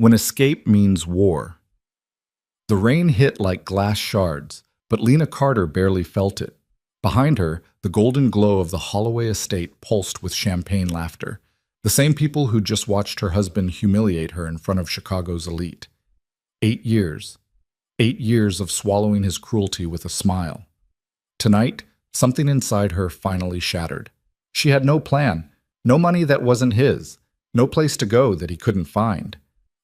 when escape means war. The rain hit like glass shards, but Lena Carter barely felt it. Behind her, the golden glow of the Holloway estate pulsed with champagne laughter. The same people who just watched her husband humiliate her in front of Chicago's elite. 8 years. 8 years of swallowing his cruelty with a smile. Tonight, something inside her finally shattered. She had no plan, no money that wasn't his, no place to go that he couldn't find.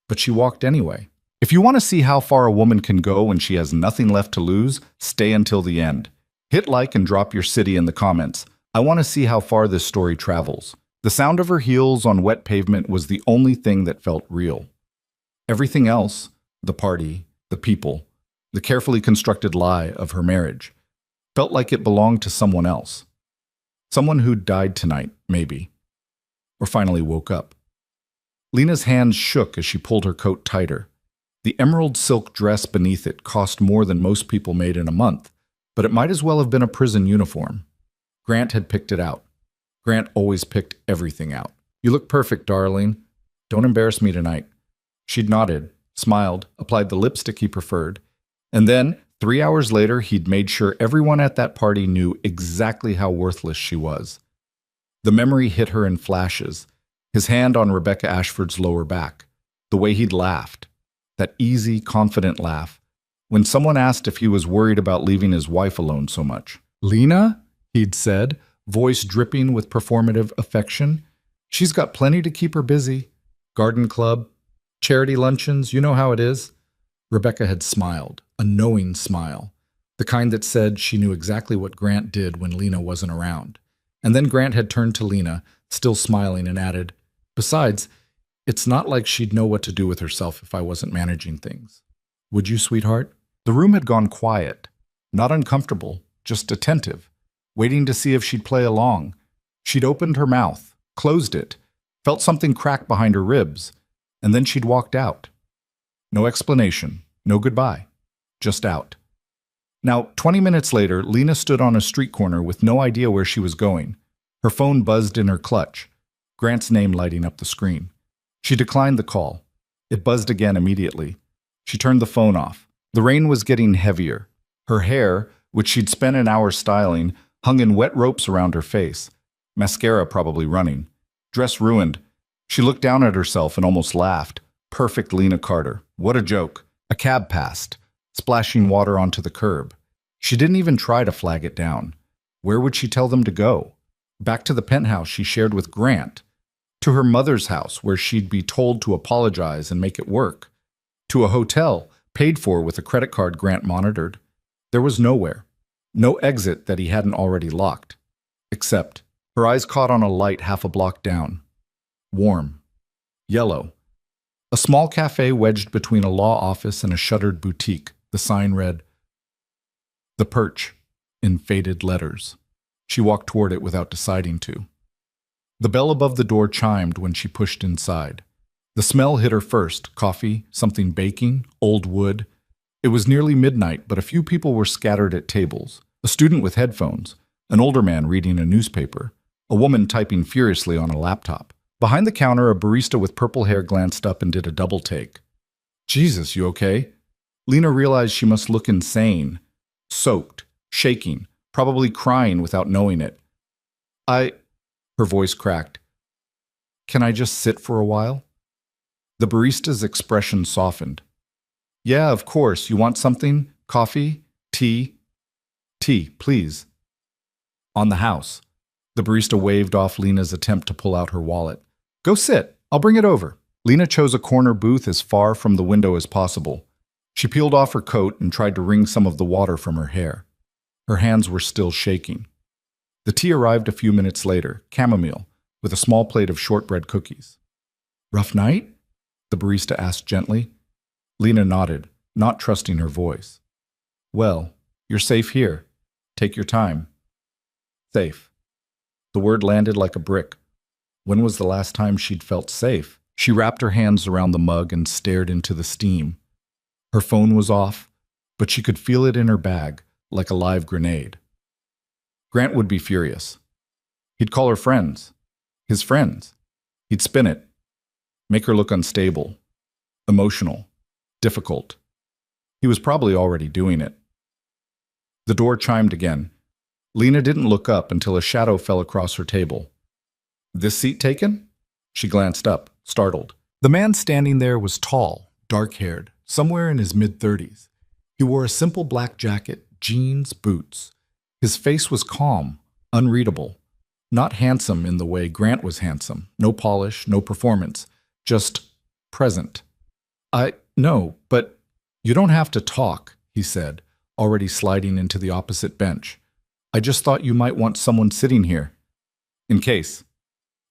But she walked anyway. If you want to see how far a woman can go when she has nothing left to lose, stay until the end. Hit like and drop your city in the comments. I want to see how far this story travels. The sound of her heels on wet pavement was the only thing that felt real. Everything else, the party, the people, the carefully constructed lie of her marriage, felt like it belonged to someone else. Someone who'd died tonight, maybe. Or finally woke up. Lena's hands shook as she pulled her coat tighter. The emerald silk dress beneath it cost more than most people made in a month, but it might as well have been a prison uniform. Grant had picked it out. Grant always picked everything out. "You look perfect, darling. Don't embarrass me tonight." She'd nodded, smiled, applied the lipstick he preferred, and then, 3 hours later, he'd made sure everyone at that party knew exactly how worthless she was. The memory hit her in flashes, his hand on Rebecca Ashford's lower back, the way he'd laughed, that easy, confident laugh, when someone asked if he was worried about leaving his wife alone so much. "Lena," he'd said, voice dripping with performative affection, "she's got plenty to keep her busy. Garden club, charity luncheons, you know how it is." Rebecca had smiled, a knowing smile, the kind that said she knew exactly what Grant did when Lena wasn't around. And then Grant had turned to Lena, still smiling, and added, "Besides, it's not like she'd know what to do with herself if I wasn't managing things. Would you, sweetheart?" The room had gone quiet, not uncomfortable, just attentive, waiting to see if she'd play along. She'd opened her mouth, closed it, felt something crack behind her ribs, and then she'd walked out. No explanation, no goodbye, just out. Now, 20 minutes later, Lena stood on a street corner with no idea where she was going. Her phone buzzed in her clutch, Grant's name lighting up the screen. She declined the call. It buzzed again immediately. She turned the phone off. The rain was getting heavier. Her hair, which she'd spent an hour styling, hung in wet ropes around her face. Mascara probably running. Dress ruined. She looked down at herself and almost laughed. Perfect Lena Carter. What a joke. A cab passed, splashing water onto the curb. She didn't even try to flag it down. Where would she tell them to go? Back to the penthouse she shared with Grant. To her mother's house, where she'd be told to apologize and make it work. To a hotel, paid for with a credit card Grant monitored. There was nowhere. No exit that he hadn't already locked. Except, her eyes caught on a light half a block down. Warm. Yellow. A small cafe wedged between a law office and a shuttered boutique. The sign read, "The Perch," in faded letters. She walked toward it without deciding to. The bell above the door chimed when she pushed inside. The smell hit her first, coffee, something baking, old wood. It was nearly midnight, but a few people were scattered at tables. A student with headphones, an older man reading a newspaper, a woman typing furiously on a laptop. Behind the counter, a barista with purple hair glanced up and did a double take. "Jesus, you okay?" Lena realized she must look insane. Soaked, shaking, probably crying without knowing it. Her voice cracked. "Can I just sit for a while?" The barista's expression softened. "Yeah, of course. You want something? Coffee? Tea?" "Tea, please." "On the house." The barista waved off Lena's attempt to pull out her wallet. "Go sit. I'll bring it over." Lena chose a corner booth as far from the window as possible. She peeled off her coat and tried to wring some of the water from her hair. Her hands were still shaking. The tea arrived a few minutes later, chamomile, with a small plate of shortbread cookies. "Rough night?" the barista asked gently. Lena nodded, not trusting her voice. "Well, you're safe here. Take your time." Safe. The word landed like a brick. When was the last time she'd felt safe? She wrapped her hands around the mug and stared into the steam. Her phone was off, but she could feel it in her bag, like a live grenade. Grant would be furious. He'd call her friends. His friends. He'd spin it. Make her look unstable. emotional, difficult. He was probably already doing it. The door chimed again. Lena didn't look up until a shadow fell across her table. This seat taken? She glanced up, startled. The man standing there was tall, dark-haired, somewhere in his mid-30s. He wore a simple black jacket, jeans, boots. His face was calm, unreadable. Not handsome in the way Grant was handsome. No polish, no performance. Just present. No, but you don't have to talk, he said, already sliding into the opposite bench. I just thought you might want someone sitting here. In case.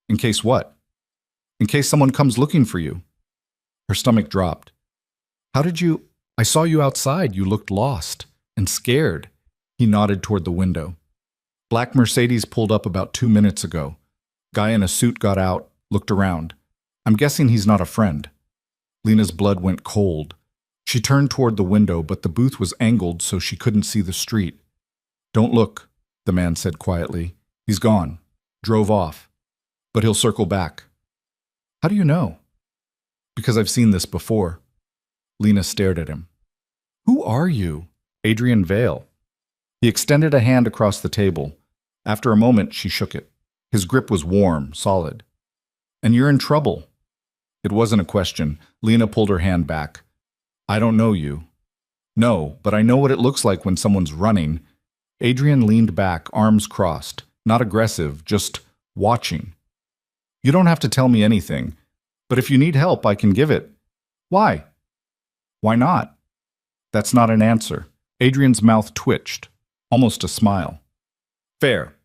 In case what? In case someone comes looking for you. Her stomach dropped. How did you... I saw you outside. You looked lost and scared. He nodded toward the window. Black Mercedes pulled up about 2 minutes ago. Guy in a suit got out, looked around. I'm guessing he's not a friend. Lena's blood went cold. She turned toward the window, but the booth was angled so she couldn't see the street. Don't look, the man said quietly. He's gone. Drove off. But he'll circle back. How do you know? Because I've seen this before. Lena stared at him. Who are you? Adrian Vale. He extended a hand across the table. After a moment, she shook it. His grip was warm, solid. And you're in trouble. It wasn't a question. Lena pulled her hand back. I don't know you. No, but I know what it looks like when someone's running. Adrian leaned back, arms crossed. Not aggressive, just watching. You don't have to tell me anything. But if you need help, I can give it. Why? Why not? That's not an answer. Adrian's mouth twitched. Almost a smile. Fair.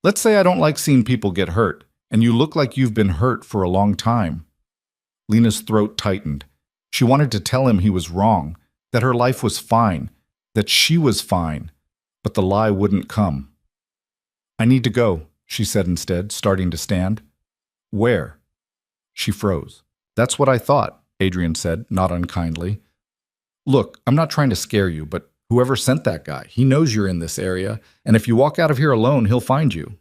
Let's say I don't like seeing people get hurt, and you look like you've been hurt for a long time. Lena's throat tightened. She wanted to tell him he was wrong, that her life was fine, that she was fine, but the lie wouldn't come. I need to go, she said instead, starting to stand. Where? She froze. That's what I thought, Adrian said, not unkindly. Look, I'm not trying to scare you, but whoever sent that guy, he knows you're in this area, and if you walk out of here alone, he'll find you.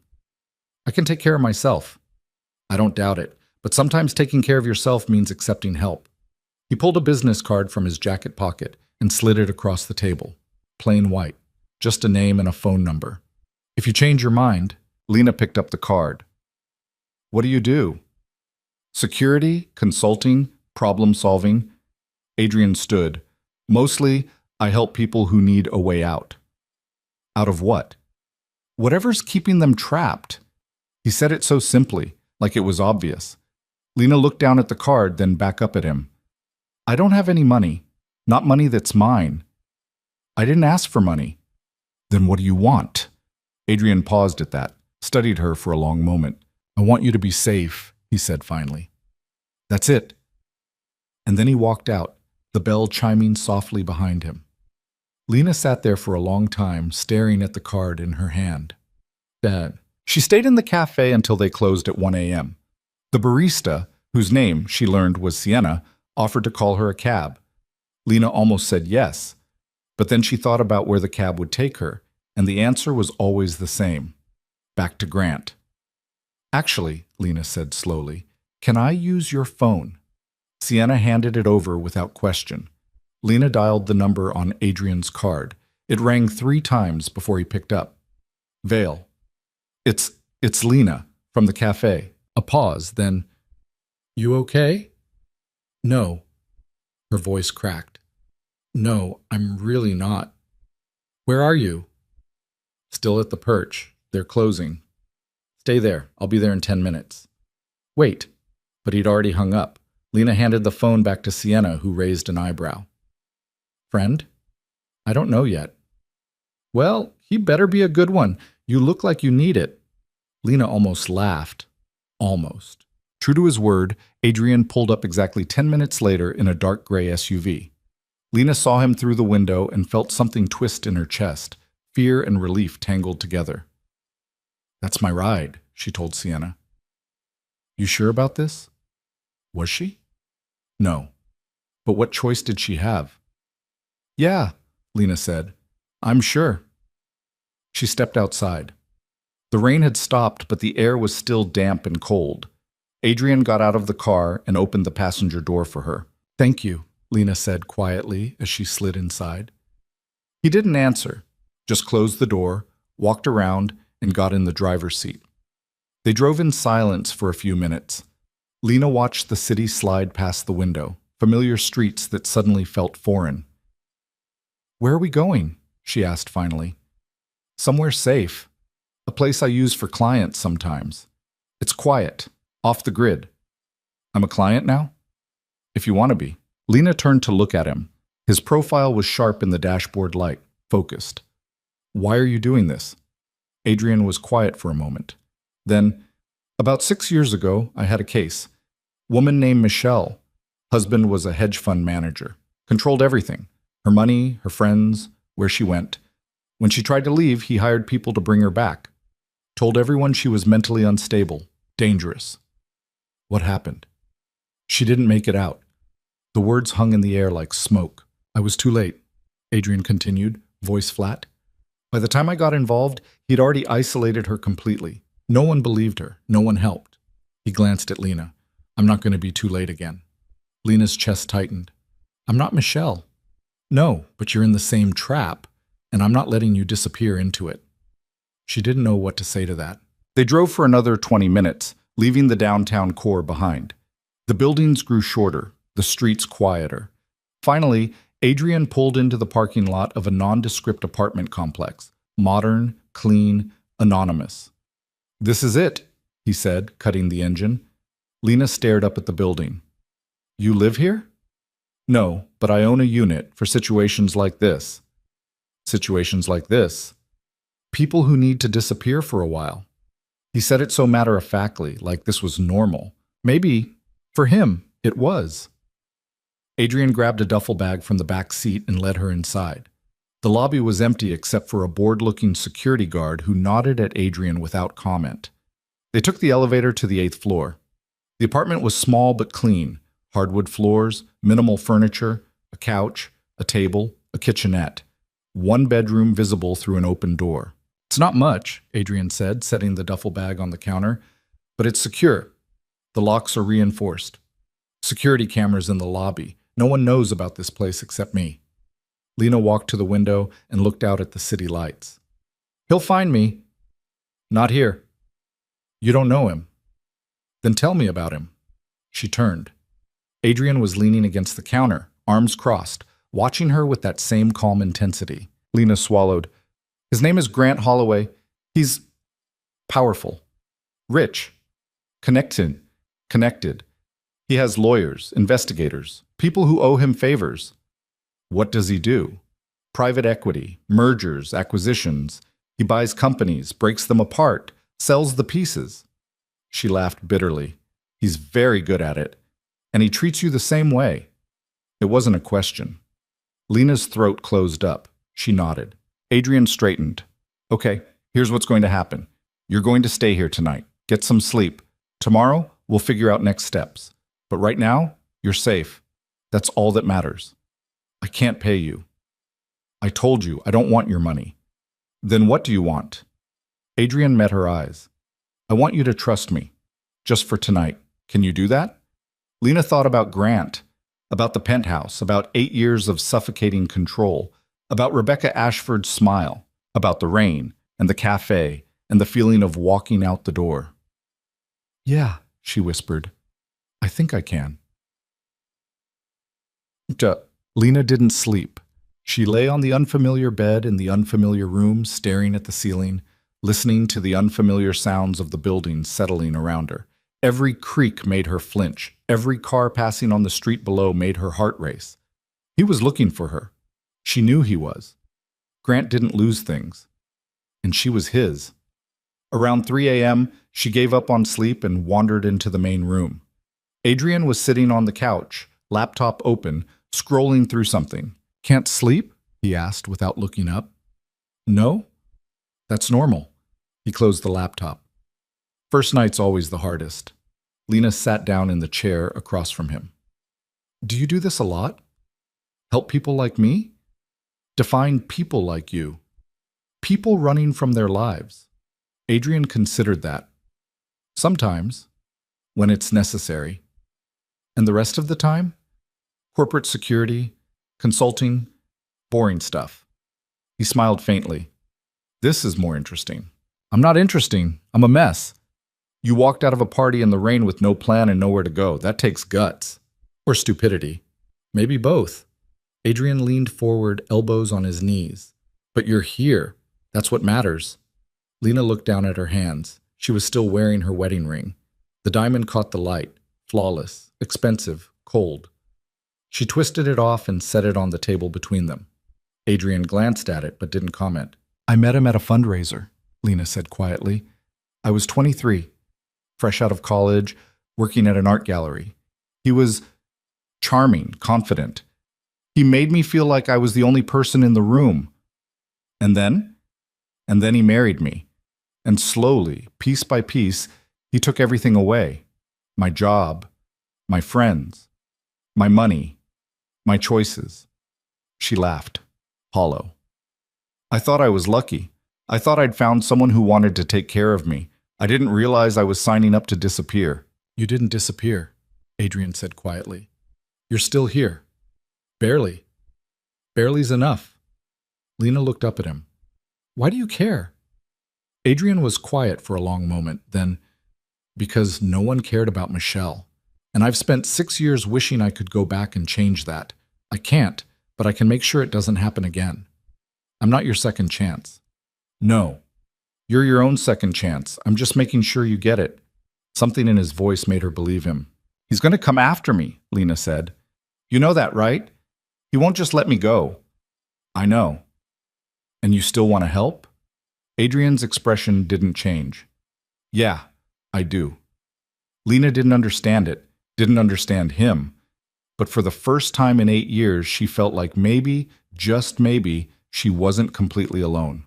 I can take care of myself. I don't doubt it, but sometimes taking care of yourself means accepting help. He pulled a business card from his jacket pocket and slid it across the table. Plain white. Just a name and a phone number. If you change your mind, Lena picked up the card. What do you do? Security, consulting, problem solving. Adrian stood. Mostly, I help people who need a way out. Out of what? Whatever's keeping them trapped. He said it so simply, like it was obvious. Lena looked down at the card, then back up at him. I don't have any money. Not money that's mine. I didn't ask for money. Then what do you want? Adrian paused at that, studied her for a long moment. I want you to be safe, he said finally. That's it. And then he walked out, the bell chiming softly behind him. Lena sat there for a long time, staring at the card in her hand. She stayed in the cafe until they closed at 1 a.m. The barista, whose name, she learned, was Sienna, offered to call her a cab. Lena almost said yes, but then she thought about where the cab would take her, and the answer was always the same. Back to Grant. Actually, Lena said slowly, can I use your phone? Sienna handed it over without question. Lena dialed the number on Adrian's card. It rang 3 times before he picked up. Vale. It's Lena, from the cafe. A pause, then, You okay? No. Her voice cracked. No, I'm really not. Where are you? Still at the perch. They're closing. Stay there. I'll be there in 10 minutes. Wait. But he'd already hung up. Lena handed the phone back to Sienna, who raised an eyebrow. Friend? I don't know yet. Well, he better be a good one. You look like you need it. Lena almost laughed. Almost. True to his word, Adrian pulled up exactly 10 minutes later in a dark gray SUV. Lena saw him through the window and felt something twist in her chest, fear and relief tangled together. That's my ride, she told Sienna. You sure about this? Was she? No. But what choice did she have? Yeah, Lena said. I'm sure. She stepped outside. The rain had stopped, but the air was still damp and cold. Adrian got out of the car and opened the passenger door for her. Thank you, Lena said quietly as she slid inside. He didn't answer, just closed the door, walked around, and got in the driver's seat. They drove in silence for a few minutes. Lena watched the city slide past the window, familiar streets that suddenly felt foreign. Where are we going? She asked finally. Somewhere safe. A place I use for clients sometimes. It's quiet, off the grid. I'm a client now? If you want to be. Lena turned to look at him. His profile was sharp in the dashboard light, focused. Why are you doing this? Adrian was quiet for a moment. Then, about 6 years ago, I had a case. Woman named Michelle. Husband was a hedge fund manager. Controlled everything. Her money, her friends, where she went. When she tried to leave, he hired people to bring her back. Told everyone she was mentally unstable, dangerous. What happened? She didn't make it out. The words hung in the air like smoke. I was too late, Adrian continued, voice flat. By the time I got involved, he'd already isolated her completely. No one believed her. No one helped. He glanced at Lena. I'm not going to be too late again. Lena's chest tightened. I'm not Michelle. No, but you're in the same trap, and I'm not letting you disappear into it. She didn't know what to say to that. They drove for another 20 minutes, leaving the downtown core behind. The buildings grew shorter, the streets quieter. Finally, Adrian pulled into the parking lot of a nondescript apartment complex. Modern, clean, anonymous. This is it, he said, cutting the engine. Lena stared up at the building. You live here? No, but I own a unit for situations like this. Situations like this? People who need to disappear for a while. He said it so matter-of-factly, like this was normal. Maybe, for him, it was. Adrian grabbed a duffel bag from the back seat and led her inside. The lobby was empty except for a bored-looking security guard who nodded at Adrian without comment. They took the elevator to the 8th floor. The apartment was small but clean. Hardwood floors, minimal furniture, a couch, a table, a kitchenette. One bedroom visible through an open door. It's not much, Adrian said, setting the duffel bag on the counter, but it's secure. The locks are reinforced. Security cameras in the lobby. No one knows about this place except me. Lena walked to the window and looked out at the city lights. He'll find me. Not here. You don't know him. Then tell me about him. She turned. Adrian was leaning against the counter, arms crossed, watching her with that same calm intensity. Lena swallowed. His name is Grant Holloway. He's powerful, rich, connected. He has lawyers, investigators, people who owe him favors. What does he do? Private equity, mergers, acquisitions. He buys companies, breaks them apart, sells the pieces. She laughed bitterly. He's very good at it. And he treats you the same way. It wasn't a question. Lena's throat closed up. She nodded. Adrian straightened. Okay, here's what's going to happen. You're going to stay here tonight. Get some sleep. Tomorrow, we'll figure out next steps. But right now, you're safe. That's all that matters. I can't pay you. I told you, I don't want your money. Then what do you want? Adrian met her eyes. I want you to trust me. Just for tonight. Can you do that? Lena thought about Grant, about the penthouse, about 8 years of suffocating control, about Rebecca Ashford's smile, about the rain and the cafe and the feeling of walking out the door. Yeah, she whispered. I think I can. Lena didn't sleep. She lay on the unfamiliar bed in the unfamiliar room, staring at the ceiling, listening to the unfamiliar sounds of the building settling around her. Every creak made her flinch. Every car passing on the street below made her heart race. He was looking for her. She knew he was. Grant didn't lose things. And she was his. Around 3 a.m., she gave up on sleep and wandered into the main room. Adrian was sitting on the couch, laptop open, scrolling through something. Can't sleep? He asked without looking up. No? That's normal. He closed the laptop. First night's always the hardest. Lena sat down in the chair across from him. Do you do this a lot? Help people like me? Define people like you. People running from their lives. Adrian considered that. Sometimes, when it's necessary. And the rest of the time? Corporate security, consulting, boring stuff. He smiled faintly. This is more interesting. I'm not interesting. I'm a mess. You walked out of a party in the rain with no plan and nowhere to go. That takes guts. Or stupidity. Maybe both. Adrian leaned forward, elbows on his knees. But you're here. That's what matters. Lena looked down at her hands. She was still wearing her wedding ring. The diamond caught the light. Flawless, expensive, cold. She twisted it off and set it on the table between them. Adrian glanced at it but didn't comment. I met him at a fundraiser, Lena said quietly. I was 23, fresh out of college, working at an art gallery. He was charming, confident. He made me feel like I was the only person in the room. And then he married me. And slowly, piece by piece, he took everything away. My job, my friends, my money, my choices. She laughed, hollow. I thought I was lucky. I thought I'd found someone who wanted to take care of me. I didn't realize I was signing up to disappear. You didn't disappear, Adrian said quietly. You're still here. Barely. Barely's enough. Lena looked up at him. Why do you care? Adrian was quiet for a long moment, then, because no one cared about Michelle. And I've spent 6 years wishing I could go back and change that. I can't, but I can make sure it doesn't happen again. I'm not your second chance. No. You're your own second chance. I'm just making sure you get it. Something in his voice made her believe him. He's going to come after me, Lena said. You know that, right? He won't just let me go. I know. And you still want to help? Adrian's expression didn't change. Yeah, I do. Lena didn't understand it, didn't understand him. But for the first time in 8 years, she felt like maybe, just maybe, she wasn't completely alone.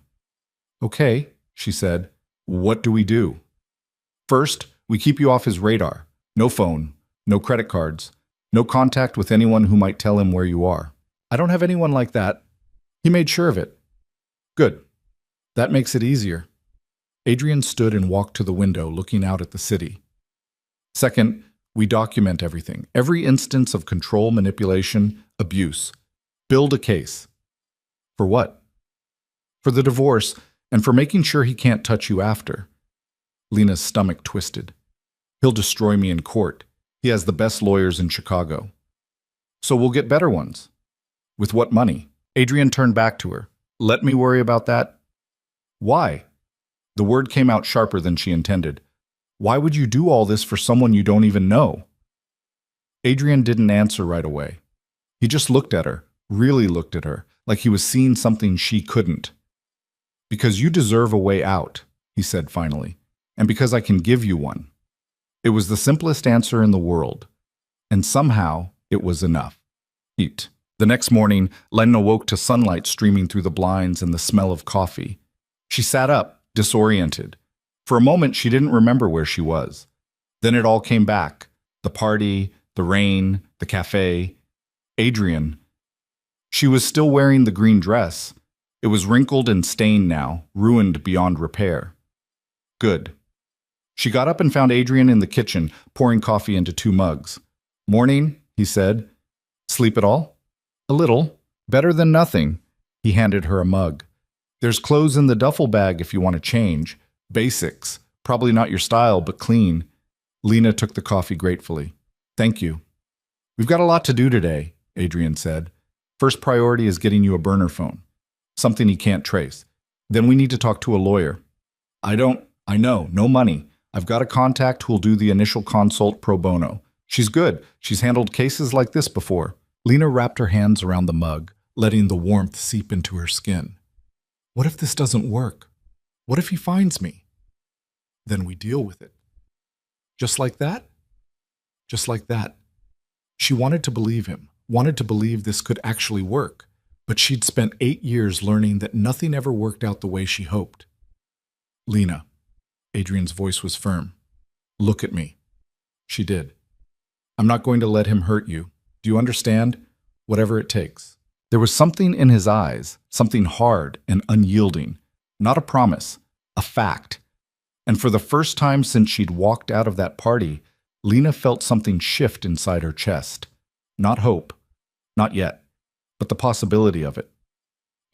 Okay, she said. What do we do? First, we keep you off his radar. No phone, no credit cards, no contact with anyone who might tell him where you are. I don't have anyone like that. He made sure of it. Good. That makes it easier. Adrian stood and walked to the window, looking out at the city. Second, we document everything, every instance of control, manipulation, abuse. Build a case. For what? For the divorce, and for making sure he can't touch you after. Lena's stomach twisted. He'll destroy me in court. He has the best lawyers in Chicago. So we'll get better ones. With what money? Adrian turned back to her. Let me worry about that. Why? The word came out sharper than she intended. Why would you do all this for someone you don't even know? Adrian didn't answer right away. He just looked at her, really looked at her, like he was seeing something she couldn't. Because you deserve a way out, he said finally, and because I can give you one. It was the simplest answer in the world, and somehow it was enough. Eat. The next morning, Lena woke to sunlight streaming through the blinds and the smell of coffee. She sat up, disoriented. For a moment, she didn't remember where she was. Then it all came back. The party, the rain, the cafe. Adrian. She was still wearing the green dress. It was wrinkled and stained now, ruined beyond repair. Good. She got up and found Adrian in the kitchen, pouring coffee into 2 mugs. Morning, he said. Sleep at all? A little. Better than nothing. He handed her a mug. There's clothes in the duffel bag if you want to change. Basics. Probably not your style, but clean. Lena took the coffee gratefully. Thank you. We've got a lot to do today, Adrian said. First priority is getting you a burner phone. Something he can't trace. Then we need to talk to a lawyer. I know, no money. I've got a contact who'll do the initial consult pro bono. She's good. She's handled cases like this before. Lena wrapped her hands around the mug, letting the warmth seep into her skin. What if this doesn't work? What if he finds me? Then we deal with it. Just like that? Just like that. She wanted to believe him, wanted to believe this could actually work, but she'd spent 8 years learning that nothing ever worked out the way she hoped. Lena. Adrian's voice was firm. Look at me. She did. I'm not going to let him hurt you. Do you understand? Whatever it takes. There was something in his eyes, something hard and unyielding. Not a promise, a fact. And for the first time since she'd walked out of that party, Lena felt something shift inside her chest. Not hope, Not yet, but the possibility of it.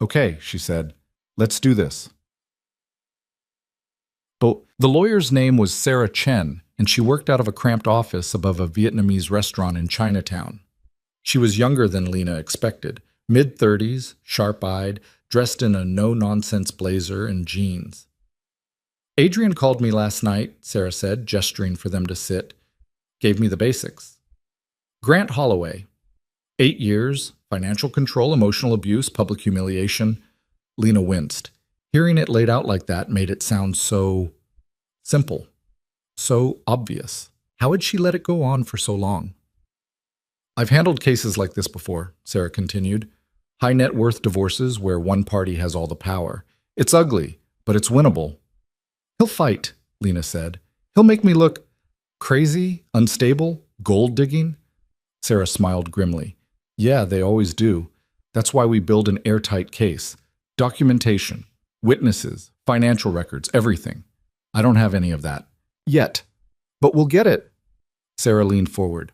Okay, she said. Let's do this. But the lawyer's name was Sarah Chen, and she worked out of a cramped office above a Vietnamese restaurant in Chinatown. She was younger than Lena expected, mid-30s, sharp-eyed, dressed in a no-nonsense blazer and jeans. Adrian called me last night, Sarah said, gesturing for them to sit. Gave me the basics. Grant Holloway. 8 years, financial control, emotional abuse, public humiliation. Lena winced. Hearing it laid out like that made it sound so simple, so obvious. How had she let it go on for so long? I've handled cases like this before, Sarah continued. High net worth divorces where one party has all the power. It's ugly, but it's winnable. He'll fight, Lena said. He'll make me look crazy, unstable, gold digging. Sarah smiled grimly. Yeah, they always do. That's why we build an airtight case. Documentation, witnesses, financial records, everything. I don't have any of that. Yet. But we'll get it. Sarah leaned forward.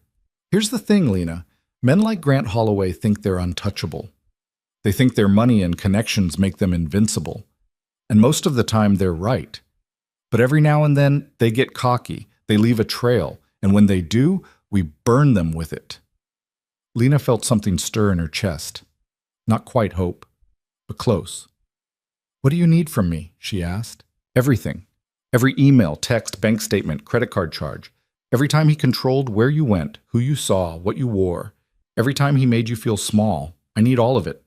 Here's the thing, Lena. Men like Grant Holloway think they're untouchable. They think their money and connections make them invincible. And most of the time, they're right. But every now and then, they get cocky. They leave a trail. And when they do, we burn them with it. Lena felt something stir in her chest. Not quite hope, but close. What do you need from me? She asked. Everything. Every email, text, bank statement, credit card charge. Every time he controlled where you went, who you saw, what you wore. Every time he made you feel small. I need all of it.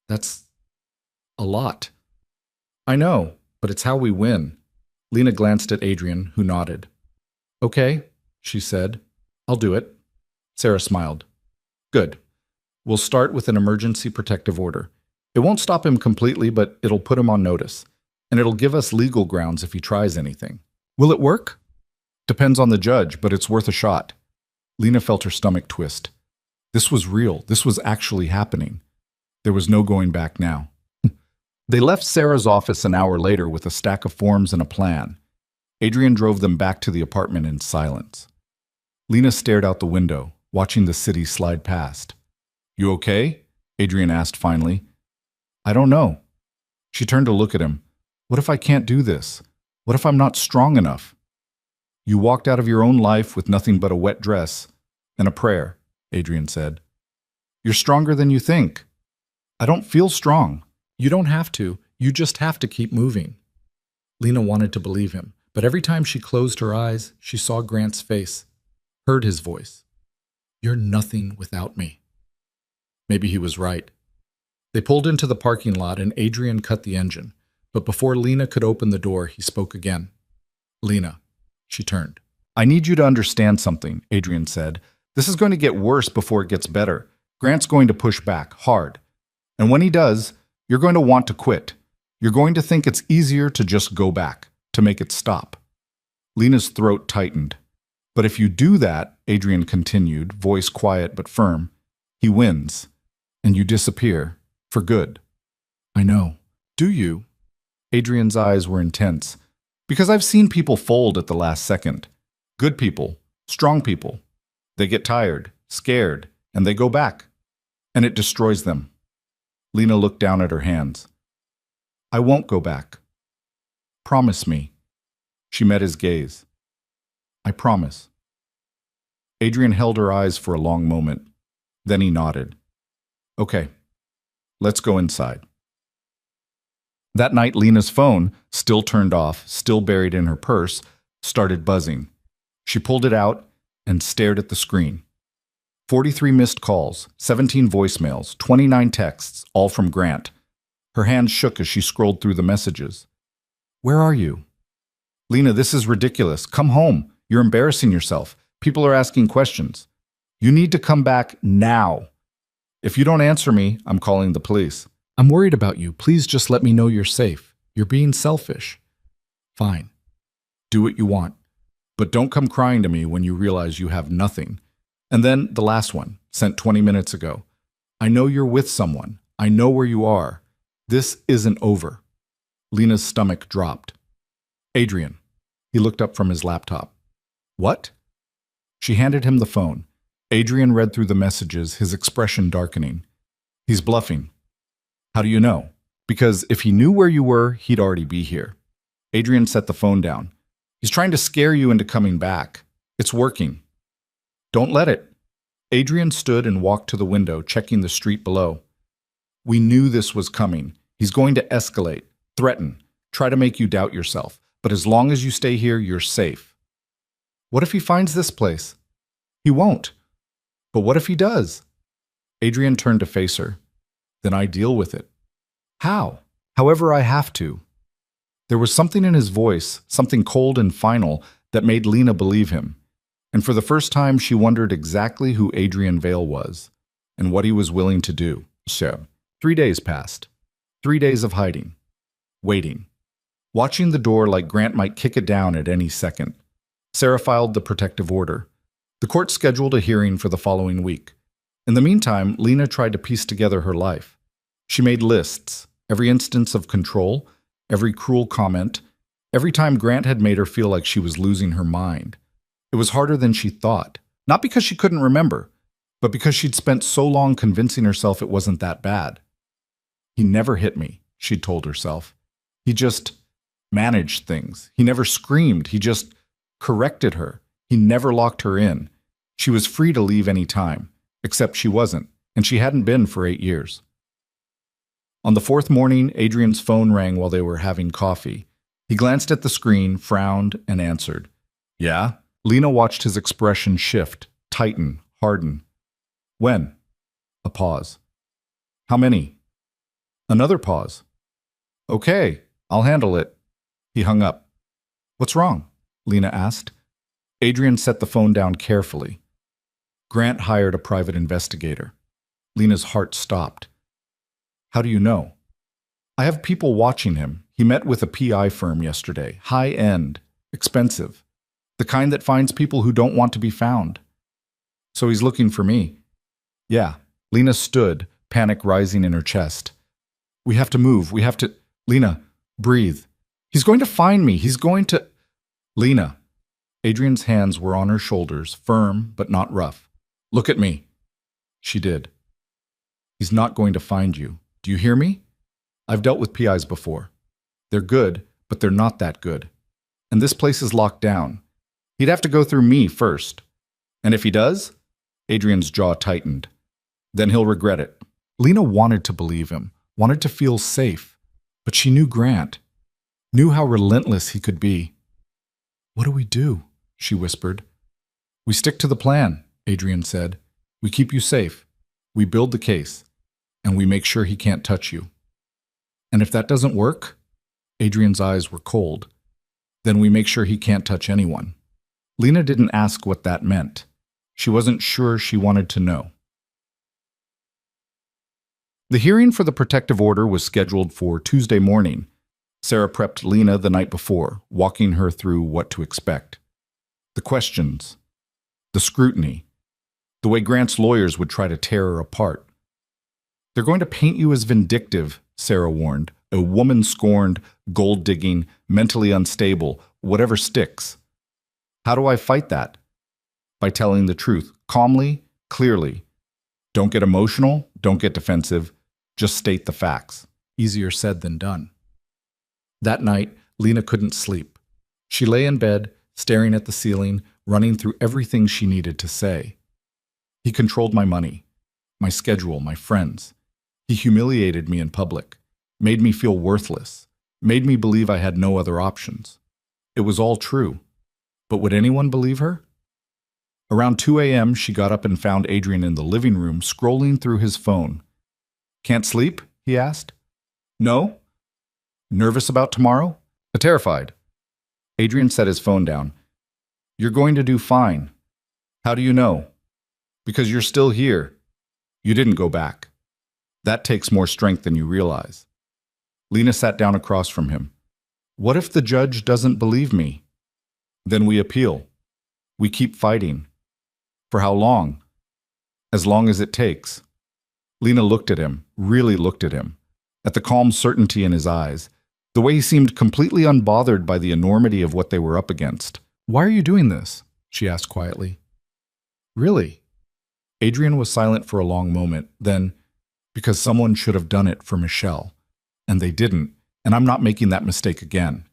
That's a lot. I know, but it's how we win. Lena glanced at Adrian, who nodded. Okay, she said. I'll do it. Sarah smiled. Good. We'll start with an emergency protective order. It won't stop him completely, but it'll put him on notice. And it'll give us legal grounds if he tries anything. Will it work? Depends on the judge, but it's worth a shot. Lena felt her stomach twist. This was real. This was actually happening. There was no going back now. They left Sarah's office an hour later with a stack of forms and a plan. Adrian drove them back to the apartment in silence. Lena stared out the window, watching the city slide past. You okay? Adrian asked finally. I don't know. She turned to look at him. What if I can't do this? What if I'm not strong enough? You walked out of your own life with nothing but a wet dress and a prayer, Adrian said. You're stronger than you think. I don't feel strong. You don't have to. You just have to keep moving. Lena wanted to believe him, but every time she closed her eyes, she saw Grant's face, heard his voice. You're nothing without me. Maybe he was right. They pulled into the parking lot and Adrian cut the engine, but before Lena could open the door, he spoke again. Lena. She turned. I need you to understand something, Adrian said. This is going to get worse before it gets better. Grant's going to push back, hard. And when he does, you're going to want to quit. You're going to think it's easier to just go back, to make it stop. Lena's throat tightened. But if you do that, Adrian continued, voice quiet but firm, he wins. And you disappear. For good. I know. Do you? Adrian's eyes were intense. Because I've seen people fold at the last second. Good people, strong people. They get tired, scared, and they go back. And it destroys them. Lena looked down at her hands. I won't go back. Promise me. She met his gaze. I promise. Adrian held her eyes for a long moment. Then he nodded. Okay, let's go inside. That night, Lena's phone, still turned off, still buried in her purse, started buzzing. She pulled it out and stared at the screen. 43 missed calls, 17 voicemails, 29 texts, all from Grant. Her hands shook as she scrolled through the messages. Where are you? Lena, this is ridiculous. Come home. You're embarrassing yourself. People are asking questions. You need to come back now. If you don't answer me, I'm calling the police. I'm worried about you. Please just let me know you're safe. You're being selfish. Fine. Do what you want. But don't come crying to me when you realize you have nothing. And then the last one, sent 20 minutes ago. I know you're with someone. I know where you are. This isn't over. Lena's stomach dropped. Adrian. He looked up from his laptop. What? She handed him the phone. Adrian read through the messages, his expression darkening. He's bluffing. How do you know? Because if he knew where you were, he'd already be here. Adrian set the phone down. He's trying to scare you into coming back. It's working. Don't let it. Adrian stood and walked to the window, checking the street below. We knew this was coming. He's going to escalate, threaten, try to make you doubt yourself. But as long as you stay here, you're safe. What if he finds this place? He won't. But what if he does? Adrian turned to face her. Then I deal with it. How? However I have to. There was something in his voice, something cold and final, that made Lena believe him. And for the first time, she wondered exactly who Adrian Vale was and what he was willing to do. So, 3 days passed. 3 days of hiding. Waiting. Watching the door like Grant might kick it down at any second. Sarah filed the protective order. The court scheduled a hearing for the following week. In the meantime, Lena tried to piece together her life. She made lists, every instance of control, every cruel comment, every time Grant had made her feel like she was losing her mind. It was harder than she thought, not because she couldn't remember, but because she'd spent so long convincing herself it wasn't that bad. He never hit me, she'd told herself. He just managed things. He never screamed. He just corrected her. He never locked her in. She was free to leave any time, except she wasn't, and she hadn't been for 8 years. On the 4th morning, Adrian's phone rang while they were having coffee. He glanced at the screen, frowned, and answered. Yeah? Lena watched his expression shift, tighten, harden. When? A pause. How many? Another pause. Okay, I'll handle it. He hung up. What's wrong? Lena asked. Adrian set the phone down carefully. Grant hired a private investigator. Lena's heart stopped. How do you know? I have people watching him. He met with a PI firm yesterday. High-end. Expensive. The kind that finds people who don't want to be found. So he's looking for me. Yeah. Lena stood, panic rising in her chest. We have to move. We have to... Lena, breathe. He's going to find me. He's going to... Lena. Adrian's hands were on her shoulders, firm but not rough. Look at me. She did. He's not going to find you. Do you hear me? I've dealt with PIs before. They're good, but they're not that good. And this place is locked down. He'd have to go through me first. And if he does? Adrian's jaw tightened. Then he'll regret it. Lena wanted to believe him, wanted to feel safe. But she knew Grant, knew how relentless he could be. What do we do? She whispered. We stick to the plan, Adrian said. We keep you safe. We build the case. And we make sure he can't touch you. And if that doesn't work, Adrian's eyes were cold, then we make sure he can't touch anyone. Lena didn't ask what that meant. She wasn't sure she wanted to know. The hearing for the protective order was scheduled for Tuesday morning. Sarah prepped Lena the night before, walking her through what to expect. The questions, the scrutiny, the way Grant's lawyers would try to tear her apart. They're going to paint you as vindictive, Sarah warned, a woman scorned, gold-digging, mentally unstable, whatever sticks. How do I fight that? By telling the truth, calmly, clearly. Don't get emotional, don't get defensive, just state the facts. Easier said than done. That night, Lena couldn't sleep. She lay in bed, staring at the ceiling, running through everything she needed to say. He controlled my money, my schedule, my friends. He humiliated me in public, made me feel worthless, made me believe I had no other options. It was all true. But would anyone believe her? Around 2 a.m., she got up and found Adrian in the living room, scrolling through his phone. Can't sleep? He asked. No. Nervous about tomorrow? Terrified. Adrian set his phone down. You're going to do fine. How do you know? Because you're still here. You didn't go back. That takes more strength than you realize. Lena sat down across from him. What if the judge doesn't believe me? Then we appeal. We keep fighting. For how long? As long as it takes. Lena looked at him, really looked at him, at the calm certainty in his eyes, the way he seemed completely unbothered by the enormity of what they were up against. Why are you doing this? She asked quietly. Really? Adrian was silent for a long moment, then, because someone should have done it for Michelle, and they didn't, and I'm not making that mistake again.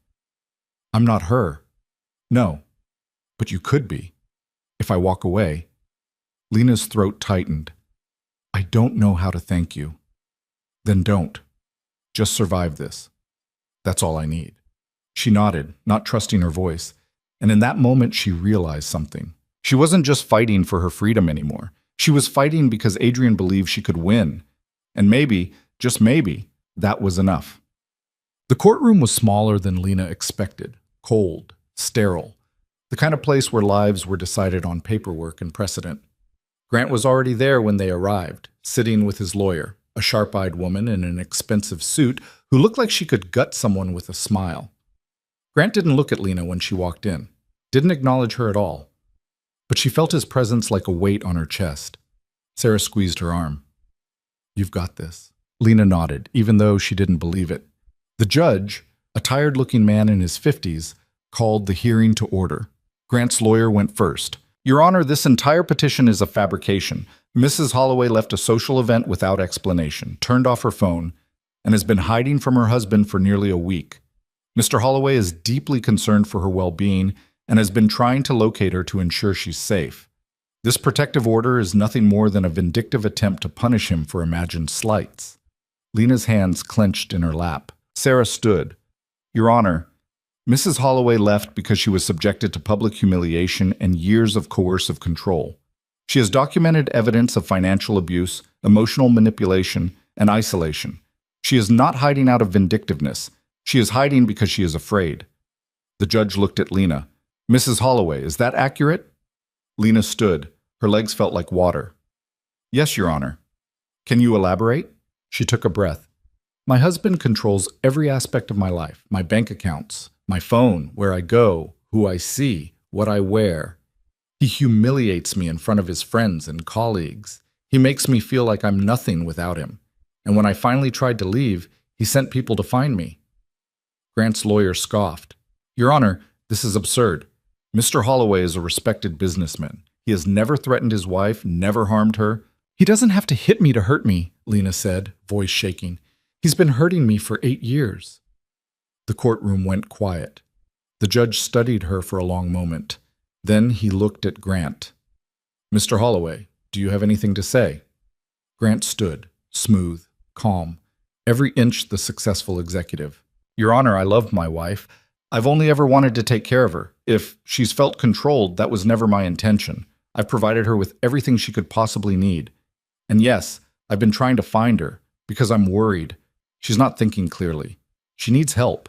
I'm not her. No, but you could be. If I walk away. Lena's throat tightened. I don't know how to thank you. Then don't. Just survive this. That's all I need. She nodded, not trusting her voice, and in that moment she realized something. She wasn't just fighting for her freedom anymore. She was fighting because Adrian believed she could win. And maybe, just maybe, that was enough. The courtroom was smaller than Lena expected, cold, sterile, the kind of place where lives were decided on paperwork and precedent. Grant was already there when they arrived, sitting with his lawyer, a sharp-eyed woman in an expensive suit who looked like she could gut someone with a smile. Grant didn't look at Lena when she walked in, didn't acknowledge her at all. But she felt his presence like a weight on her chest. Sarah squeezed her arm. You've got this. Lena nodded, even though she didn't believe it. The judge, a tired-looking man in his 50s, called the hearing to order. Grant's lawyer went first. Your Honor, this entire petition is a fabrication. Mrs. Holloway left a social event without explanation, turned off her phone, and has been hiding from her husband for nearly a week. Mr. Holloway is deeply concerned for her well-being and has been trying to locate her to ensure she's safe. This protective order is nothing more than a vindictive attempt to punish him for imagined slights. Lena's hands clenched in her lap. Sarah stood. Your Honor, Mrs. Holloway left because she was subjected to public humiliation and years of coercive control. She has documented evidence of financial abuse, emotional manipulation, and isolation. She is not hiding out of vindictiveness. She is hiding because she is afraid. The judge looked at Lena. Mrs. Holloway, is that accurate? Lena stood. Her legs felt like water. Yes, Your Honor. Can you elaborate? She took a breath. My husband controls every aspect of my life, my bank accounts, my phone, where I go, who I see, what I wear. He humiliates me in front of his friends and colleagues. He makes me feel like I'm nothing without him. And when I finally tried to leave, he sent people to find me. Grant's lawyer scoffed. Your Honor, this is absurd. Mr. Holloway is a respected businessman. He has never threatened his wife, never harmed her. He doesn't have to hit me to hurt me, Lena said, voice shaking. He's been hurting me for 8 years. The courtroom went quiet. The judge studied her for a long moment. Then he looked at Grant. Mr. Holloway, do you have anything to say? Grant stood, smooth, calm, every inch the successful executive. Your Honor, I love my wife. I've only ever wanted to take care of her. If she's felt controlled, that was never my intention. I've provided her with everything she could possibly need. And yes, I've been trying to find her, because I'm worried. She's not thinking clearly. She needs help.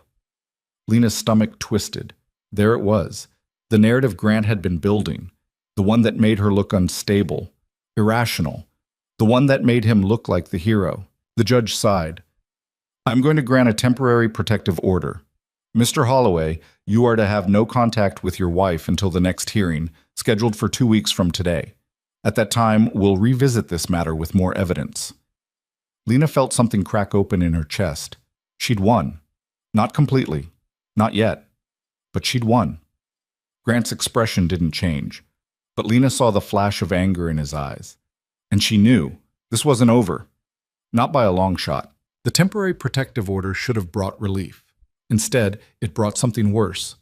Lena's stomach twisted. There it was. The narrative Grant had been building. The one that made her look unstable, irrational. The one that made him look like the hero. The judge sighed. I'm going to grant a temporary protective order. Mr. Holloway, you are to have no contact with your wife until the next hearing, scheduled for 2 weeks from today. At that time, we'll revisit this matter with more evidence. Lena felt something crack open in her chest. She'd won. Not completely. Not yet. But she'd won. Grant's expression didn't change, but Lena saw the flash of anger in his eyes. And she knew this wasn't over. Not by a long shot. The temporary protective order should have brought relief. Instead, it brought something worse.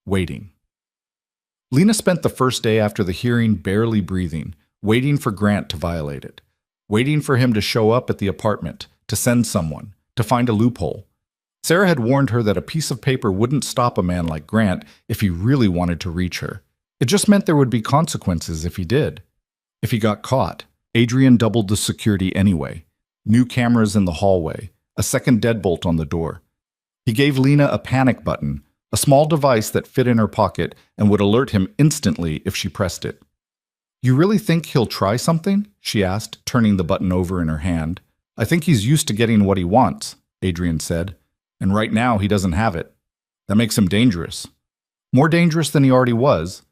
Waiting. Lena spent the first day after the hearing barely breathing, waiting for Grant to violate it. Waiting for him to show up at the apartment, to send someone, to find a loophole. Sarah had warned her that a piece of paper wouldn't stop a man like Grant if he really wanted to reach her. It just meant there would be consequences if he did. If he got caught, Adrian doubled the security anyway. New cameras in the hallway, a second deadbolt on the door. He gave Lena a panic button, a small device that fit in her pocket and would alert him instantly if she pressed it. You really think he'll try something? She asked, turning the button over in her hand. I think he's used to getting what he wants, Adrian said. And right now he doesn't have it. That makes him dangerous. More dangerous than he already was.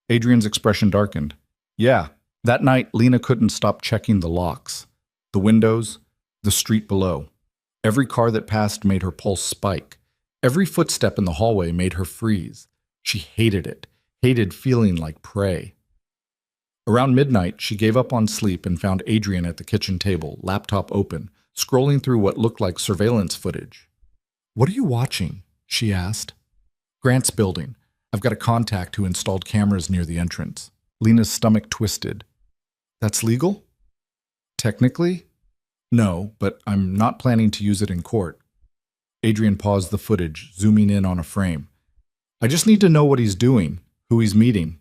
Adrian's expression darkened. Yeah, that night Lena couldn't stop checking the locks, the windows, the street below. Every car that passed made her pulse spike. Every footstep in the hallway made her freeze. She hated it, hated feeling like prey. Around midnight, she gave up on sleep and found Adrian at the kitchen table, laptop open, scrolling through what looked like surveillance footage. "What are you watching?" she asked. "Grant's building. I've got a contact who installed cameras near the entrance." Lena's stomach twisted. "That's legal?" "Technically? No, but I'm not planning to use it in court." Adrian paused the footage, zooming in on a frame. "I just need to know what he's doing, who he's meeting."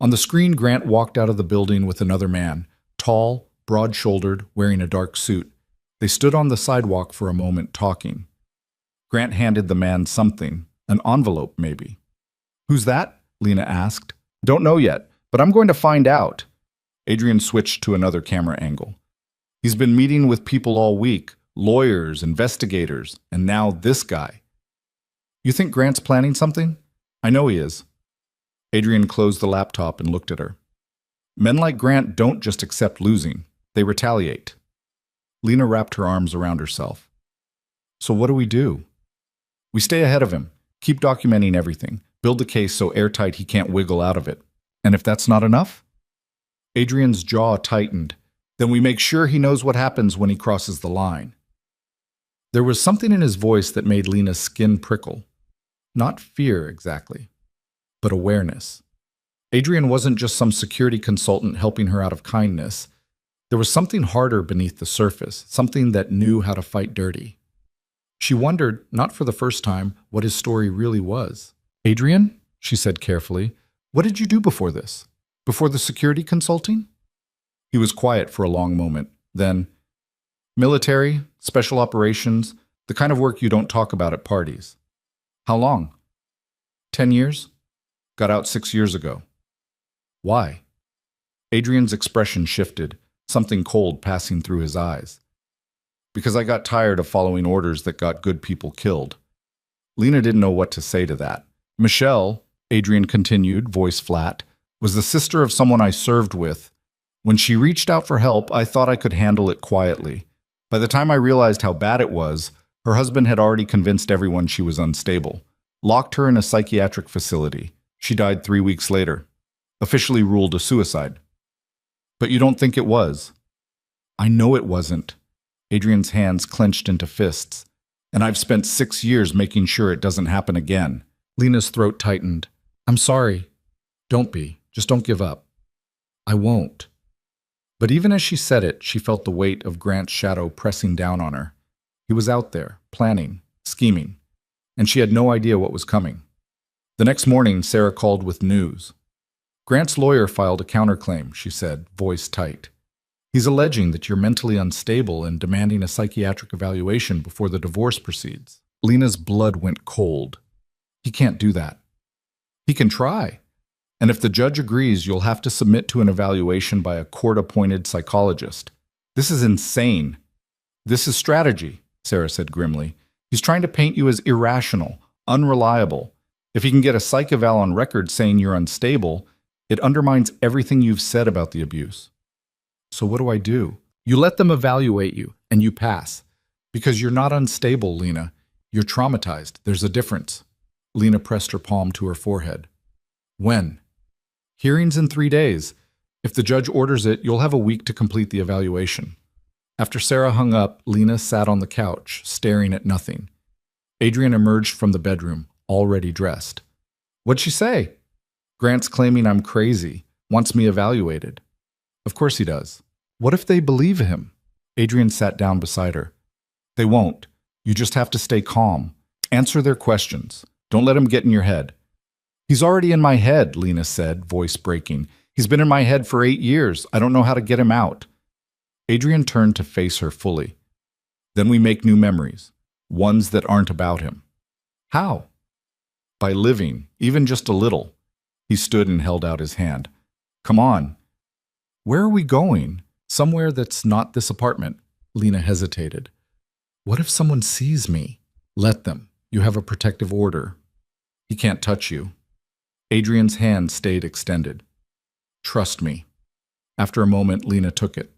On the screen, Grant walked out of the building with another man, tall, broad-shouldered, wearing a dark suit. They stood on the sidewalk for a moment, talking. Grant handed the man something, an envelope maybe. "Who's that?" Lena asked. "Don't know yet, but I'm going to find out." Adrian switched to another camera angle. "He's been meeting with people all week, lawyers, investigators, and now this guy." "You think Grant's planning something?" "I know he is." Adrian closed the laptop and looked at her. "Men like Grant don't just accept losing. They retaliate." Lena wrapped her arms around herself. "So what do we do?" "We stay ahead of him, keep documenting everything, build the case so airtight he can't wiggle out of it. And if that's not enough?" Adrian's jaw tightened. "Then we make sure he knows what happens when he crosses the line." There was something in his voice that made Lena's skin prickle. Not fear, exactly, but awareness. Adrian wasn't just some security consultant helping her out of kindness. There was something harder beneath the surface, something that knew how to fight dirty. She wondered, not for the first time, what his story really was. "Adrian," she said carefully, "what did you do before this? Before the security consulting?" He was quiet for a long moment. Then, "Military, special operations, the kind of work you don't talk about at parties." "How long?" 10 years. Got out 6 years ago." "Why?" Adrian's expression shifted, something cold passing through his eyes. "Because I got tired of following orders that got good people killed." Lena didn't know what to say to that. "Michelle," Adrian continued, voice flat, "was the sister of someone I served with. When she reached out for help, I thought I could handle it quietly. By the time I realized how bad it was, her husband had already convinced everyone she was unstable. Locked her in a psychiatric facility. She died 3 weeks later. Officially ruled a suicide." "But you don't think it was?" "I know it wasn't." Adrian's hands clenched into fists. "And I've spent 6 years making sure it doesn't happen again." Lena's throat tightened. "I'm sorry." "Don't be. Just don't give up." "I won't." But even as she said it, she felt the weight of Grant's shadow pressing down on her. He was out there, planning, scheming, and she had no idea what was coming. The next morning, Sarah called with news. "Grant's lawyer filed a counterclaim," she said, voice tight. "He's alleging that you're mentally unstable and demanding a psychiatric evaluation before the divorce proceeds." Lena's blood went cold. "He can't do that." "He can try. And if the judge agrees, you'll have to submit to an evaluation by a court-appointed psychologist." "This is insane." "This is strategy," Sarah said grimly. "He's trying to paint you as irrational, unreliable. If he can get a psych eval on record saying you're unstable, it undermines everything you've said about the abuse." "So what do I do?" "You let them evaluate you, and you pass. Because you're not unstable, Lena. You're traumatized. There's a difference." Lena pressed her palm to her forehead. "When?" "Hearing's in 3 days. If the judge orders it, you'll have a week to complete the evaluation." After Sarah hung up, Lena sat on the couch, staring at nothing. Adrian emerged from the bedroom, already dressed. "What'd she say?" "Grant's claiming I'm crazy, wants me evaluated." "Of course he does." "What if they believe him?" Adrian sat down beside her. "They won't. You just have to stay calm. Answer their questions. Don't let him get in your head." "He's already in my head," Lena said, voice breaking. "He's been in my head for 8 years. I don't know how to get him out." Adrian turned to face her fully. "Then we make new memories, ones that aren't about him." "How?" "By living, even just a little." He stood and held out his hand. "Come on." "Where are we going?" "Somewhere that's not this apartment." Lena hesitated. "What if someone sees me?" "Let them. You have a protective order." "He can't touch you." Adrian's hand stayed extended. "Trust me." After a moment, Lena took it.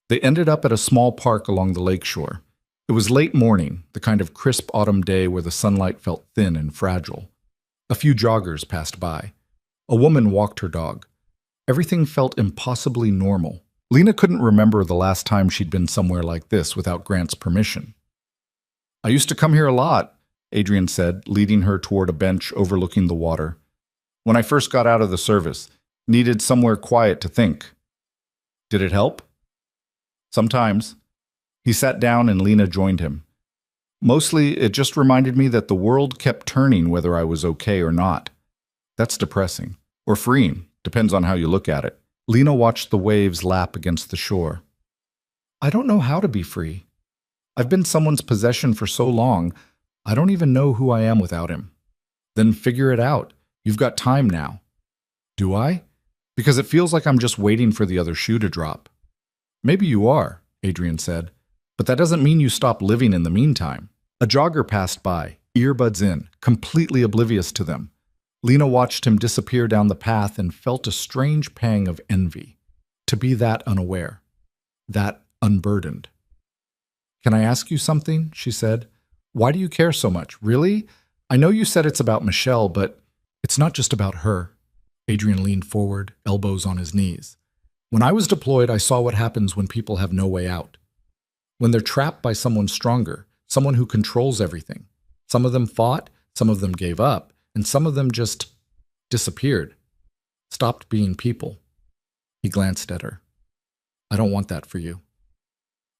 They ended up at a small park along the lakeshore. It was late morning, the kind of crisp autumn day where the sunlight felt thin and fragile. A few joggers passed by. A woman walked her dog. Everything felt impossibly normal. Lena couldn't remember the last time she'd been somewhere like this without Grant's permission. "I used to come here a lot," Adrian said, leading her toward a bench overlooking the water. "When I first got out of the service, needed somewhere quiet to think." "Did it help?" "Sometimes." He sat down and Lena joined him. "Mostly, it just reminded me that the world kept turning whether I was okay or not. That's depressing. Or freeing, depends on how you look at it." Lena watched the waves lap against the shore. "I don't know how to be free. I've been someone's possession for so long, I don't even know who I am without him." "Then figure it out. You've got time now." "Do I? Because it feels like I'm just waiting for the other shoe to drop." "Maybe you are," Adrian said, "but that doesn't mean you stop living in the meantime." A jogger passed by, earbuds in, completely oblivious to them. Lena watched him disappear down the path and felt a strange pang of envy. To be that unaware, that unburdened. "Can I ask you something?" she said. "Why do you care so much? Really? I know you said it's about Michelle, but it's not just about her." Adrian leaned forward, elbows on his knees. "When I was deployed, I saw what happens when people have no way out. When they're trapped by someone stronger, someone who controls everything. Some of them fought, some of them gave up, and some of them just disappeared. Stopped being people." He glanced at her. "I don't want that for you."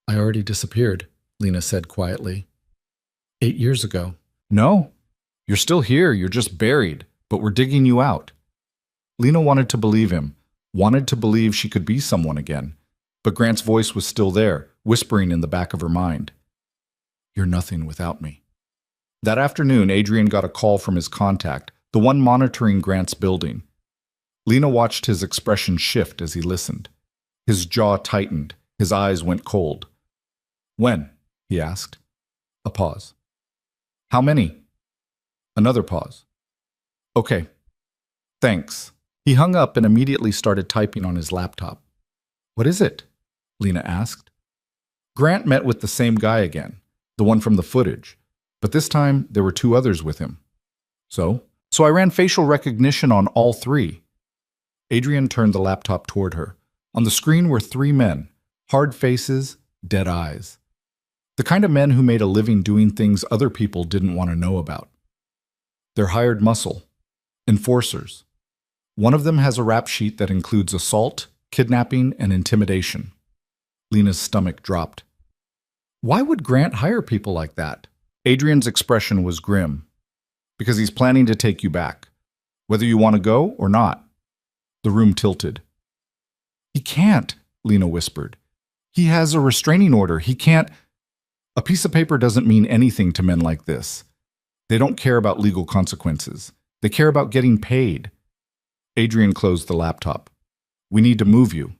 "I already disappeared," Lena said quietly. 8 years ago. "No, you're still here, you're just buried, but we're digging you out." Lena wanted to believe him, wanted to believe she could be someone again, but Grant's voice was still there, whispering in the back of her mind. "You're nothing without me." That afternoon, Adrian got a call from his contact, the one monitoring Grant's building. Lena watched his expression shift as he listened. His jaw tightened, his eyes went cold. "When?" he asked. A pause. "How many?" Another pause. "Okay. Thanks." He hung up and immediately started typing on his laptop. "What is it?" Lena asked. Grant met with the same guy again, the one from the footage, but this time there were 2 others with him. So I ran facial recognition on all 3. Adrian turned the laptop toward her. On the screen were 3 men, hard faces, dead eyes. The kind of men who made a living doing things other people didn't want to know about. They're hired muscle, enforcers. One of them has a rap sheet that includes assault, kidnapping, and intimidation. Lena's stomach dropped. Why would Grant hire people like that? Adrian's expression was grim. Because he's planning to take you back, whether you want to go or not. The room tilted. "He can't," Lena whispered. "He has a restraining order. He can't." A piece of paper doesn't mean anything to men like this. They don't care about legal consequences. They care about getting paid. Adrian closed the laptop. "We need to move you."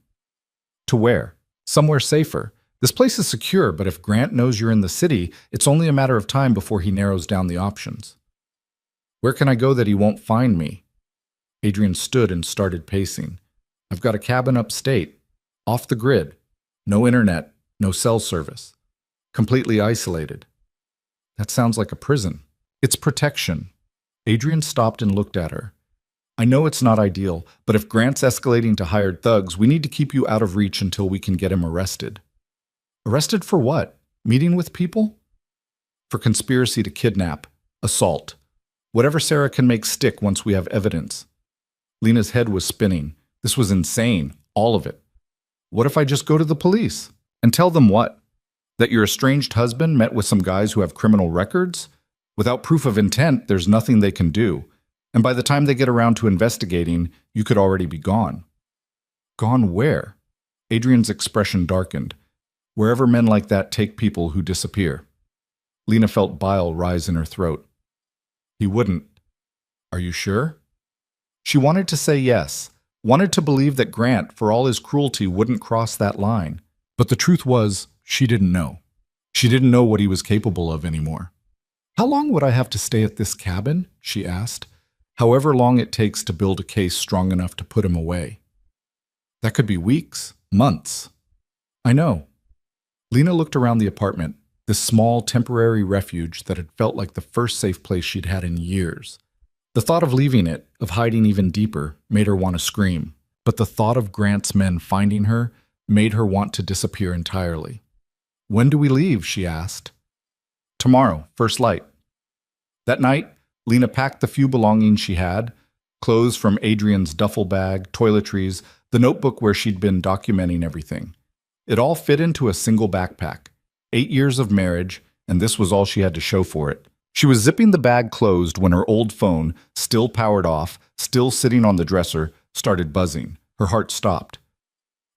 "To where?" "Somewhere safer. This place is secure, but if Grant knows you're in the city, it's only a matter of time before he narrows down the options." "Where can I go that he won't find me?" Adrian stood and started pacing. "I've got a cabin upstate, off the grid. No internet, no cell service. Completely isolated." "That sounds like a prison." "It's protection." Adrian stopped and looked at her. "I know it's not ideal, but if Grant's escalating to hired thugs, we need to keep you out of reach until we can get him arrested." "Arrested for what? Meeting with people?" "For conspiracy to kidnap, assault. Whatever Sarah can make stick once we have evidence." Lena's head was spinning. This was insane, all of it. "What if I just go to the police?" "And tell them what? That your estranged husband met with some guys who have criminal records? Without proof of intent, there's nothing they can do. And by the time they get around to investigating, you could already be gone." "Gone where?" Adrian's expression darkened. "Wherever men like that take people who disappear." Lena felt bile rise in her throat. "He wouldn't." "Are you sure?" She wanted to say yes, wanted to believe that Grant, for all his cruelty, wouldn't cross that line. But the truth was, she didn't know. She didn't know what he was capable of anymore. "How long would I have to stay at this cabin?" she asked. "However long it takes to build a case strong enough to put him away." "That could be weeks, months." "I know." Lena looked around the apartment, this small, temporary refuge that had felt like the first safe place she'd had in years. The thought of leaving it, of hiding even deeper, made her want to scream. but the thought of Grant's men finding her made her want to disappear entirely. "When do we leave?" she asked. "Tomorrow, first light." That night, Lena packed the few belongings she had, clothes from Adrian's duffel bag, toiletries, the notebook where she'd been documenting everything. It all fit into a single backpack. 8 years of marriage, and this was all she had to show for it. She was zipping the bag closed when her old phone, still powered off, still sitting on the dresser, started buzzing. Her heart stopped.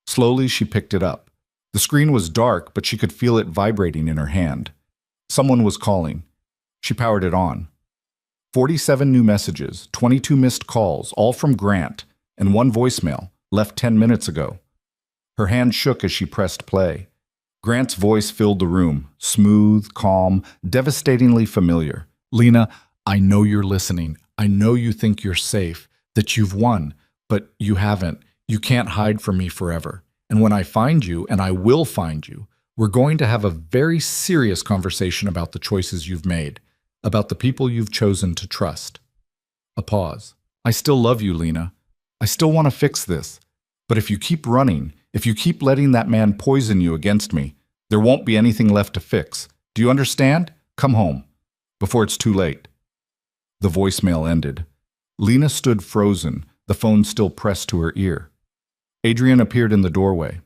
Slowly, she picked it up. The screen was dark, but she could feel it vibrating in her hand. Someone was calling. She powered it on. 47 new messages, 22 missed calls, all from Grant, and one voicemail, left 10 minutes ago. Her hand shook as she pressed play. Grant's voice filled the room, smooth, calm, devastatingly familiar. "Lena, I know you're listening. I know you think you're safe, that you've won, but you haven't. You can't hide from me forever. And when I find you, and I will find you, we're going to have a very serious conversation about the choices you've made, about the people you've chosen to trust." A pause. "I still love you, Lena. I still want to fix this. But if you keep running, if you keep letting that man poison you against me, there won't be anything left to fix. Do you understand? Come home, before it's too late." The voicemail ended. Lena stood frozen, the phone still pressed to her ear. Adrian appeared in the doorway.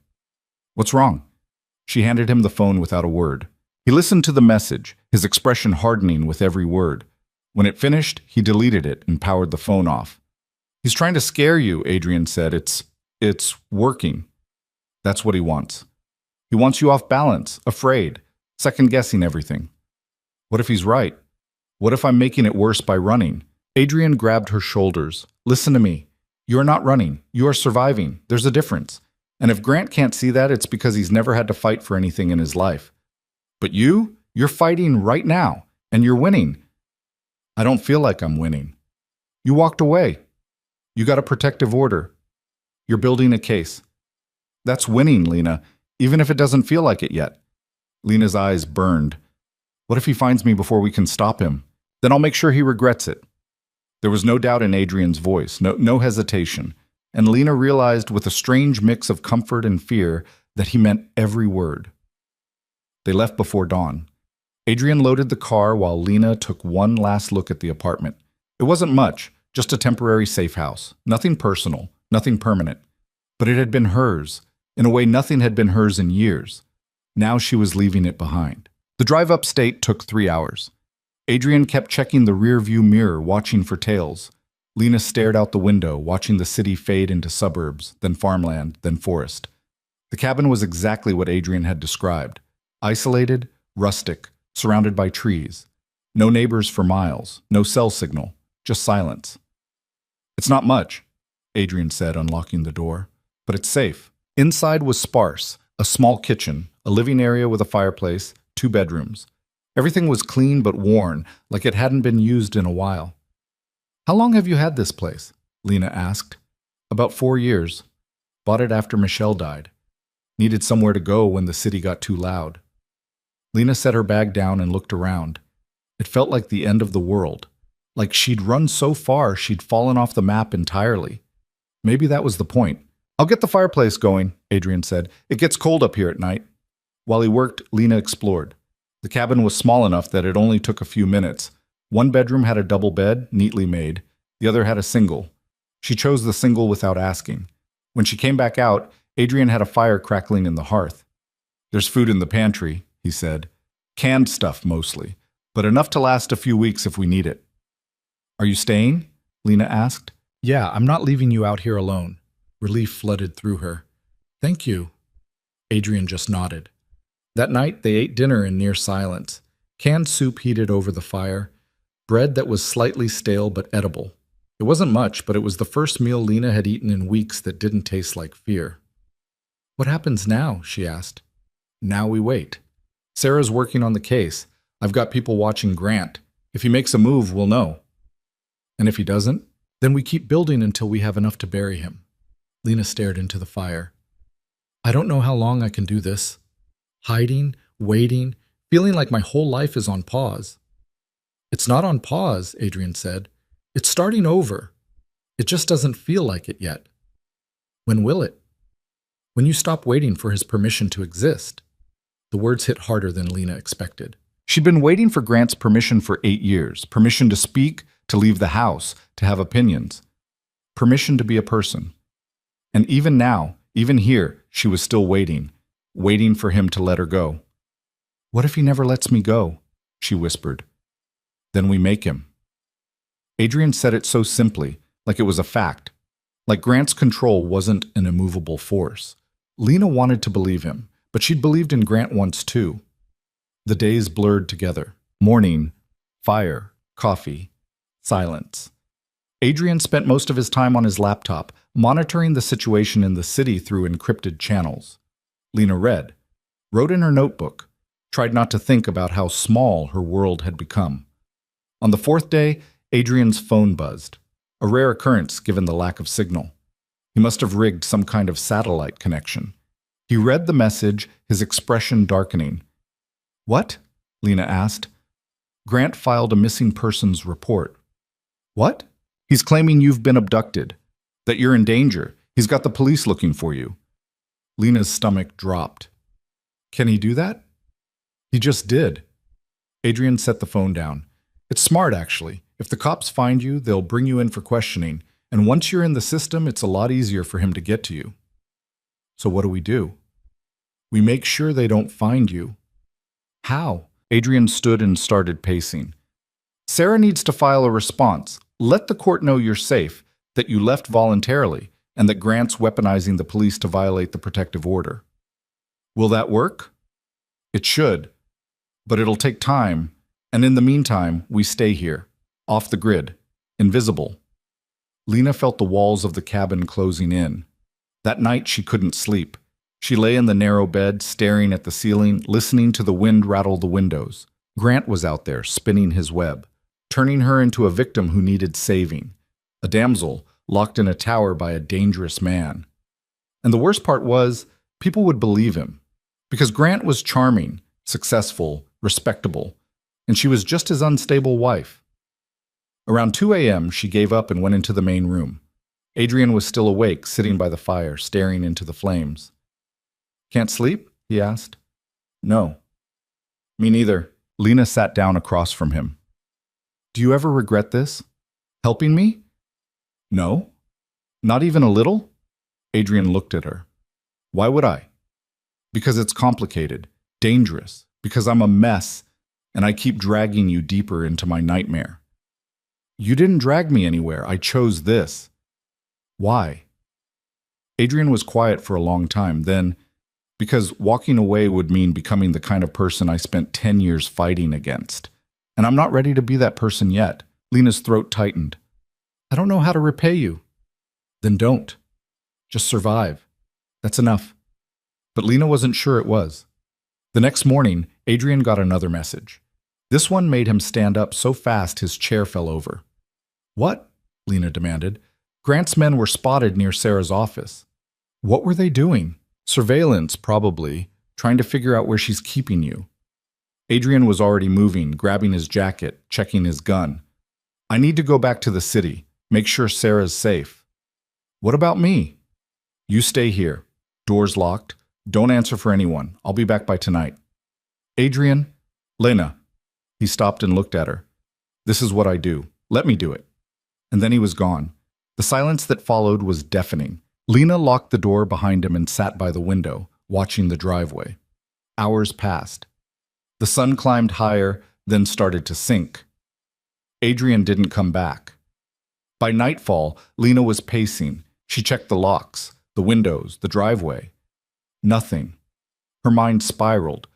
"What's wrong?" She handed him the phone without a word. He listened to the message, his expression hardening with every word. When it finished, he deleted it and powered the phone off. "He's trying to scare you," Adrian said. It's working." "That's what he wants. He wants you off balance, afraid, second-guessing everything." "What if he's right? What if I'm making it worse by running?" Adrian grabbed her shoulders. "Listen to me. You are not running. You are surviving. There's a difference. And if Grant can't see that, it's because he's never had to fight for anything in his life. But you're fighting right now, and you're winning." "I don't feel like I'm winning." "You walked away. You got a protective order. You're building a case. That's winning, Lena, even if it doesn't feel like it yet." Lena's eyes burned. "What if he finds me before we can stop him? Then I'll make sure he regrets it." There was no doubt in Adrian's voice, no hesitation, and Lena realized with a strange mix of comfort and fear that he meant every word. They left before dawn. Adrian loaded the car while Lena took one last look at the apartment. It wasn't much, just a temporary safe house. Nothing personal, nothing permanent. But it had been hers. In a way, nothing had been hers in years. Now she was leaving it behind. The drive upstate took 3 hours. Adrian kept checking the rear-view mirror, watching for tails. Lena stared out the window, watching the city fade into suburbs, then farmland, then forest. The cabin was exactly what Adrian had described. Isolated, rustic, surrounded by trees. No neighbors for miles, no cell signal, just silence. "It's not much," Adrian said, unlocking the door, "but it's safe." Inside was sparse, a small kitchen, a living area with a fireplace, 2 bedrooms. Everything was clean but worn, like it hadn't been used in a while. "How long have you had this place?" Lena asked. "About 4 years. Bought it after Michelle died. Needed somewhere to go when the city got too loud." Lena set her bag down and looked around. It felt like the end of the world. Like she'd run so far she'd fallen off the map entirely. Maybe that was the point. "I'll get the fireplace going," Adrian said. "It gets cold up here at night." While he worked, Lena explored. The cabin was small enough that it only took a few minutes. One bedroom had a double bed, neatly made. The other had a single. She chose the single without asking. When she came back out, Adrian had a fire crackling in the hearth. "There's food in the pantry," he said. "Canned stuff, mostly, but enough to last a few weeks if we need it." "Are you staying?" Lena asked. "Yeah, I'm not leaving you out here alone." Relief flooded through her. "Thank you." Adrian just nodded. That night, they ate dinner in near silence. Canned soup heated over the fire. Bread that was slightly stale but edible. It wasn't much, but it was the first meal Lena had eaten in weeks that didn't taste like fear. "What happens now?" she asked. "Now we wait. Sarah's working on the case. I've got people watching Grant. If he makes a move, we'll know. And if he doesn't, then we keep building until we have enough to bury him." Lena stared into the fire. "I don't know how long I can do this. Hiding, waiting, feeling like my whole life is on pause." "It's not on pause," Adrian said. "It's starting over. It just doesn't feel like it yet." When will it? When you stop waiting for his permission to exist. The words hit harder than Lena expected. She'd been waiting for Grant's permission for 8 years. Permission to speak, to leave the house, to have opinions. Permission to be a person. And even now, even here, she was still waiting for him to let her go. What if he never lets me go? She whispered. Then we make him. Adrian said it so simply, like it was a fact. Like Grant's control wasn't an immovable force. Lena wanted to believe him, but she'd believed in Grant once too. The days blurred together. Morning, fire, coffee, silence. Adrian spent most of his time on his laptop, monitoring the situation in the city through encrypted channels. Lena read, wrote in her notebook, tried not to think about how small her world had become. On the 4th day, Adrian's phone buzzed, a rare occurrence given the lack of signal. He must have rigged some kind of satellite connection. He read the message, his expression darkening. What? Lena asked. Grant filed a missing persons report. What? He's claiming you've been abducted, that you're in danger. He's got the police looking for you. Lena's stomach dropped. Can he do that? He just did. Adrian set the phone down. It's smart, actually. If the cops find you, they'll bring you in for questioning, and once you're in the system, it's a lot easier for him to get to you. So what do? We make sure they don't find you. How? Adrian stood and started pacing. Sarah needs to file a response. Let the court know you're safe, that you left voluntarily, and that Grant's weaponizing the police to violate the protective order. Will that work? It should, but it'll take time, and in the meantime, we stay here, off the grid, invisible. Lena felt the walls of the cabin closing in. That night she couldn't sleep. She lay in the narrow bed, staring at the ceiling, listening to the wind rattle the windows. Grant was out there, spinning his web, turning her into a victim who needed saving, a damsel locked in a tower by a dangerous man. And the worst part was, people would believe him, because Grant was charming, successful, respectable, and she was just his unstable wife. Around 2 a.m., she gave up and went into the main room. Adrian was still awake, sitting by the fire, staring into the flames. Can't sleep? He asked. No. Me neither. Lena sat down across from him. Do you ever regret this? Helping me? No. Not even a little? Adrian looked at her. Why would I? Because it's complicated, dangerous, because I'm a mess, and I keep dragging you deeper into my nightmare. You didn't drag me anywhere. I chose this. Why? Adrian was quiet for a long time, then, because walking away would mean becoming the kind of person I spent 10 years fighting against. And I'm not ready to be that person yet. Lena's throat tightened. I don't know how to repay you. Then don't. Just survive. That's enough. But Lena wasn't sure it was. The next morning, Adrian got another message. This one made him stand up so fast his chair fell over. What? Lena demanded. Grant's men were spotted near Sarah's office. What were they doing? Surveillance, probably, trying to figure out where she's keeping you. Adrian was already moving, grabbing his jacket, checking his gun. I need to go back to the city, make sure Sarah's safe. What about me? You stay here. Doors locked. Don't answer for anyone. I'll be back by tonight. Adrian? Lena. He stopped and looked at her. This is what I do. Let me do it. And then he was gone. The silence that followed was deafening. Lena locked the door behind him and sat by the window, watching the driveway. Hours passed. The sun climbed higher, then started to sink. Adrian didn't come back. By nightfall, Lena was pacing. She checked the locks, the windows, the driveway. Nothing. Her mind spiraled.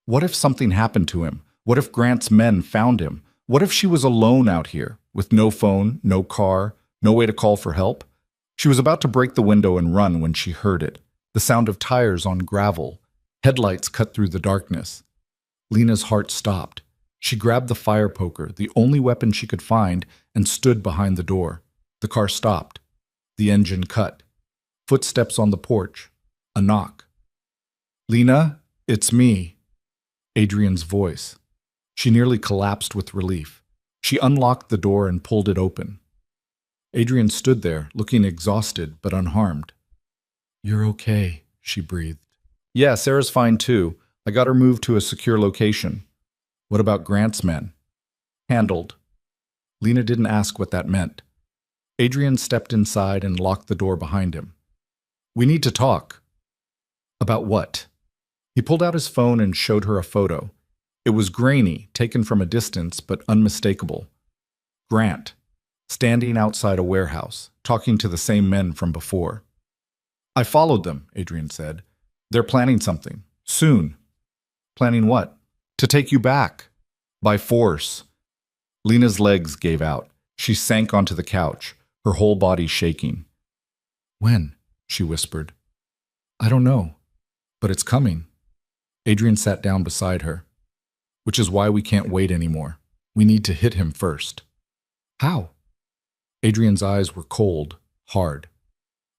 What if something happened to him? What if Grant's men found him? What if she was alone out here, with no phone, no car, no way to call for help? She was about to break the window and run when she heard it. The sound of tires on gravel. Headlights cut through the darkness. Lena's heart stopped. She grabbed the fire poker, the only weapon she could find, and stood behind the door. The car stopped. The engine cut. Footsteps on the porch. A knock. Lena, it's me. Adrian's voice. She nearly collapsed with relief. She unlocked the door and pulled it open. Adrian stood there, looking exhausted but unharmed. You're okay, she breathed. Yeah, Sarah's fine too. I got her moved to a secure location. What about Grant's men? Handled. Lena didn't ask what that meant. Adrian stepped inside and locked the door behind him. We need to talk. About what? He pulled out his phone and showed her a photo. It was grainy, taken from a distance, but unmistakable. Grant, standing outside a warehouse, talking to the same men from before. I followed them, Adrian said. They're planning something. Soon. Planning what? To take you back. By force. Lena's legs gave out. She sank onto the couch, her whole body shaking. When? She whispered. I don't know, but it's coming. Adrian sat down beside her. Which is why we can't wait anymore. We need to hit him first. How? Adrian's eyes were cold, hard.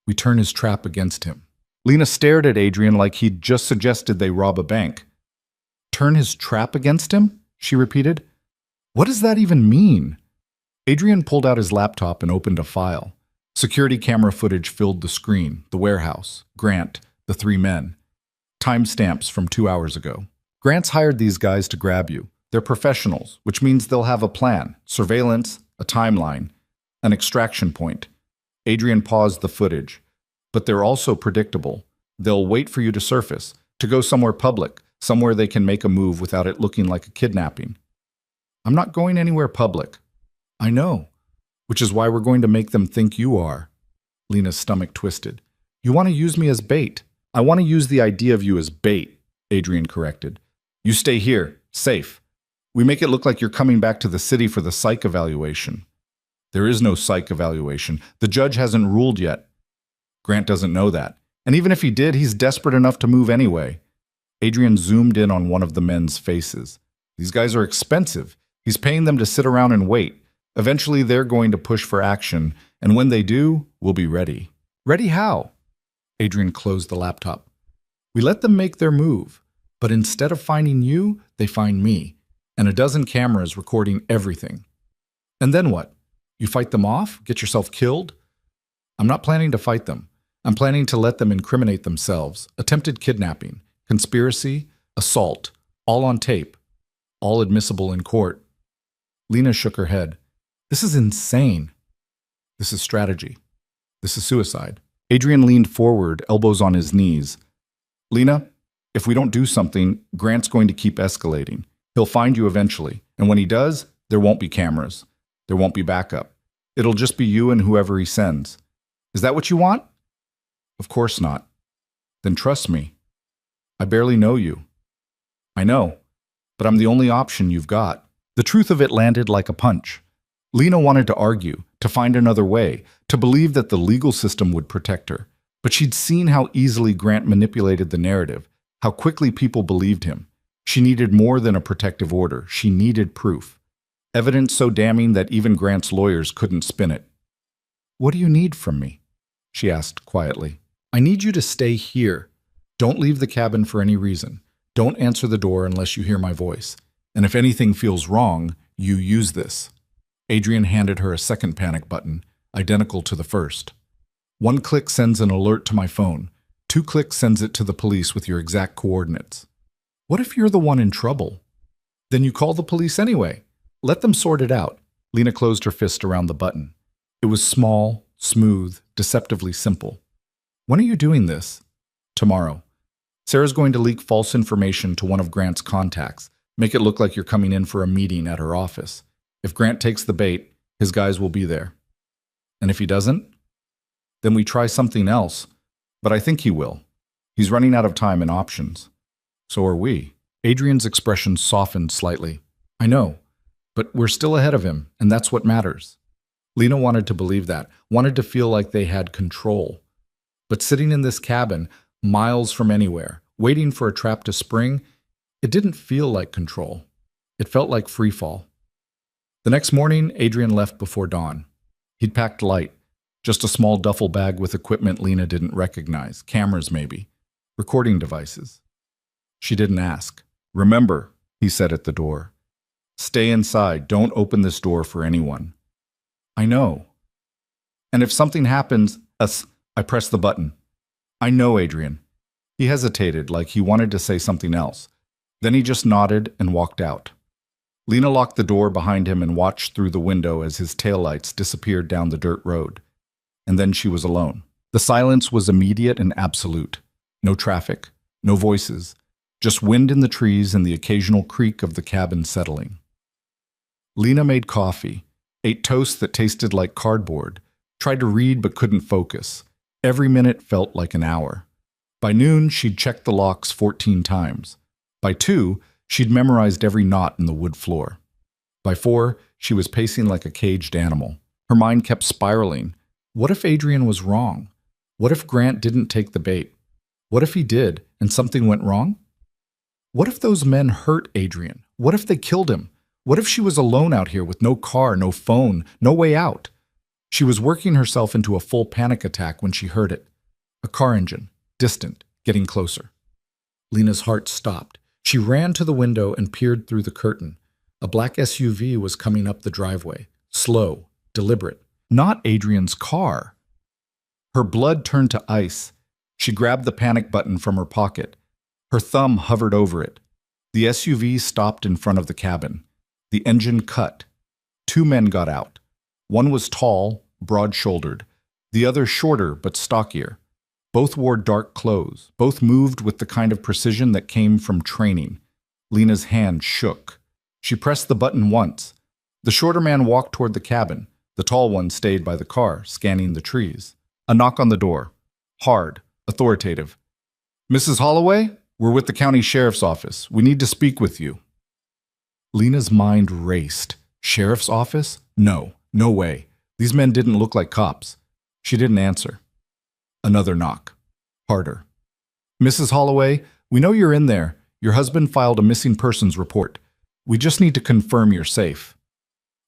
We turn his trap against him. Lena stared at Adrian like he'd just suggested they rob a bank. Turn his trap against him? She repeated. What does that even mean? Adrian pulled out his laptop and opened a file. Security camera footage filled the screen, the warehouse, Grant, the three men. Timestamps from 2 hours ago. Grant's hired these guys to grab you. They're professionals, which means they'll have a plan, surveillance, a timeline, an extraction point. Adrian paused the footage. But they're also predictable. They'll wait for you to surface, to go somewhere public, somewhere they can make a move without it looking like a kidnapping. I'm not going anywhere public. I know, which is why we're going to make them think you are. Lena's stomach twisted. You want to use me as bait. I want to use the idea of you as bait, Adrian corrected. You stay here, safe. We make it look like you're coming back to the city for the psych evaluation. There is no psych evaluation. The judge hasn't ruled yet. Grant doesn't know that. And even if he did, he's desperate enough to move anyway. Adrian zoomed in on one of the men's faces. These guys are expensive. He's paying them to sit around and wait. Eventually, they're going to push for action, and when they do, we'll be ready. Ready how? Adrian closed the laptop. We let them make their move, but instead of finding you, they find me, and a dozen cameras recording everything. And then what? You fight them off? Get yourself killed? I'm not planning to fight them. I'm planning to let them incriminate themselves. Attempted kidnapping, conspiracy, assault, all on tape, all admissible in court. Lena shook her head. This is insane. This is strategy. This is suicide. Adrian leaned forward, elbows on his knees. Lena, if we don't do something, Grant's going to keep escalating. He'll find you eventually, and when he does, there won't be cameras. There won't be backup. It'll just be you and whoever he sends. Is that what you want? Of course not. Then trust me. I barely know you. I know, but I'm the only option you've got. The truth of it landed like a punch. Lena wanted to argue, to find another way, to believe that the legal system would protect her. But she'd seen how easily Grant manipulated the narrative, how quickly people believed him. She needed more than a protective order. She needed proof. Evidence so damning that even Grant's lawyers couldn't spin it. What do you need from me? She asked quietly. I need you to stay here. Don't leave the cabin for any reason. Don't answer the door unless you hear my voice. And if anything feels wrong, you use this. Adrian handed her a second panic button, identical to the first. 1 click sends an alert to my phone. 2 clicks sends it to the police with your exact coordinates. What if you're the one in trouble? Then you call the police anyway. Let them sort it out. Lena closed her fist around the button. It was small, smooth, deceptively simple. When are you doing this? Tomorrow. Sarah's going to leak false information to one of Grant's contacts. Make it look like you're coming in for a meeting at her office. If Grant takes the bait, his guys will be there. And if he doesn't, then we try something else. But I think he will. He's running out of time and options. So are we. Adrian's expression softened slightly. I know, but we're still ahead of him, and that's what matters. Lena wanted to believe that, wanted to feel like they had control. But sitting in this cabin, miles from anywhere, waiting for a trap to spring, it didn't feel like control. It felt like free fall. The next morning, Adrian left before dawn. He'd packed light, just a small duffel bag with equipment Lena didn't recognize, cameras maybe, recording devices. She didn't ask. Remember, he said at the door. Stay inside. Don't open this door for anyone. I know. And if something happens, I press the button. I know, Adrian. He hesitated, like he wanted to say something else. Then he just nodded and walked out. Lena locked the door behind him and watched through the window as his taillights disappeared down the dirt road. And then she was alone. The silence was immediate and absolute. No traffic, no voices, just wind in the trees and the occasional creak of the cabin settling. Lena made coffee, ate toast that tasted like cardboard, tried to read but couldn't focus. Every minute felt like an hour. By noon, she'd checked the locks 14 times. By 2, she'd memorized every knot in the wood floor. By 4, she was pacing like a caged animal. Her mind kept spiraling. What if Adrian was wrong? What if Grant didn't take the bait? What if he did and something went wrong? What if those men hurt Adrian? What if they killed him? What if she was alone out here with no car, no phone, no way out? She was working herself into a full panic attack when she heard it. A car engine, distant, getting closer. Lena's heart stopped. She ran to the window and peered through the curtain. A black SUV was coming up the driveway, slow, deliberate. Not Adrian's car. Her blood turned to ice. She grabbed the panic button from her pocket. Her thumb hovered over it. The SUV stopped in front of the cabin. The engine cut. 2 men got out. One was tall, broad-shouldered. The other shorter but stockier. Both wore dark clothes. Both moved with the kind of precision that came from training. Lena's hand shook. She pressed the button once. The shorter man walked toward the cabin. The tall one stayed by the car, scanning the trees. A knock on the door. Hard, authoritative. "Mrs. Holloway, we're with the county sheriff's office. We need to speak with you." Lena's mind raced. Sheriff's office? No, no way. These men didn't look like cops. She didn't answer. Another knock. Harder. "Mrs. Holloway, we know you're in there. Your husband filed a missing persons report. We just need to confirm you're safe."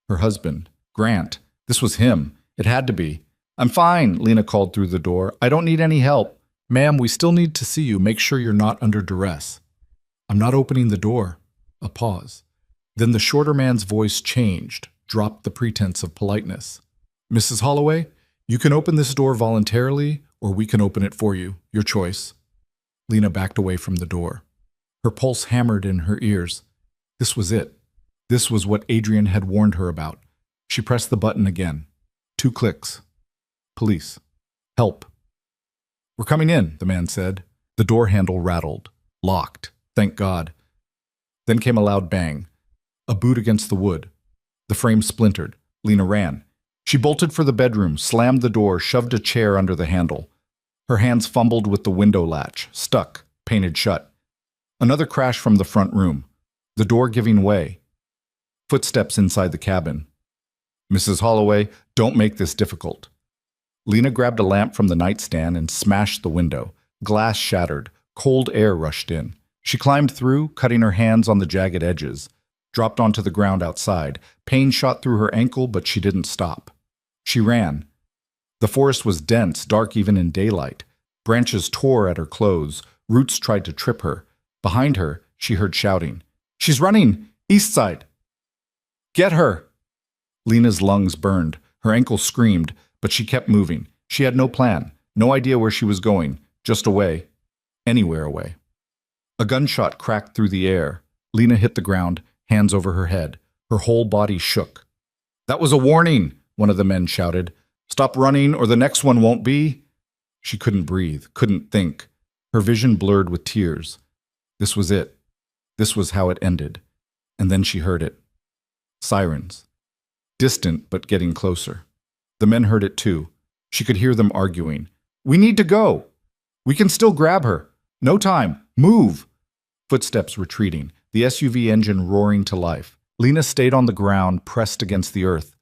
Her husband, Grant. This was him. It had to be. "I'm fine," Lena called through the door. "I don't need any help." "Ma'am, we still need to see you. Make sure you're not under duress." "I'm not opening the door." A pause. Then the shorter man's voice changed, dropped the pretense of politeness. "Mrs. Holloway, you can open this door voluntarily, or we can open it for you. Your choice." Lena backed away from the door. Her pulse hammered in her ears. This was it. This was what Adrian had warned her about. She pressed the button again. 2 clicks. "Police. Help." "We're coming in," the man said. The door handle rattled. Locked. Thank God. Then came a loud bang. A boot against the wood. The frame splintered. Lena ran. She bolted for the bedroom, slammed the door, shoved a chair under the handle. Her hands fumbled with the window latch, stuck, painted shut. Another crash from the front room. The door giving way. Footsteps inside the cabin. "Mrs. Holloway, don't make this difficult." Lena grabbed a lamp from the nightstand and smashed the window. Glass shattered. Cold air rushed in. She climbed through, cutting her hands on the jagged edges. Dropped onto the ground outside. Pain shot through her ankle, but she didn't stop. She ran. The forest was dense, dark even in daylight. Branches tore at her clothes. Roots tried to trip her. Behind her, she heard shouting. "She's running! East side!" "Get her!" Lena's lungs burned. Her ankle screamed, but she kept moving. She had no plan, no idea where she was going, just away. Anywhere away. A gunshot cracked through the air. Lena hit the ground, hands over her head. Her whole body shook. "That was a warning," one of the men shouted. "Stop running or the next one won't be." She couldn't breathe, couldn't think. Her vision blurred with tears. This was it. This was how it ended. And then she heard it. Sirens. Distant, but getting closer. The men heard it too. She could hear them arguing. "We need to go. We can still grab her. No time. Move." Footsteps retreating. The SUV engine roaring to life. Lena stayed on the ground, pressed against the earth,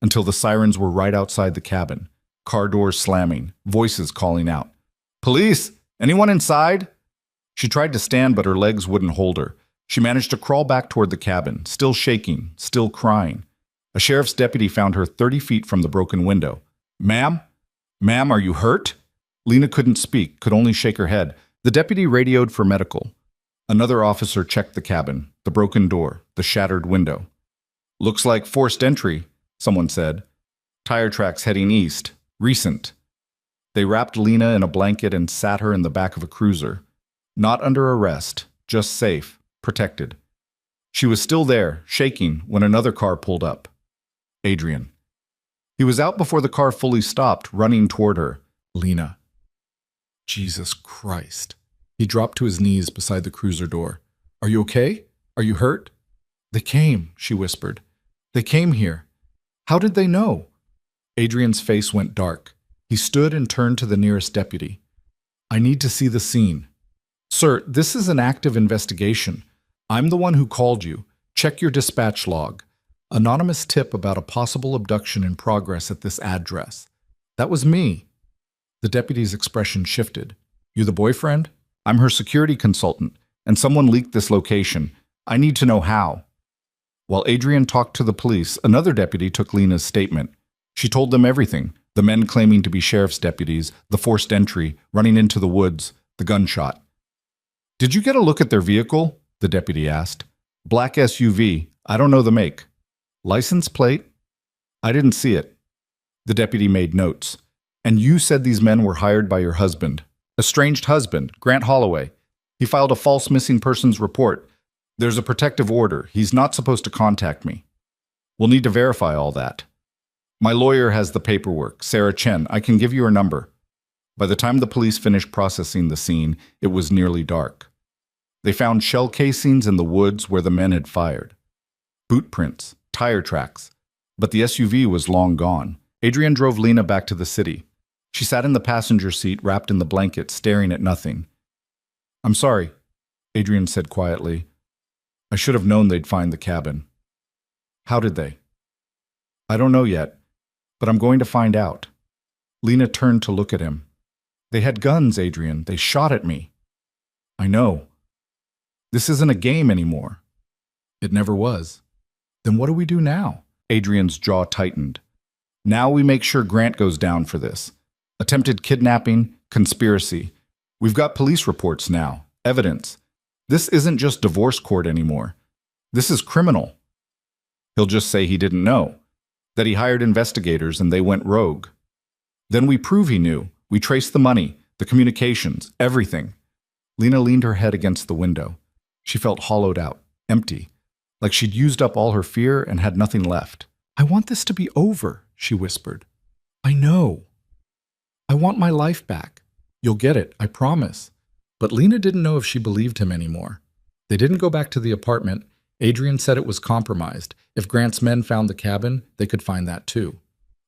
until the sirens were right outside the cabin. Car doors slamming. Voices calling out. "Police! Anyone inside?" She tried to stand, but her legs wouldn't hold her. She managed to crawl back toward the cabin, still shaking, still crying. A sheriff's deputy found her 30 feet from the broken window. "Ma'am? Ma'am, are you hurt?" Lena couldn't speak, could only shake her head. The deputy radioed for medical. Another officer checked the cabin, the broken door, the shattered window. "Looks like forced entry," someone said. "Tire tracks heading east. Recent." They wrapped Lena in a blanket and sat her in the back of a cruiser. Not under arrest, just safe, protected. She was still there, shaking, when another car pulled up. Adrian. He was out before the car fully stopped, running toward her. Lena. Jesus Christ. He dropped to his knees beside the cruiser door. Are you okay? Are you hurt? They came, she whispered. They came here. How did they know? Adrian's face went dark. He stood and turned to the nearest deputy. I need to see the scene. Sir, this is an active investigation. I'm the one who called you. Check your dispatch log. Anonymous tip about a possible abduction in progress at this address. That was me. The deputy's expression shifted. You the boyfriend? I'm her security consultant, and someone leaked this location. I need to know how. While Adrian talked to the police, another deputy took Lena's statement. She told them everything. The men claiming to be sheriff's deputies, the forced entry, running into the woods, the gunshot. Did you get a look at their vehicle? The deputy asked. Black SUV. I don't know the make. License plate? I didn't see it. The deputy made notes. And you said these men were hired by your husband. Estranged husband, Grant Holloway. He filed a false missing persons report. There's a protective order. He's not supposed to contact me. We'll need to verify all that. My lawyer has the paperwork, Sarah Chen. I can give you her number. By the time the police finished processing the scene, it was nearly dark. They found shell casings in the woods where the men had fired. Boot prints, tire tracks. But the SUV was long gone. Adrian drove Lena back to the city. She sat in the passenger seat, wrapped in the blanket, staring at nothing. I'm sorry, Adrian said quietly. I should have known they'd find the cabin. How did they? I don't know yet, but I'm going to find out. Lena turned to look at him. They had guns, Adrian. They shot at me. I know. This isn't a game anymore. It never was. Then what do we do now? Adrian's jaw tightened. Now we make sure Grant goes down for this. Attempted kidnapping, conspiracy. We've got police reports now, evidence. This isn't just divorce court anymore. This is criminal. He'll just say he didn't know, that he hired investigators and they went rogue. Then we prove he knew. We trace the money, the communications, everything. Lena leaned her head against the window. She felt hollowed out, empty, like she'd used up all her fear and had nothing left. I want this to be over, she whispered. I know. I want my life back. You'll get it, I promise. But Lena didn't know if she believed him anymore. They didn't go back to the apartment. Adrian said it was compromised. If Grant's men found the cabin, they could find that too.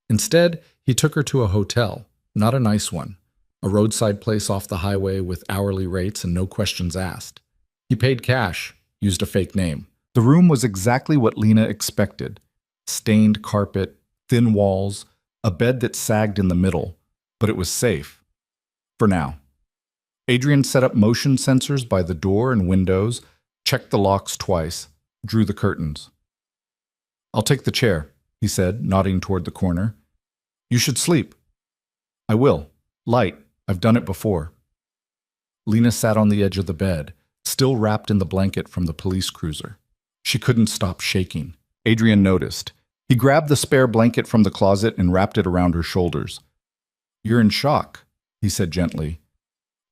Instead, he took her to a hotel, not a nice one, a roadside place off the highway with hourly rates and no questions asked. He paid cash, used a fake name. The room was exactly what Lena expected. Stained carpet, thin walls, a bed that sagged in the middle, but it was safe. For now. Adrian set up motion sensors by the door and windows, checked the locks twice, drew the curtains. I'll take the chair, he said, nodding toward the corner. You should sleep. I will. Light. I've done it before. Lena sat on the edge of the bed, still wrapped in the blanket from the police cruiser. She couldn't stop shaking. Adrian noticed. He grabbed the spare blanket from the closet and wrapped it around her shoulders. You're in shock, he said gently.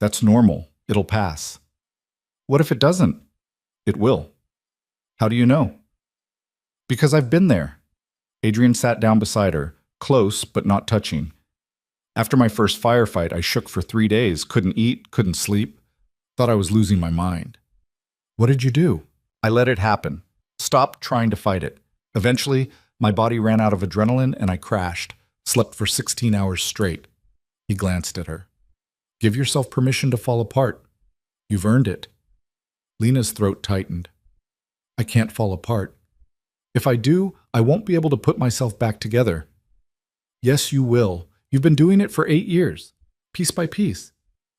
That's normal. It'll pass. What if it doesn't? It will. How do you know? Because I've been there. Adrian sat down beside her, close but not touching. After my first firefight, I shook for 3 days, couldn't eat, couldn't sleep. Thought I was losing my mind. What did you do? I let it happen. Stopped trying to fight it. Eventually, my body ran out of adrenaline and I crashed. Slept for 16 hours straight. He glanced at her. Give yourself permission to fall apart. You've earned it. Lena's throat tightened. I can't fall apart. If I do, I won't be able to put myself back together. Yes, you will. You've been doing it for 8 years, piece by piece.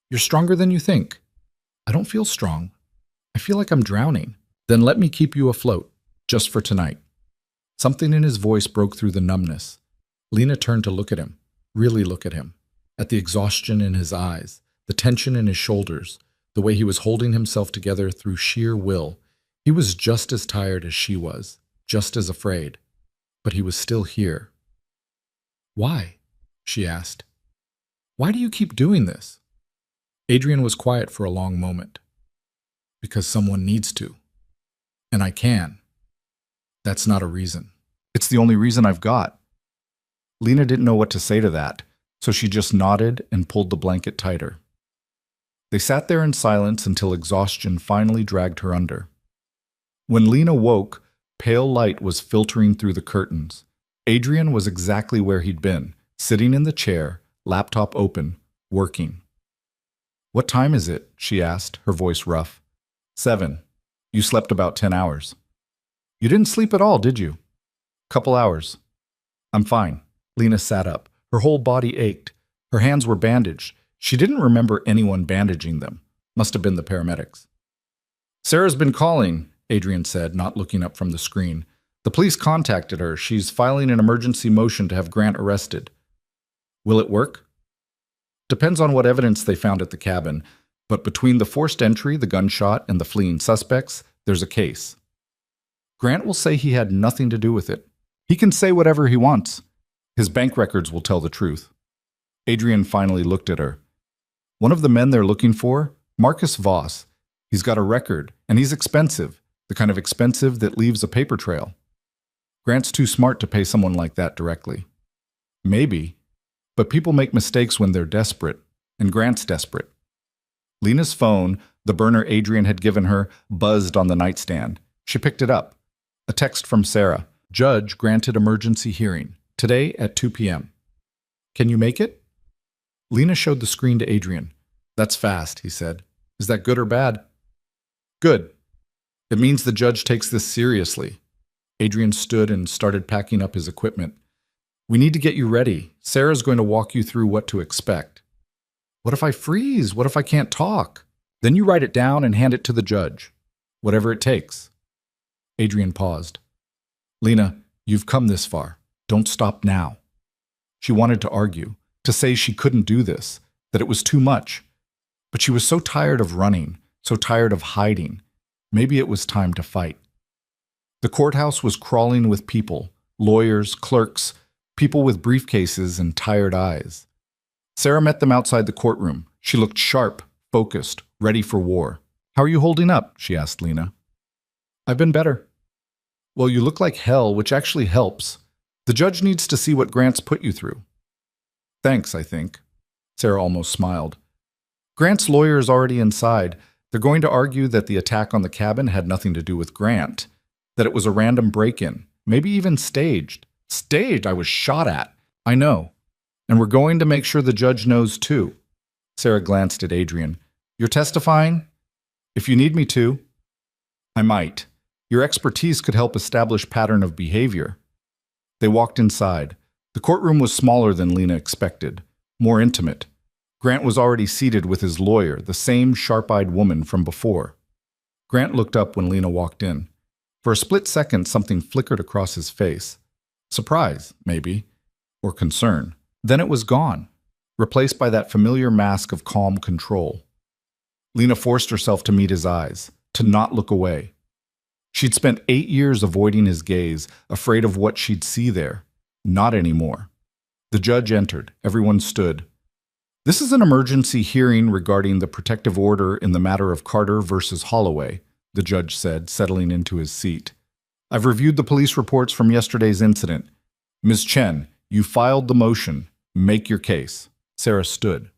You're stronger than you think. I don't feel strong. I feel like I'm drowning. Then let me keep you afloat, just for tonight. Something in his voice broke through the numbness. Lena turned to look at him, really look at him, at the exhaustion in his eyes, the tension in his shoulders, the way he was holding himself together through sheer will. He was just as tired as she was, just as afraid, but he was still here. Why? She asked. Why do you keep doing this? Adrian was quiet for a long moment. Because someone needs to. And I can. That's not a reason. It's the only reason I've got. Lena didn't know what to say to that, so she just nodded and pulled the blanket tighter. They sat there in silence until exhaustion finally dragged her under. When Lena woke, pale light was filtering through the curtains. Adrian was exactly where he'd been, sitting in the chair, laptop open, working. "What time is it?" she asked, her voice rough. 7. You slept about 10 hours. You didn't sleep at all, did you? Couple hours. I'm fine. Lena sat up. Her whole body ached. Her hands were bandaged. She didn't remember anyone bandaging them. Must have been the paramedics. Sarah's been calling, Adrian said, not looking up from the screen. The police contacted her. She's filing an emergency motion to have Grant arrested. Will it work? Depends on what evidence they found at the cabin. But between the forced entry, the gunshot, and the fleeing suspects, there's a case. Grant will say he had nothing to do with it. He can say whatever he wants. His bank records will tell the truth. Adrian finally looked at her. One of the men they're looking for, Marcus Voss. He's got a record, and he's expensive, the kind of expensive that leaves a paper trail. Grant's too smart to pay someone like that directly. Maybe, but people make mistakes when they're desperate, and Grant's desperate. Lena's phone, the burner Adrian had given her, buzzed on the nightstand. She picked it up. A text from Sarah. Judge granted emergency hearing. Today at 2 p.m. Can you make it? Lena showed the screen to Adrian. That's fast, he said. Is that good or bad? Good. It means the judge takes this seriously. Adrian stood and started packing up his equipment. We need to get you ready. Sarah's going to walk you through what to expect. What if I freeze? What if I can't talk? Then you write it down and hand it to the judge. Whatever it takes. Adrian paused. Lena, you've come this far. Don't stop now. She wanted to argue, to say she couldn't do this, that it was too much. But she was so tired of running, so tired of hiding. Maybe it was time to fight. The courthouse was crawling with people, lawyers, clerks, people with briefcases and tired eyes. Sarah met them outside the courtroom. She looked sharp, focused, ready for war. How are you holding up? She asked Lena. I've been better. Well, you look like hell, which actually helps. The judge needs to see what Grant's put you through. Thanks, I think. Sarah almost smiled. Grant's lawyer is already inside. They're going to argue that the attack on the cabin had nothing to do with Grant, that it was a random break-in, maybe even staged. Staged? I was shot at. I know. And we're going to make sure the judge knows too. Sarah glanced at Adrian. You're testifying? If you need me to. I might. Your expertise could help establish pattern of behavior. They walked inside. The courtroom was smaller than Lena expected, more intimate. Grant was already seated with his lawyer, the same sharp-eyed woman from before. Grant looked up when Lena walked in. For a split second, something flickered across his face. Surprise, maybe, or concern. Then it was gone, replaced by that familiar mask of calm control. Lena forced herself to meet his eyes, to not look away. She'd spent 8 years avoiding his gaze, afraid of what she'd see there. Not anymore. The judge entered. Everyone stood. This is an emergency hearing regarding the protective order in the matter of Carter versus Holloway, the judge said, settling into his seat. I've reviewed the police reports from yesterday's incident. Ms. Chen, you filed the motion. Make your case. Sarah stood.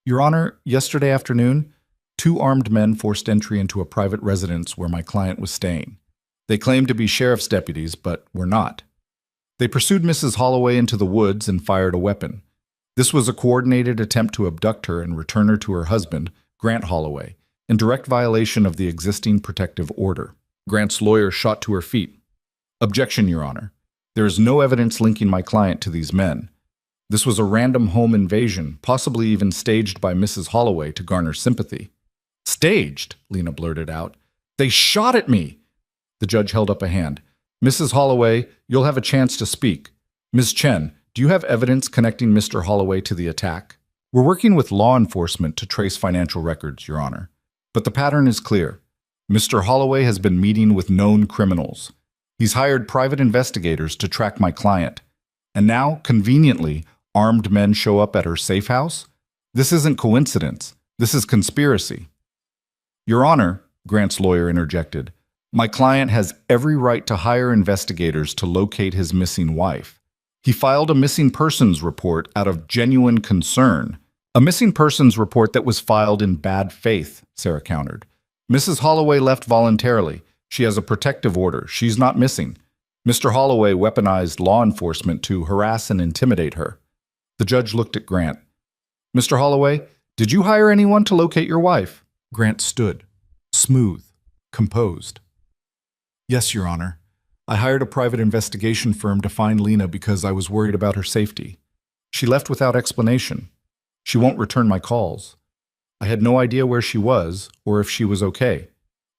Your Honor, yesterday afternoon, 2 armed men forced entry into a private residence where my client was staying. They claimed to be sheriff's deputies, but were not. They pursued Mrs. Holloway into the woods and fired a weapon. This was a coordinated attempt to abduct her and return her to her husband, Grant Holloway, in direct violation of the existing protective order. Grant's lawyer shot to her feet. Objection, Your Honor. There is no evidence linking my client to these men. This was a random home invasion, possibly even staged by Mrs. Holloway to garner sympathy. Staged, Lena blurted out. They shot at me. The judge held up a hand. Mrs. Holloway, you'll have a chance to speak. Ms. Chen, do you have evidence connecting Mr. Holloway to the attack? We're working with law enforcement to trace financial records, Your Honor. But the pattern is clear. Mr. Holloway has been meeting with known criminals. He's hired private investigators to track my client. And now, conveniently, Armed men show up at her safe house? This isn't coincidence. This is conspiracy. Your Honor, Grant's lawyer interjected, my client has every right to hire investigators to locate his missing wife. He filed a missing persons report out of genuine concern. A missing persons report that was filed in bad faith, Sarah countered. Mrs. Holloway left voluntarily. She has a protective order. She's not missing. Mr. Holloway weaponized law enforcement to harass and intimidate her. The judge looked at Grant. Mr. Holloway, did you hire anyone to locate your wife? Grant stood, smooth, composed. Yes, Your Honor. I hired a private investigation firm to find Lena because I was worried about her safety. She left without explanation. She won't return my calls. I had no idea where she was or if she was okay.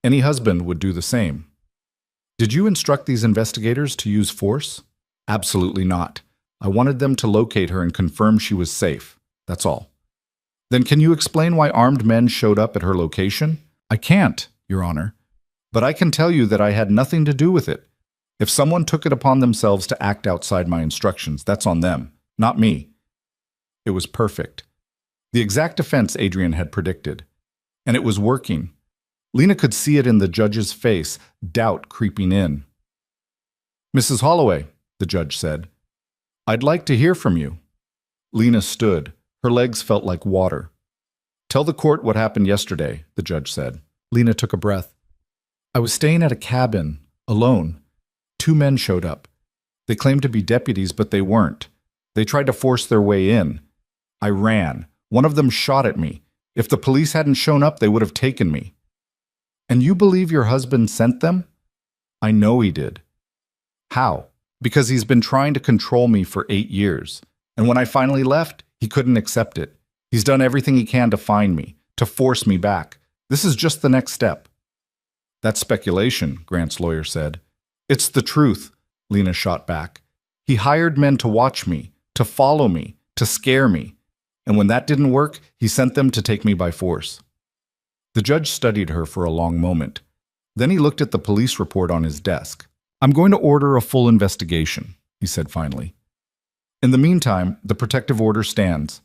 Any husband would do the same. Did you instruct these investigators to use force? Absolutely not. I wanted them to locate her and confirm she was safe. That's all. Then can you explain why armed men showed up at her location? I can't, Your Honor. But I can tell you that I had nothing to do with it. If someone took it upon themselves to act outside my instructions, that's on them, not me. It was perfect. The exact defense Adrian had predicted. And it was working. Lena could see it in the judge's face, doubt creeping in. Mrs. Holloway, the judge said, I'd like to hear from you. Lena stood. Her legs felt like water. Tell the court what happened yesterday, the judge said. Lena took a breath. I was staying at a cabin, alone. 2 men showed up. They claimed to be deputies, but they weren't. They tried to force their way in. I ran. One of them shot at me. If the police hadn't shown up, they would have taken me. And you believe your husband sent them? I know he did. How? Because he's been trying to control me for 8 years. And when I finally left, he couldn't accept it. He's done everything he can to find me, to force me back. This is just the next step. That's speculation, Grant's lawyer said. It's the truth, Lena shot back. He hired men to watch me, to follow me, to scare me. And when that didn't work, he sent them to take me by force. The judge studied her for a long moment. Then he looked at the police report on his desk. I'm going to order a full investigation, he said finally. In the meantime, the protective order stands.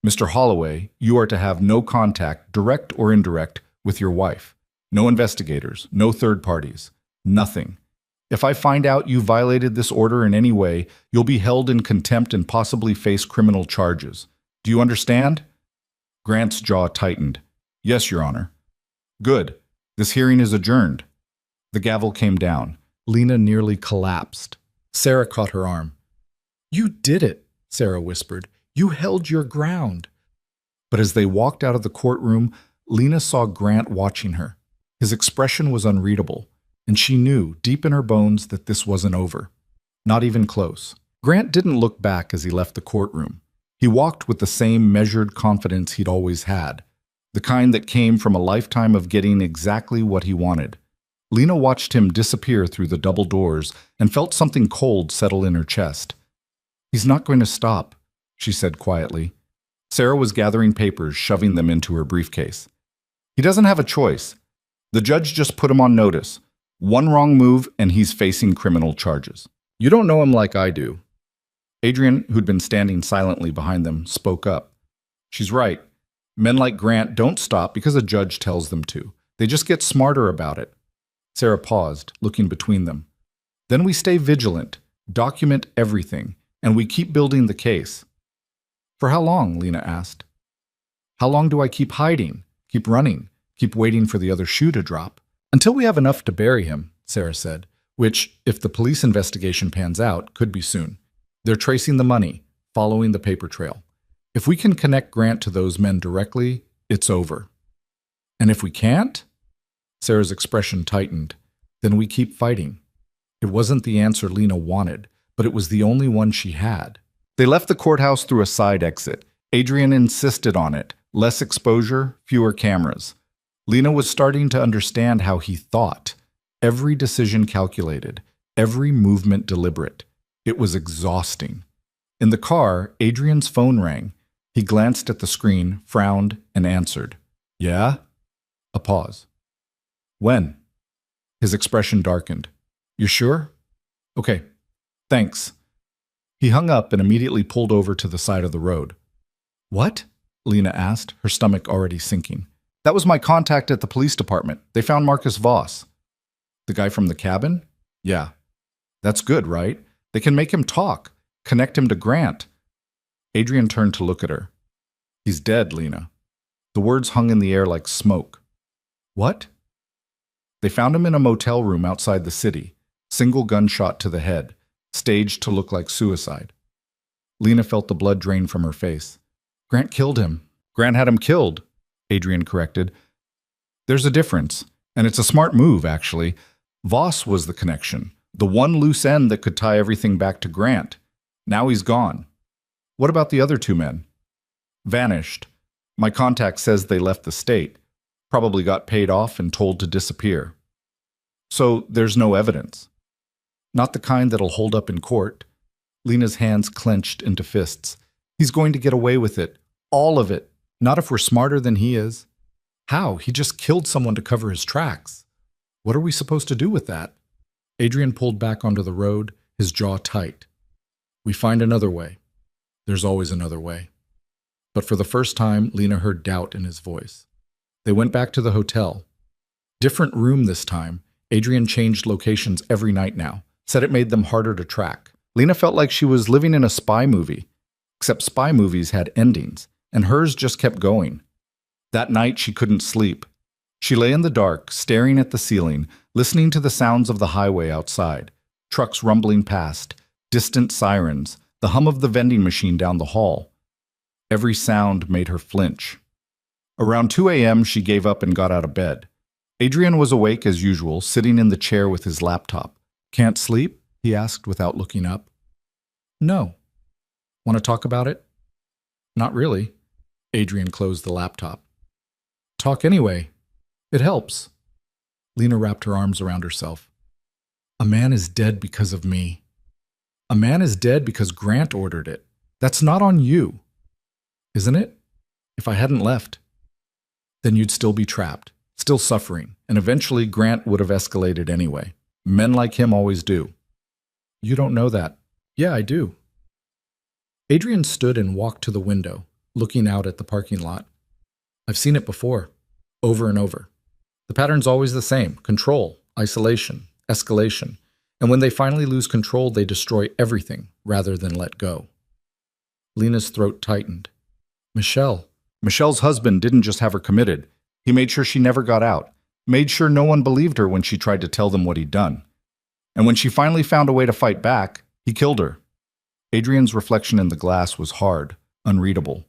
Mr. Holloway, you are to have no contact, direct or indirect, with your wife. No investigators, no third parties, nothing. If I find out you violated this order in any way, you'll be held in contempt and possibly face criminal charges. Do you understand? Grant's jaw tightened. Yes, Your Honor. Good. This hearing is adjourned. The gavel came down. Lena nearly collapsed. Sarah caught her arm. You did it, Sarah whispered. You held your ground. But as they walked out of the courtroom, Lena saw Grant watching her. His expression was unreadable, and she knew deep in her bones that this wasn't over. Not even close. Grant didn't look back as he left the courtroom. He walked with the same measured confidence he'd always had, the kind that came from a lifetime of getting exactly what he wanted. Lena watched him disappear through the double doors and felt something cold settle in her chest. He's not going to stop, she said quietly. Sarah was gathering papers, shoving them into her briefcase. He doesn't have a choice. The judge just put him on notice. One wrong move and he's facing criminal charges. You don't know him like I do. Adrian, who'd been standing silently behind them, spoke up. She's right. Men like Grant don't stop because a judge tells them to. They just get smarter about it. Sarah paused, looking between them. Then we stay vigilant, document everything, and we keep building the case. For how long? Lena asked. How long do I keep hiding, keep running, keep waiting for the other shoe to drop? Until we have enough to bury him, Sarah said, which, if the police investigation pans out, could be soon. They're tracing the money, following the paper trail. If we can connect Grant to those men directly, it's over. And if we can't? Sarah's expression tightened. Then we keep fighting. It wasn't the answer Lena wanted, but it was the only one she had. They left the courthouse through a side exit. Adrian insisted on it. Less exposure, fewer cameras. Lena was starting to understand how he thought. Every decision calculated, every movement deliberate. It was exhausting. In the car, Adrian's phone rang. He glanced at the screen, frowned, and answered. Yeah? A pause. When? His expression darkened. You sure? Okay. Thanks. He hung up and immediately pulled over to the side of the road. What? Lena asked, her stomach already sinking. That was my contact at the police department. They found Marcus Voss. The guy from the cabin? Yeah. That's good, right? They can make him talk, connect him to Grant. Adrian turned to look at her. He's dead, Lena. The words hung in the air like smoke. What? They found him in a motel room outside the city, single gunshot to the head, staged to look like suicide. Lena felt the blood drain from her face. Grant killed him. Grant had him killed, Adrian corrected. There's a difference, and it's a smart move, actually. Voss was the connection, the one loose end that could tie everything back to Grant. Now he's gone. What about the other two men? Vanished. My contact says they left the state, probably got paid off and told to disappear. So there's no evidence. Not the kind that'll hold up in court. Lena's hands clenched into fists. He's going to get away with it. All of it. Not if we're smarter than he is. How? He just killed someone to cover his tracks. What are we supposed to do with that? Adrian pulled back onto the road, his jaw tight. We find another way. There's always another way. But for the first time, Lena heard doubt in his voice. They went back to the hotel. Different room this time. Adrian changed locations every night now, said it made them harder to track. Lena felt like she was living in a spy movie, except spy movies had endings, and hers just kept going. That night she couldn't sleep. She lay in the dark, staring at the ceiling, listening to the sounds of the highway outside, trucks rumbling past, distant sirens, the hum of the vending machine down the hall. Every sound made her flinch. Around 2 a.m., she gave up and got out of bed. Adrian was awake as usual, sitting in the chair with his laptop. Can't sleep? He asked without looking up. No. Want to talk about it? Not really. Adrian closed the laptop. Talk anyway. It helps. Lena wrapped her arms around herself. A man is dead because of me. A man is dead because Grant ordered it. That's not on you. Isn't it? If I hadn't left, then you'd still be trapped, still suffering, and eventually Grant would have escalated anyway. Men like him always do. You don't know that. Yeah, I do. Adrian stood and walked to the window, looking out at the parking lot. I've seen it before, over and over. The pattern's always the same: control, isolation, escalation. And when they finally lose control, they destroy everything rather than let go. Lena's throat tightened. Michelle's husband didn't just have her committed. He made sure she never got out, made sure no one believed her when she tried to tell them what he'd done. And when she finally found a way to fight back, he killed her. Adrian's reflection in the glass was hard, unreadable.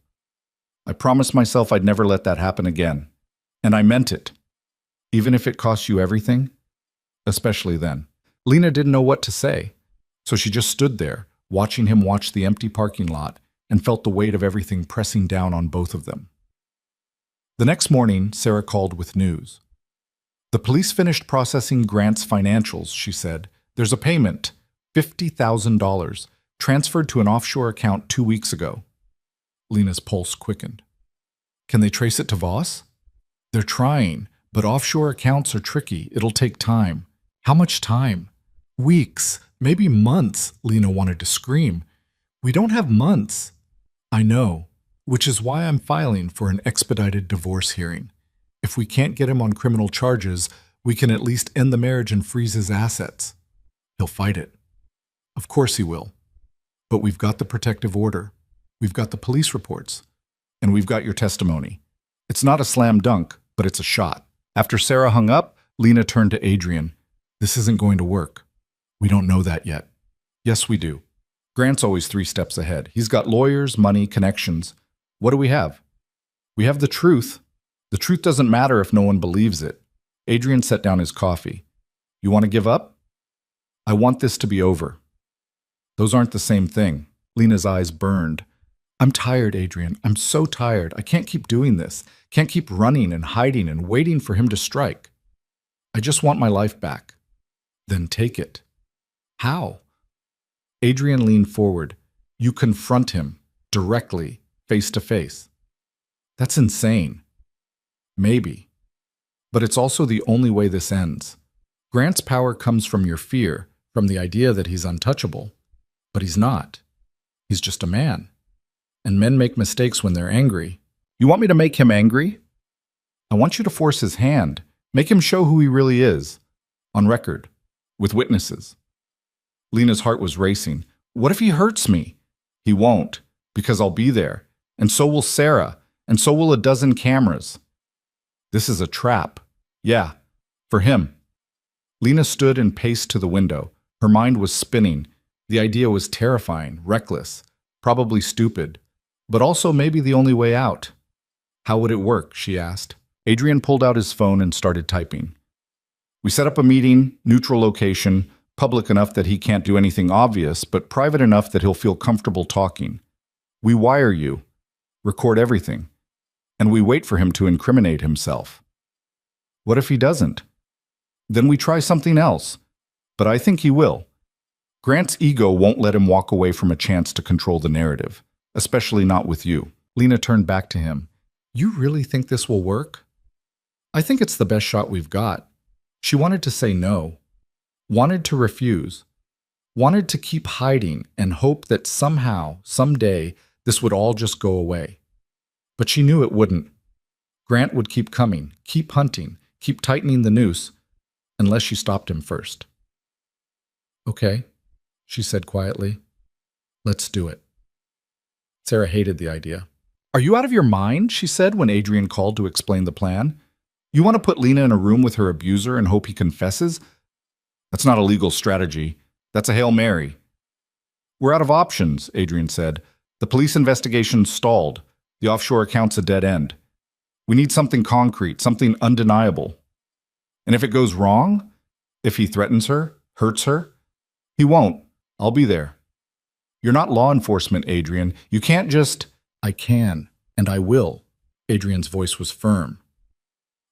I promised myself I'd never let that happen again. And I meant it. Even if it cost you everything? Especially then. Lena didn't know what to say, so she just stood there, watching him watch the empty parking lot, and felt the weight of everything pressing down on both of them. The next morning, Sarah called with news. The police finished processing Grant's financials, she said. There's a payment, $50,000, transferred to an offshore account 2 weeks ago. Lena's pulse quickened. Can they trace it to Voss? They're trying, but offshore accounts are tricky. It'll take time. How much time? Weeks, maybe months, Lena wanted to scream. We don't have months. I know, which is why I'm filing for an expedited divorce hearing. If we can't get him on criminal charges, we can at least end the marriage and freeze his assets. He'll fight it. Of course he will. But we've got the protective order. We've got the police reports. And we've got your testimony. It's not a slam dunk, but it's a shot. After Sarah hung up, Lena turned to Adrian. This isn't going to work. We don't know that yet. Yes, we do. Grant's always 3 steps ahead. He's got lawyers, money, connections. What do we have? We have the truth. The truth doesn't matter if no one believes it. Adrian set down his coffee. You want to give up? I want this to be over. Those aren't the same thing. Lena's eyes burned. I'm tired, Adrian. I'm so tired. I can't keep doing this. Can't keep running and hiding and waiting for him to strike. I just want my life back. Then take it. How? Adrian leaned forward. You confront him, directly, face to face. That's insane. Maybe. But it's also the only way this ends. Grant's power comes from your fear, from the idea that he's untouchable. But he's not. He's just a man. And men make mistakes when they're angry. You want me to make him angry? I want you to force his hand. Make him show who he really is. On record. With witnesses. Lena's heart was racing. What if he hurts me? He won't, because I'll be there. And so will Sarah. And so will a dozen cameras. This is a trap. Yeah, for him. Lena stood and paced to the window. Her mind was spinning. The idea was terrifying, reckless, probably stupid, but also maybe the only way out. How would it work, she asked. Adrian pulled out his phone and started typing. We set up a meeting, neutral location, public enough that he can't do anything obvious, but private enough that he'll feel comfortable talking. We wire you, record everything, and we wait for him to incriminate himself. What if he doesn't? Then we try something else, but I think he will. Grant's ego won't let him walk away from a chance to control the narrative, especially not with you. Lena turned back to him. You really think this will work? I think it's the best shot we've got. She wanted to say no, wanted to refuse, wanted to keep hiding and hope that somehow, someday, this would all just go away. But she knew it wouldn't. Grant would keep coming, keep hunting, keep tightening the noose, unless she stopped him first. Okay, she said quietly. Let's do it. Sarah hated the idea. Are you out of your mind? She said when Adrian called to explain the plan. You want to put Lena in a room with her abuser and hope he confesses? That's not a legal strategy. That's a Hail Mary. We're out of options, Adrian said. The police investigation stalled. The offshore account's a dead end. We need something concrete, something undeniable. And if it goes wrong? If he threatens her, hurts her? He won't. I'll be there. You're not law enforcement, Adrian. You can't just... I can, and I will. Adrian's voice was firm.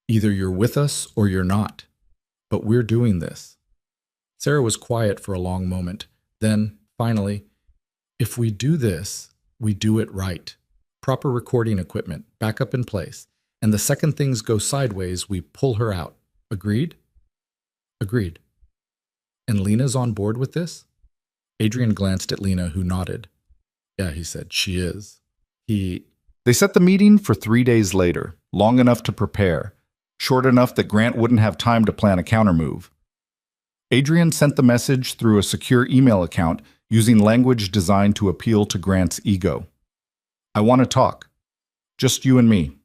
Either you're with us or you're not. But we're doing this. Sarah was quiet for a long moment. Then, finally, if we do this, we do it right. Proper recording equipment, backup in place. And the second things go sideways, we pull her out. Agreed? Agreed. And Lena's on board with this? Adrian glanced at Lena, who nodded. Yeah, he said, she is. They set the meeting for 3 days later, long enough to prepare, short enough that Grant wouldn't have time to plan a countermove. Adrian sent the message through a secure email account using language designed to appeal to Grant's ego. I want to talk. Just you and me.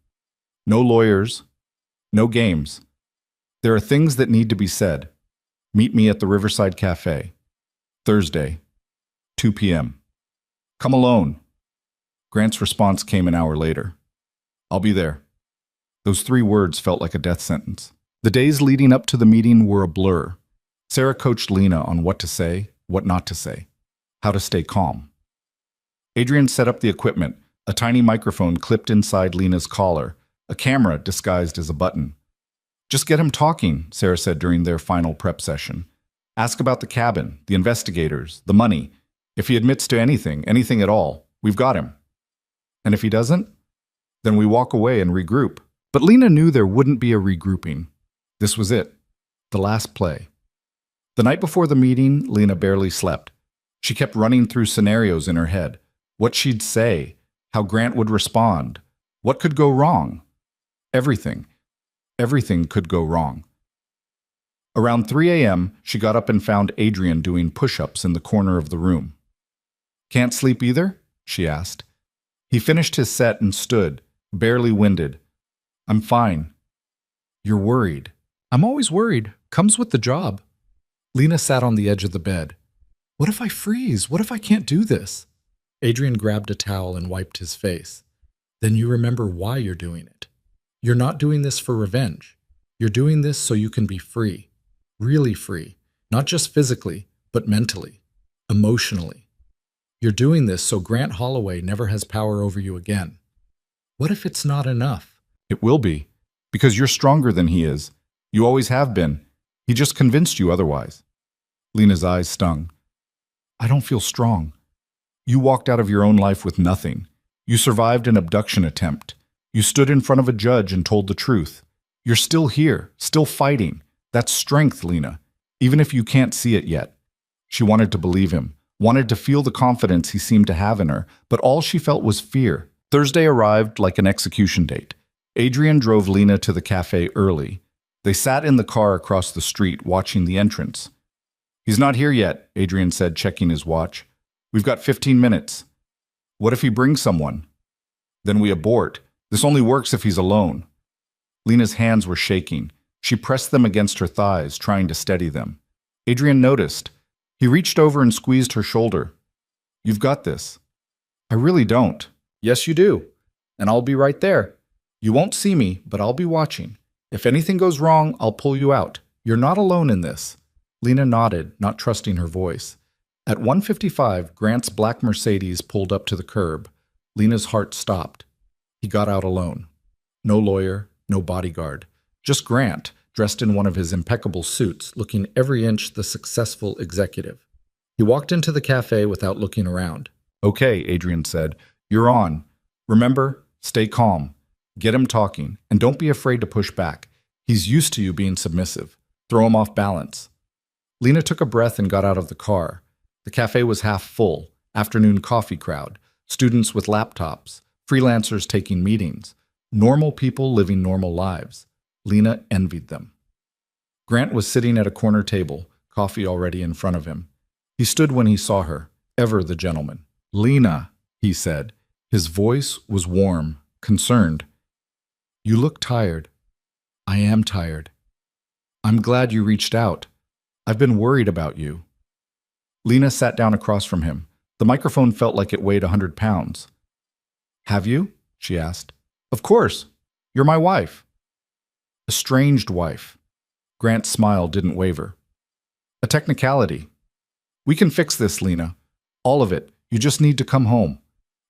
No lawyers. No games. There are things that need to be said. Meet me at the Riverside Cafe. Thursday, 2 p.m. Come alone. Grant's response came an hour later. I'll be there. Those 3 words felt like a death sentence. The days leading up to the meeting were a blur. Sarah coached Lena on what to say, what not to say, how to stay calm. Adrian set up the equipment, a tiny microphone clipped inside Lena's collar, a camera disguised as a button. Just get him talking, Sarah said during their final prep session. Ask about the cabin, the investigators, the money. If he admits to anything, anything at all, we've got him. And if he doesn't, then we walk away and regroup. But Lena knew there wouldn't be a regrouping. This was it, the last play. The night before the meeting, Lena barely slept. She kept running through scenarios in her head. What she'd say, how Grant would respond, what could go wrong. Everything. Everything could go wrong. Around 3 a.m., she got up and found Adrian doing push-ups in the corner of the room. Can't sleep either? She asked. He finished his set and stood, barely winded. I'm fine. You're worried. I'm always worried. Comes with the job. Lena sat on the edge of the bed. What if I freeze? What if I can't do this? Adrian grabbed a towel and wiped his face. Then you remember why you're doing it. You're not doing this for revenge. You're doing this so you can be free. Really free. Not just physically, but mentally, emotionally. You're doing this so Grant Holloway never has power over you again. What if it's not enough? It will be, because you're stronger than he is. You always have been. He just convinced you otherwise. Lena's eyes stung. I don't feel strong. You walked out of your own life with nothing. You survived an abduction attempt. You stood in front of a judge and told the truth. You're still here, still fighting. That's strength, Lena, even if you can't see it yet. She wanted to believe him, wanted to feel the confidence he seemed to have in her, but all she felt was fear. Thursday arrived like an execution date. Adrian drove Lena to the cafe early. They sat in the car across the street, watching the entrance. "He's not here yet," Adrian said, checking his watch. "We've got 15 minutes. What if he brings someone? Then we abort. This only works if he's alone." Lena's hands were shaking. She pressed them against her thighs, trying to steady them. Adrian noticed. He reached over and squeezed her shoulder. "You've got this." "I really don't." "Yes, you do. And I'll be right there. You won't see me, but I'll be watching. If anything goes wrong, I'll pull you out. You're not alone in this." Lena nodded, not trusting her voice. At 1:55, Grant's black Mercedes pulled up to the curb. Lena's heart stopped. He got out alone. No lawyer, no bodyguard. Just Grant, dressed in one of his impeccable suits, looking every inch the successful executive. He walked into the cafe without looking around. "Okay," Adrian said. "You're on. Remember, stay calm. Get him talking, and don't be afraid to push back. He's used to you being submissive. Throw him off balance." Lena took a breath and got out of the car. The cafe was half full, afternoon coffee crowd, students with laptops, freelancers taking meetings, normal people living normal lives. Lena envied them. Grant was sitting at a corner table, coffee already in front of him. He stood when he saw her, ever the gentleman. "Lena," he said. His voice was warm, concerned. "You look tired." "I am tired." "I'm glad you reached out. I've been worried about you." Lena sat down across from him. The microphone felt like it weighed 100 pounds. "Have you?" she asked. "Of course. You're my wife." "Estranged wife." Grant's smile didn't waver. "A technicality. We can fix this, Lena. All of it. You just need to come home."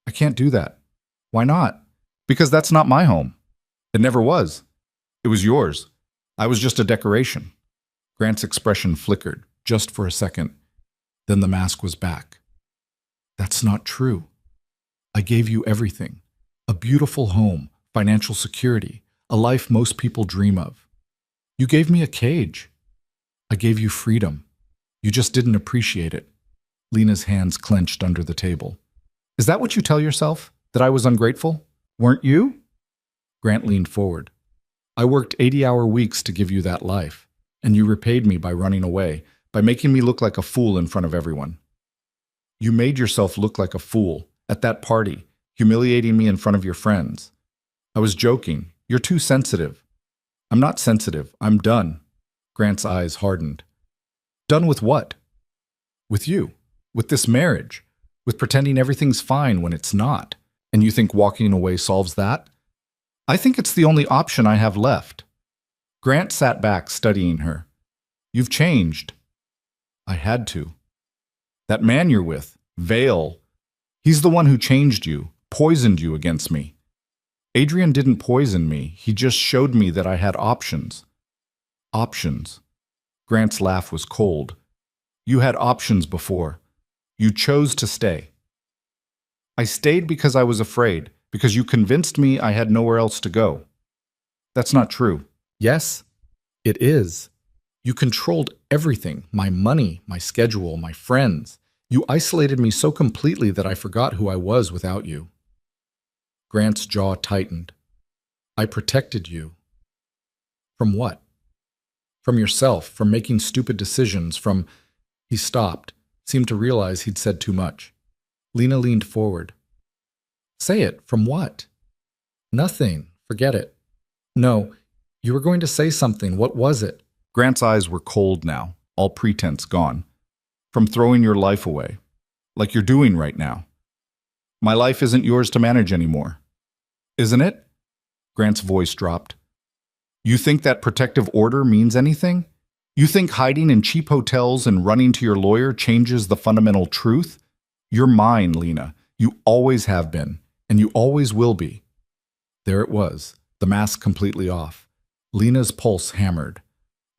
"I can't do that." "Why not?" "Because that's not my home. It never was. It was yours. I was just a decoration." Grant's expression flickered, just for a second. Then the mask was back. "That's not true. I gave you everything. A beautiful home, financial security, a life most people dream of. You gave me a cage. I gave you freedom. You just didn't appreciate it." Lena's hands clenched under the table. "Is that what you tell yourself? That I was ungrateful? Weren't you?" Grant leaned forward. "I worked 80-hour weeks to give you that life, and you repaid me by running away, by making me look like a fool in front of everyone. You made yourself look like a fool at that party, humiliating me in front of your friends. I was joking. You're too sensitive." "I'm not sensitive. I'm done." Grant's eyes hardened. "Done with what?" "With you. With this marriage. With pretending everything's fine when it's not. And you think walking away solves that?" "I think it's the only option I have left." Grant sat back, studying her. "You've changed." "I had to." "That man you're with, Vale, he's the one who changed you, poisoned you against me." "Adrian didn't poison me. He just showed me that I had options." "Options." Grant's laugh was cold. "You had options before. You chose to stay." "I stayed because I was afraid, because you convinced me I had nowhere else to go." "That's not true." "Yes, it is. You controlled everything, my money, my schedule, my friends. You isolated me so completely that I forgot who I was without you." Grant's jaw tightened. "I protected you." "From what?" "From yourself, from making stupid decisions, from—" He stopped, seemed to realize he'd said too much. Lena leaned forward. "Say it. From what?" "Nothing. Forget it." "No, you were going to say something. What was it?" Grant's eyes were cold now, all pretense gone. "From throwing your life away, like you're doing right now. My life isn't yours to manage anymore." "Isn't it?" Grant's voice dropped. "You think that protective order means anything? You think hiding in cheap hotels and running to your lawyer changes the fundamental truth? You're mine, Lena. You always have been, and you always will be." There it was, the mask completely off. Lena's pulse hammered.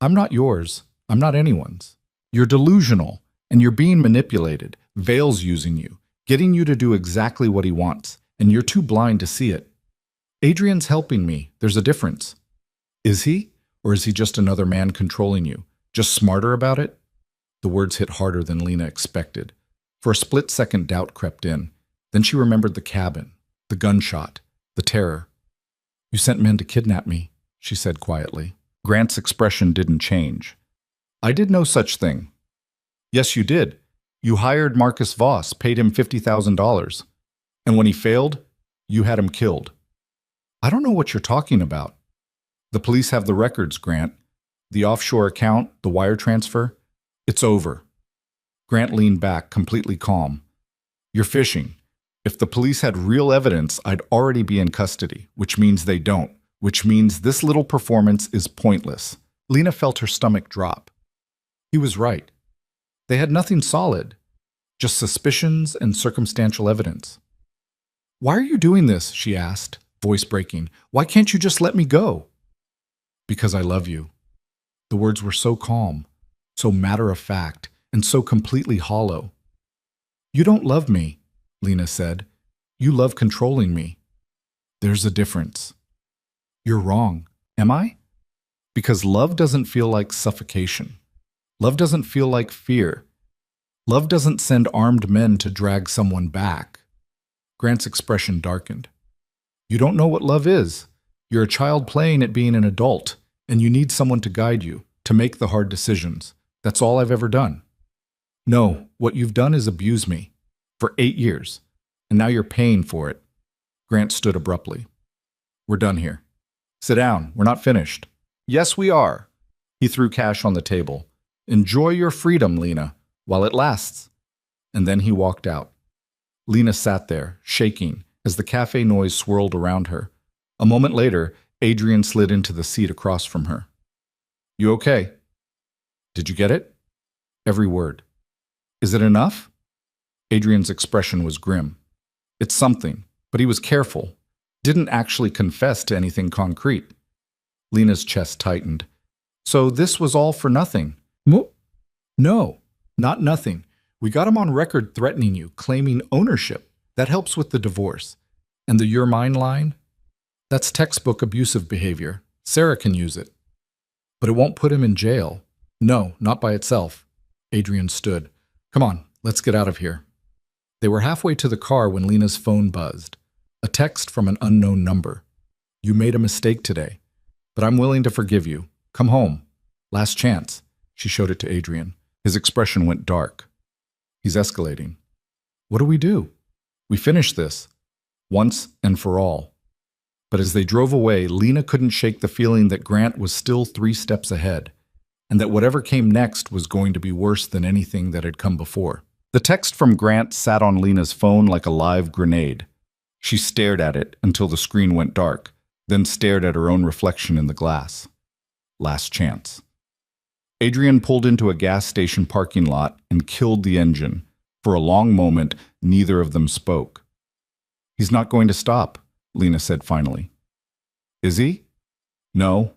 "I'm not yours. I'm not anyone's. You're delusional, and you're being manipulated. Vale's using you, getting you to do exactly what he wants, and you're too blind to see it. Adrian's helping me. There's a difference." "Is he? Or is he just another man controlling you? Just smarter about it?" The words hit harder than Lena expected. For a split second, doubt crept in. Then she remembered the cabin, the gunshot, the terror. "You sent men to kidnap me," she said quietly. Grant's expression didn't change. "I did no such thing." "Yes, you did. You hired Marcus Voss, paid him $50,000. And when he failed, you had him killed." "I don't know what you're talking about." "The police have the records, Grant. The offshore account, the wire transfer. It's over." Grant leaned back, completely calm. "You're fishing. If the police had real evidence, I'd already be in custody, which means they don't, which means this little performance is pointless." Lena felt her stomach drop. He was right. They had nothing solid, just suspicions and circumstantial evidence. "Why are you doing this?" she asked, voice breaking. "Why can't you just let me go?" "Because I love you." The words were so calm, so matter-of-fact, and so completely hollow. "You don't love me," Lena said. "You love controlling me." "There's a difference." "You're wrong. Am I?" "Because love doesn't feel like suffocation. Love doesn't feel like fear. Love doesn't send armed men to drag someone back." Grant's expression darkened. "You don't know what love is. You're a child playing at being an adult, and you need someone to guide you, to make the hard decisions. That's all I've ever done." "No, what you've done is abuse me. For 8 years. And now you're paying for it." Grant stood abruptly. "We're done here. Sit down. We're not finished." "Yes, we are." He threw cash on the table. "Enjoy your freedom, Lena, while it lasts." And then he walked out. Lena sat there, shaking, as the cafe noise swirled around her. A moment later, Adrian slid into the seat across from her. "You okay?" "Did you get it?" "Every word." "Is it enough?" Adrian's expression was grim. "It's something," but he was careful. Didn't actually confess to anything concrete. Lena's chest tightened. "So this was all for nothing?" "No, not nothing. We got him on record threatening you, claiming ownership. That helps with the divorce. And the 'you're mine' line? That's textbook abusive behavior. Sarah can use it. But it won't put him in jail. No, not by itself." Adrian stood. "Come on, let's get out of here." They were halfway to the car when Lena's phone buzzed. A text from an unknown number. "You made a mistake today, but I'm willing to forgive you. Come home. Last chance." She showed it to Adrian. His expression went dark. "He's escalating. What do we do? We finish this, once and for all." But as they drove away, Lena couldn't shake the feeling that Grant was still 3 steps ahead, and that whatever came next was going to be worse than anything that had come before. The text from Grant sat on Lena's phone like a live grenade. She stared at it until the screen went dark, then stared at her own reflection in the glass. Last chance. Adrian pulled into a gas station parking lot and killed the engine. For a long moment, neither of them spoke. "He's not going to stop," Lena said finally. "Is he?" "No."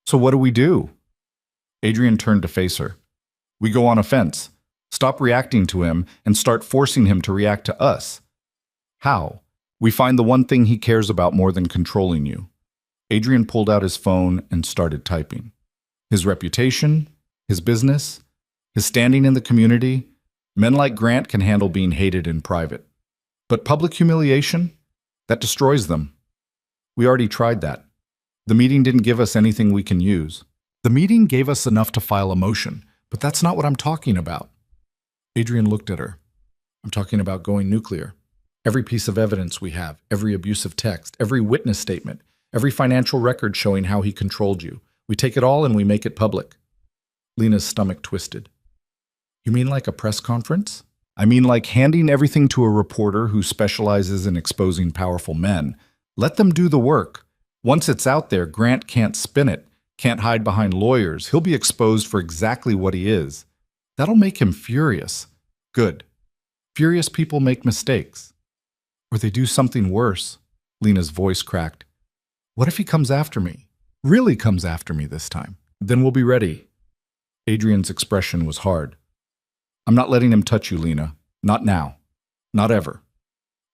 "So what do we do?" Adrian turned to face her. "We go on offense. Stop reacting to him and start forcing him to react to us." "How?" "We find the one thing he cares about more than controlling you." Adrian pulled out his phone and started typing. His reputation, his business, his standing in the community. Men like Grant can handle being hated in private. But public humiliation? That destroys them. We already tried that. The meeting didn't give us anything we can use. The meeting gave us enough to file a motion, but that's not what I'm talking about. Adrian looked at her. "I'm talking about going nuclear. Every piece of evidence we have, every abusive text, every witness statement, every financial record showing how he controlled you. We take it all and we make it public." Lena's stomach twisted. "You mean like a press conference?" "I mean like handing everything to a reporter who specializes in exposing powerful men. Let them do the work. Once it's out there, Grant can't spin it, can't hide behind lawyers. He'll be exposed for exactly what he is. That'll make him furious. Good. Furious people make mistakes. Or they do something worse." Lena's voice cracked. "What if he comes after me? Really comes after me this time? Then we'll be ready." Adrian's expression was hard. "I'm not letting him touch you, Lena. Not now. Not ever."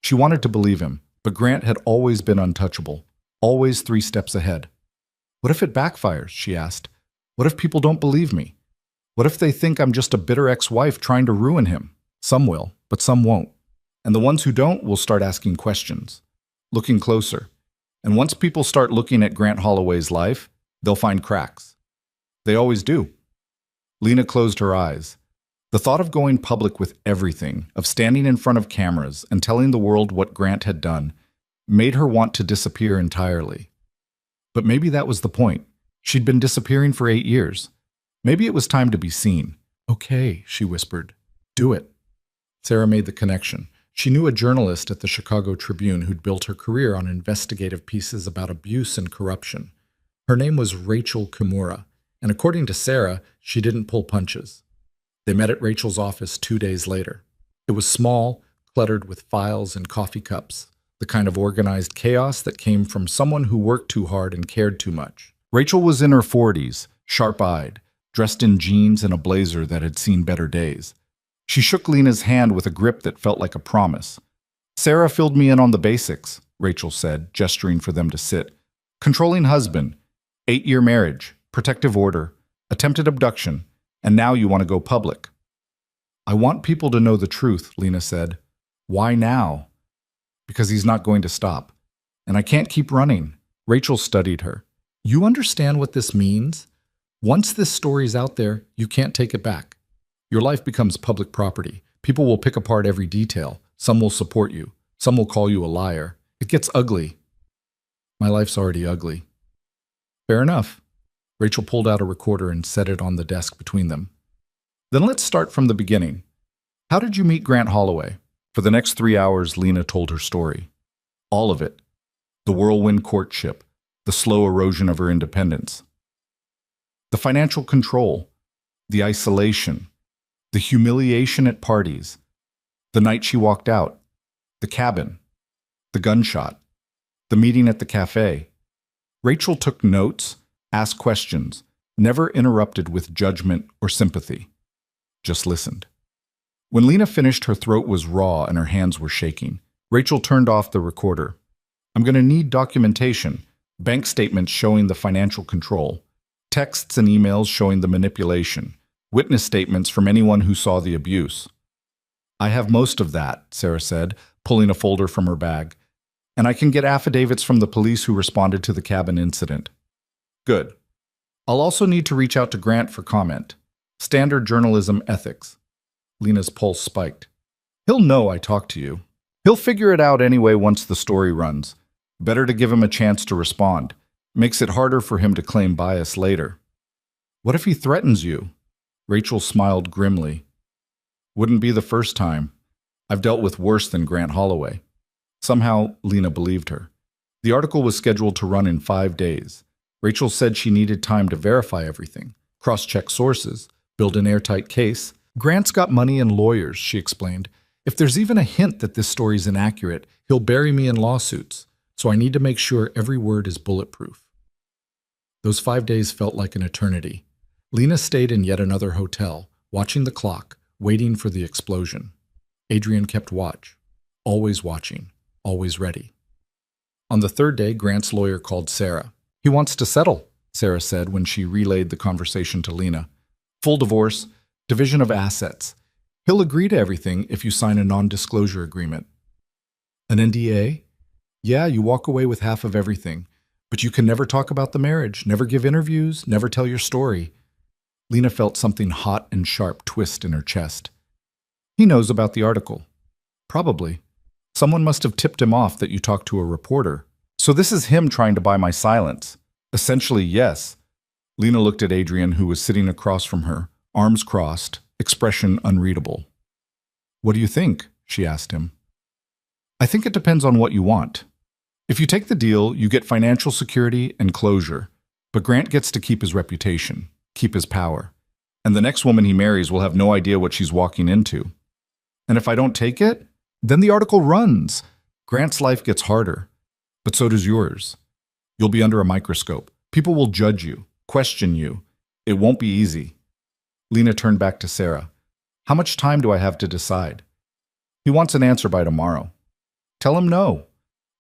She wanted to believe him, but Grant had always been untouchable, always 3 steps ahead. "What if it backfires?" she asked. "What if people don't believe me? What if they think I'm just a bitter ex-wife trying to ruin him?" Some will, but some won't. And the ones who don't will start asking questions, looking closer. And once people start looking at Grant Holloway's life, they'll find cracks. They always do. Lena closed her eyes. The thought of going public with everything, of standing in front of cameras and telling the world what Grant had done, made her want to disappear entirely. But maybe that was the point. She'd been disappearing for 8 years. Maybe it was time to be seen. "Okay," she whispered. "Do it." Sarah made the connection. She knew a journalist at the Chicago Tribune who'd built her career on investigative pieces about abuse and corruption. Her name was Rachel Kimura, and according to Sarah, she didn't pull punches. They met at Rachel's office 2 days later. It was small, cluttered with files and coffee cups, the kind of organized chaos that came from someone who worked too hard and cared too much. Rachel was in her 40s, sharp-eyed, dressed in jeans and a blazer that had seen better days. She shook Lena's hand with a grip that felt like a promise. "Sarah filled me in on the basics," Rachel said, gesturing for them to sit. "Controlling husband, 8-year marriage, protective order, attempted abduction, and now you want to go public." "I want people to know the truth," Lena said. "Why now?" "Because he's not going to stop. And I can't keep running." Rachel studied her. "You understand what this means? Once this story's out there, you can't take it back. Your life becomes public property. People will pick apart every detail. Some will support you. Some will call you a liar. It gets ugly." "My life's already ugly." "Fair enough." Rachel pulled out a recorder and set it on the desk between them. "Then let's start from the beginning. How did you meet Grant Holloway?" For the next 3 hours, Lena told her story. All of it. The whirlwind courtship, the slow erosion of her independence, the financial control, the isolation, the humiliation at parties, the night she walked out, the cabin, the gunshot, the meeting at the cafe. Rachel took notes, asked questions, never interrupted with judgment or sympathy. Just listened. When Lena finished, her throat was raw and her hands were shaking. Rachel turned off the recorder. "I'm going to need documentation, bank statements showing the financial control, texts and emails showing the manipulation, witness statements from anyone who saw the abuse." "I have most of that," Sarah said, pulling a folder from her bag. "And I can get affidavits from the police who responded to the cabin incident." "Good. I'll also need to reach out to Grant for comment. Standard journalism ethics." Lena's pulse spiked. "He'll know I talked to you. He'll figure it out anyway once the story runs. Better to give him a chance to respond. Makes it harder for him to claim bias later." "What if he threatens you?" Rachel smiled grimly. "Wouldn't be the first time. I've dealt with worse than Grant Holloway." Somehow, Lena believed her. The article was scheduled to run in 5 days. Rachel said she needed time to verify everything, cross-check sources, build an airtight case. "Grant's got money and lawyers," she explained. "If there's even a hint that this story's inaccurate, he'll bury me in lawsuits. So I need to make sure every word is bulletproof." Those 5 days felt like an eternity. Lena stayed in yet another hotel, watching the clock, waiting for the explosion. Adrian kept watch, always watching, always ready. On the 3rd day, Grant's lawyer called Sarah. "He wants to settle," Sarah said when she relayed the conversation to Lena. "Full divorce, division of assets. He'll agree to everything if you sign a non-disclosure agreement." "An NDA? Yeah, you walk away with half of everything. But you can never talk about the marriage, never give interviews, never tell your story." Lena felt something hot and sharp twist in her chest. "He knows about the article." "Probably. Someone must have tipped him off that you talked to a reporter. So this is him trying to buy my silence." "Essentially, yes." Lena looked at Adrian, who was sitting across from her, arms crossed, expression unreadable. "What do you think?" she asked him. "I think it depends on what you want. If you take the deal, you get financial security and closure, but Grant gets to keep his reputation, keep his power, and the next woman he marries will have no idea what she's walking into. And if I don't take it, then the article runs. Grant's life gets harder, but so does yours. You'll be under a microscope. People will judge you, question you. It won't be easy." Lena turned back to Sarah. "How much time do I have to decide?" "He wants an answer by tomorrow." "Tell him no."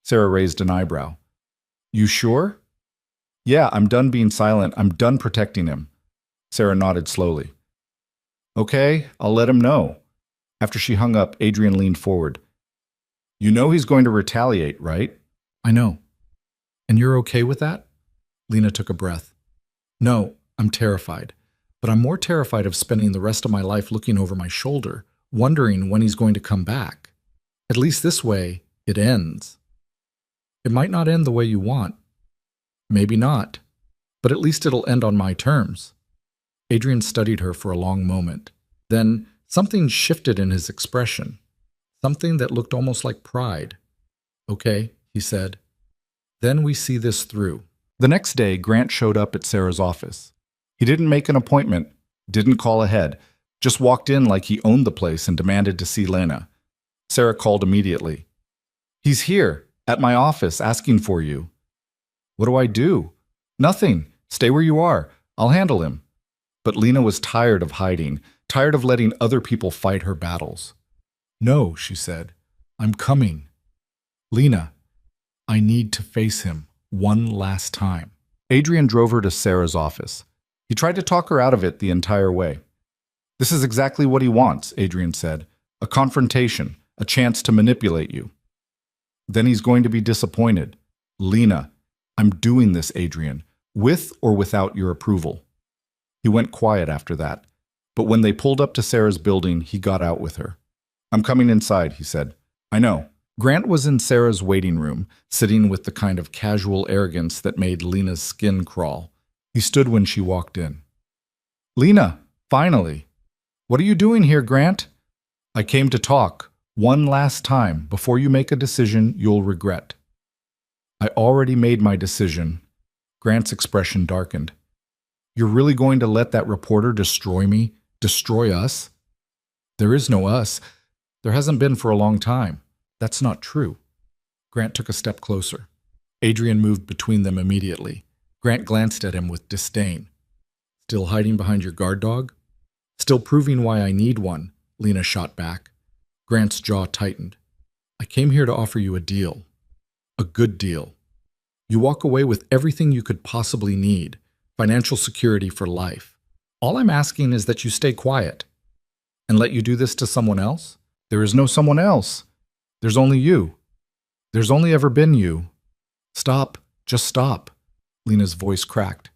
Sarah raised an eyebrow. "You sure?" "Yeah, I'm done being silent. I'm done protecting him." Sarah nodded slowly. "Okay, I'll let him know. After she hung up, Adrian leaned forward. You know he's going to retaliate, right? I know. And you're okay with that? Lena took a breath. No, I'm terrified. But I'm more terrified of spending the rest of my life looking over my shoulder, wondering when he's going to come back. At least this way, it ends. It might not end the way you want. Maybe not. But at least it'll end on my terms. Adrian studied her for a long moment. Then something shifted in his expression. Something that looked almost like pride. Okay, he said. Then we see this through. The next day, Grant showed up at Sarah's office. He didn't make an appointment, didn't call ahead, just walked in like he owned the place and demanded to see Lena. Sarah called immediately. He's here, at my office, asking for you. What do I do? Nothing. Stay where you are. I'll handle him. But Lena was tired of hiding, tired of letting other people fight her battles. No, she said. I'm coming. Lena, I need to face him one last time. Adrian drove her to Sarah's office. He tried to talk her out of it the entire way. This is exactly what he wants, Adrian said. A confrontation, a chance to manipulate you. Then he's going to be disappointed. Lena, I'm doing this, Adrian, with or without your approval. He went quiet after that, but when they pulled up to Sarah's building, he got out with her. I'm coming inside, he said. I know. Grant was in Sarah's waiting room, sitting with the kind of casual arrogance that made Lena's skin crawl. He stood when she walked in. Lena, finally. What are you doing here, Grant? I came to talk, one last time, before you make a decision you'll regret. I already made my decision. Grant's expression darkened. You're really going to let that reporter destroy me, destroy us? There is no us. There hasn't been for a long time. That's not true. Grant took a step closer. Adrian moved between them immediately. Grant glanced at him with disdain. Still hiding behind your guard dog? Still proving why I need one, Lena shot back. Grant's jaw tightened. I came here to offer you a deal. A good deal. You walk away with everything you could possibly need. Financial security for life. All I'm asking is that you stay quiet. And let you do this to someone else? There is no someone else. There's only you. There's only ever been you. Stop. Just stop. Lena's voice cracked.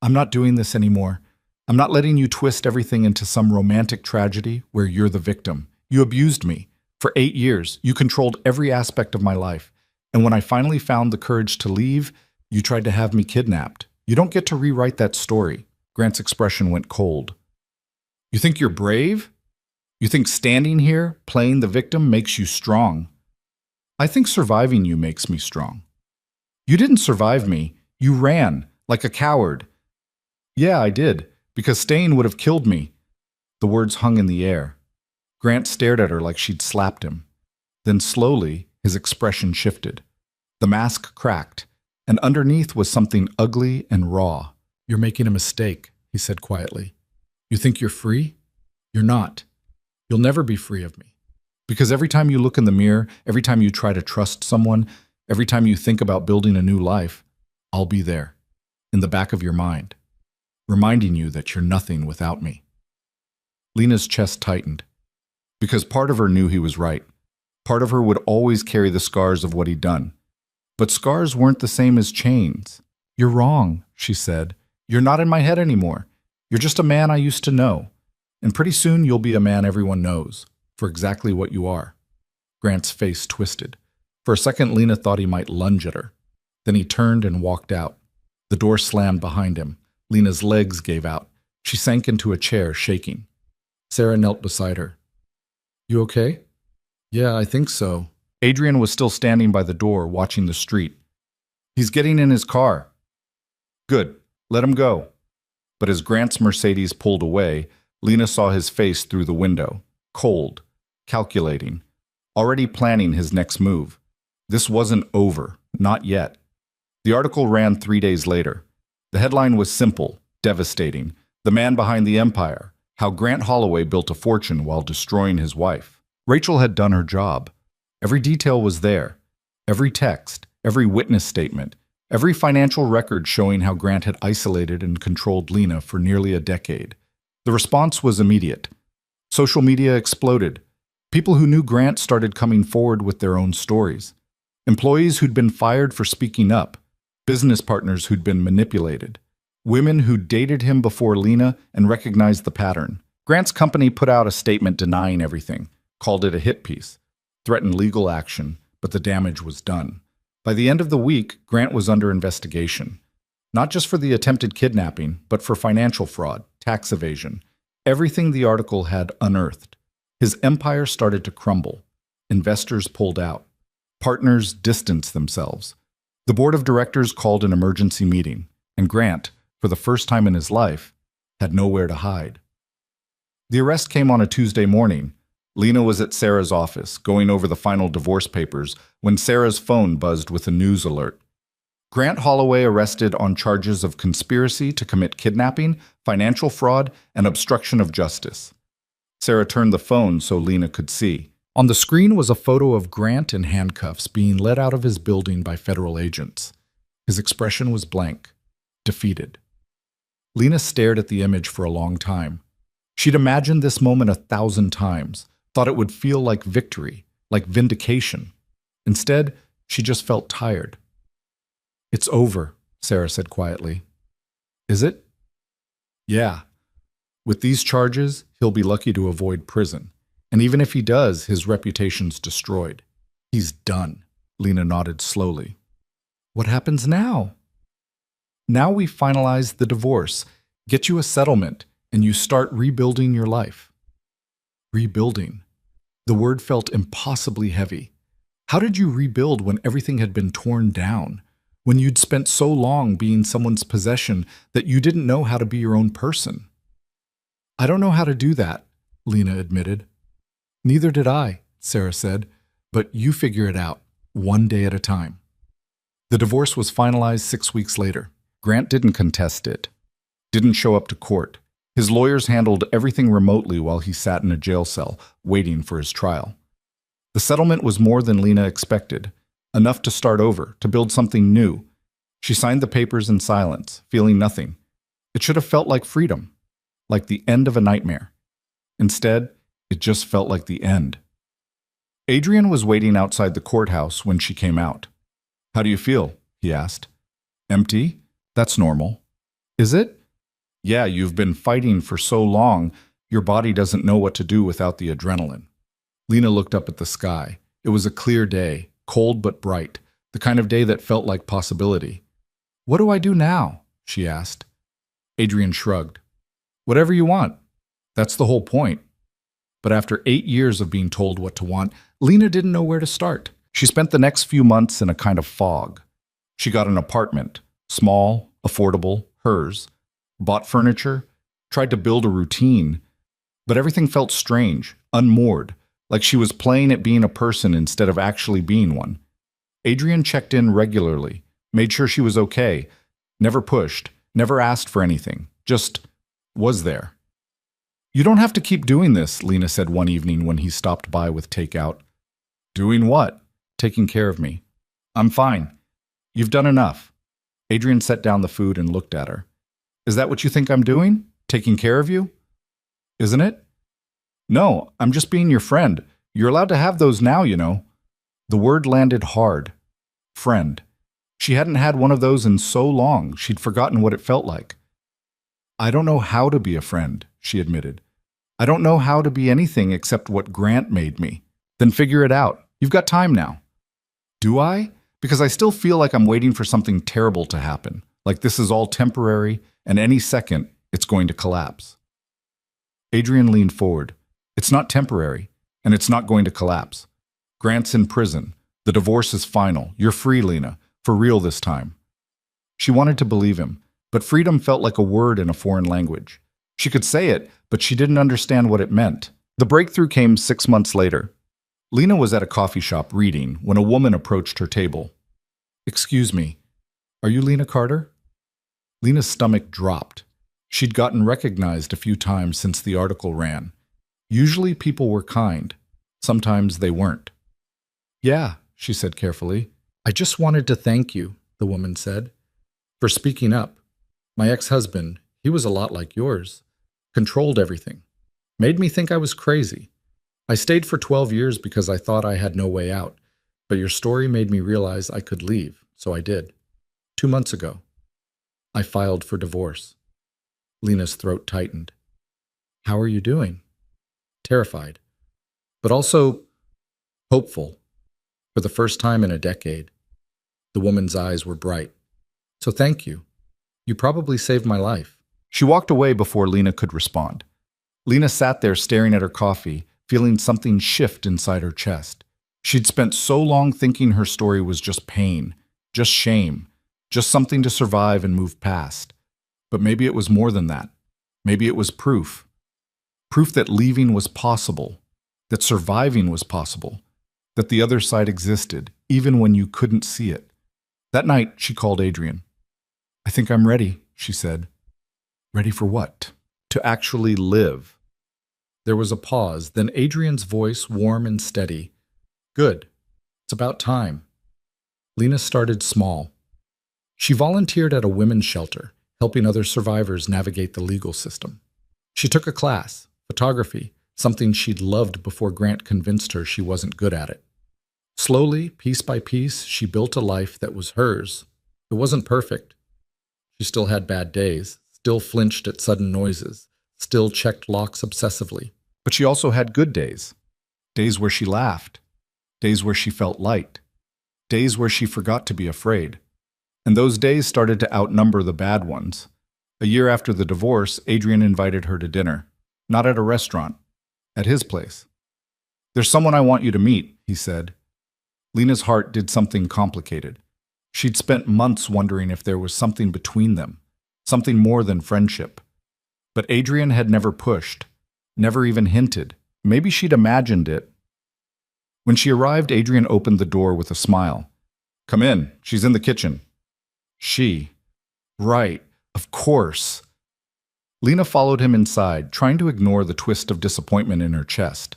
I'm not doing this anymore. I'm not letting you twist everything into some romantic tragedy where you're the victim. You abused me. For 8 years, you controlled every aspect of my life. And when I finally found the courage to leave, you tried to have me kidnapped. You don't get to rewrite that story. Grant's expression went cold. You think you're brave? You think standing here, playing the victim, makes you strong? I think surviving you makes me strong. You didn't survive me. You ran, like a coward. Yeah, I did, because staying would have killed me. The words hung in the air. Grant stared at her like she'd slapped him. Then slowly, his expression shifted. The mask cracked, and underneath was something ugly and raw. You're making a mistake, he said quietly. You think you're free? You're not. You'll never be free of me. Because every time you look in the mirror, every time you try to trust someone, every time you think about building a new life, I'll be there, in the back of your mind, reminding you that you're nothing without me. Lena's chest tightened, because part of her knew he was right. Part of her would always carry the scars of what he'd done. But scars weren't the same as chains. You're wrong, she said. You're not in my head anymore. You're just a man I used to know. And pretty soon you'll be a man everyone knows, for exactly what you are. Grant's face twisted. For a second, Lena thought he might lunge at her. Then he turned and walked out. The door slammed behind him. Lena's legs gave out. She sank into a chair, shaking. Sarah knelt beside her. You okay? Yeah, I think so. Adrian was still standing by the door, watching the street. He's getting in his car. Good. Let him go. But as Grant's Mercedes pulled away, Lena saw his face through the window, cold, calculating, already planning his next move. This wasn't over, not yet. The article ran 3 days later. The headline was simple, devastating. The man behind the empire, how Grant Holloway built a fortune while destroying his wife. Rachel had done her job. Every detail was there. Every text, every witness statement, every financial record showing how Grant had isolated and controlled Lena for nearly a decade. The response was immediate. Social media exploded. People who knew Grant started coming forward with their own stories. Employees who'd been fired for speaking up, business partners who'd been manipulated, women who'd dated him before Lena and recognized the pattern. Grant's company put out a statement denying everything, called it a hit piece, threatened legal action, but the damage was done. By the end of the week, Grant was under investigation, not just for the attempted kidnapping, but for financial fraud, tax evasion, everything the article had unearthed. His empire started to crumble. Investors pulled out. Partners distanced themselves. The board of directors called an emergency meeting, and Grant, for the first time in his life, had nowhere to hide. The arrest came on a Tuesday morning. Lena was at Sarah's office, going over the final divorce papers, when Sarah's phone buzzed with a news alert. Grant Holloway arrested on charges of conspiracy to commit kidnapping, financial fraud, and obstruction of justice. Sarah turned the phone so Lena could see. On the screen was a photo of Grant in handcuffs being led out of his building by federal agents. His expression was blank, defeated. Lena stared at the image for a long time. She'd imagined this moment 1,000 times, thought it would feel like victory, like vindication. Instead, she just felt tired. "It's over," Sarah said quietly. "Is it?" "Yeah. With these charges, he'll be lucky to avoid prison. And even if he does, his reputation's destroyed. He's done." Lena nodded slowly. "What happens now?" "Now we finalize the divorce, get you a settlement, and you start rebuilding your life." Rebuilding. The word felt impossibly heavy. How did you rebuild when everything had been torn down? When you'd spent so long being someone's possession that you didn't know how to be your own person? "I don't know how to do that," Lena admitted. "Neither did I," Sarah said, "but you figure it out, one day at a time." The divorce was finalized 6 weeks later. Grant didn't contest it, didn't show up to court. His lawyers handled everything remotely while he sat in a jail cell, waiting for his trial. The settlement was more than Lena expected, enough to start over, to build something new. She signed the papers in silence, feeling nothing. It should have felt like freedom, like the end of a nightmare. Instead, it just felt like the end. Adrian was waiting outside the courthouse when she came out. "How do you feel?" he asked. "Empty? That's normal." "Is it?" "Yeah, you've been fighting for so long, your body doesn't know what to do without the adrenaline." Lena looked up at the sky. It was a clear day, cold but bright, the kind of day that felt like possibility. "What do I do now?" she asked. Adrian shrugged. "Whatever you want. That's the whole point." But after 8 years of being told what to want, Lena didn't know where to start. She spent the next few months in a kind of fog. She got an apartment, small, affordable, hers, bought furniture, tried to build a routine, but everything felt strange, unmoored, like she was playing at being a person instead of actually being one. Adrian checked in regularly, made sure she was okay, never pushed, never asked for anything, just was there. "You don't have to keep doing this," Lena said one evening when he stopped by with takeout. "Doing what?" "Taking care of me." "I'm fine. You've done enough." Adrian set down the food and looked at her. "Is that what you think I'm doing? Taking care of you?" "Isn't it?" "No, I'm just being your friend. You're allowed to have those now, you know." The word landed hard. Friend. She hadn't had one of those in so long, she'd forgotten what it felt like. "I don't know how to be a friend," she admitted. "I don't know how to be anything except what Grant made me." "Then figure it out. You've got time now." "Do I? Because I still feel like I'm waiting for something terrible to happen, like this is all temporary, and any second, it's going to collapse." Adrian leaned forward. "It's not temporary, and it's not going to collapse. Grant's in prison. The divorce is final. You're free, Lena, for real this time." She wanted to believe him, but freedom felt like a word in a foreign language. She could say it, but she didn't understand what it meant. The breakthrough came 6 months later. Lena was at a coffee shop reading when a woman approached her table. "Excuse me, are you Lena Carter?" Lena's stomach dropped. She'd gotten recognized a few times since the article ran. Usually people were kind. Sometimes they weren't. "Yeah," she said carefully. "I just wanted to thank you," the woman said, "for speaking up. My ex-husband, he was a lot like yours. Controlled everything. Made me think I was crazy. I stayed for 12 years because I thought I had no way out, but your story made me realize I could leave, so I did. 2 months ago, I filed for divorce. Lena's throat tightened. How are you doing? Terrified, but also hopeful. For the first time in a decade, the woman's eyes were bright. So thank you. You probably saved my life. She walked away before Lena could respond. Lena sat there staring at her coffee, feeling something shift inside her chest. She'd spent so long thinking her story was just pain, just shame, just something to survive and move past. But maybe it was more than that. Maybe it was proof. Proof that leaving was possible, that surviving was possible, that the other side existed, even when you couldn't see it. That night, she called Adrian. I think I'm ready, she said. Ready for what? To actually live. There was a pause, then Adrian's voice, warm and steady. Good. It's about time. Lena started small. She volunteered at a women's shelter, helping other survivors navigate the legal system. She took a class, photography, something she'd loved before Grant convinced her she wasn't good at it. Slowly, piece by piece, she built a life that was hers. It wasn't perfect. She still had bad days, still flinched at sudden noises, still checked locks obsessively. But she also had good days. Days where she laughed. Days where she felt light. Days where she forgot to be afraid. And those days started to outnumber the bad ones. A year after the divorce, Adrian invited her to dinner. Not at a restaurant. At his place. There's someone I want you to meet, he said. Lena's heart did something complicated. She'd spent months wondering if there was something between them, something more than friendship. But Adrian had never pushed, never even hinted. Maybe she'd imagined it. When she arrived, Adrian opened the door with a smile. Come in, she's in the kitchen. She. Right, of course. Lena followed him inside, trying to ignore the twist of disappointment in her chest.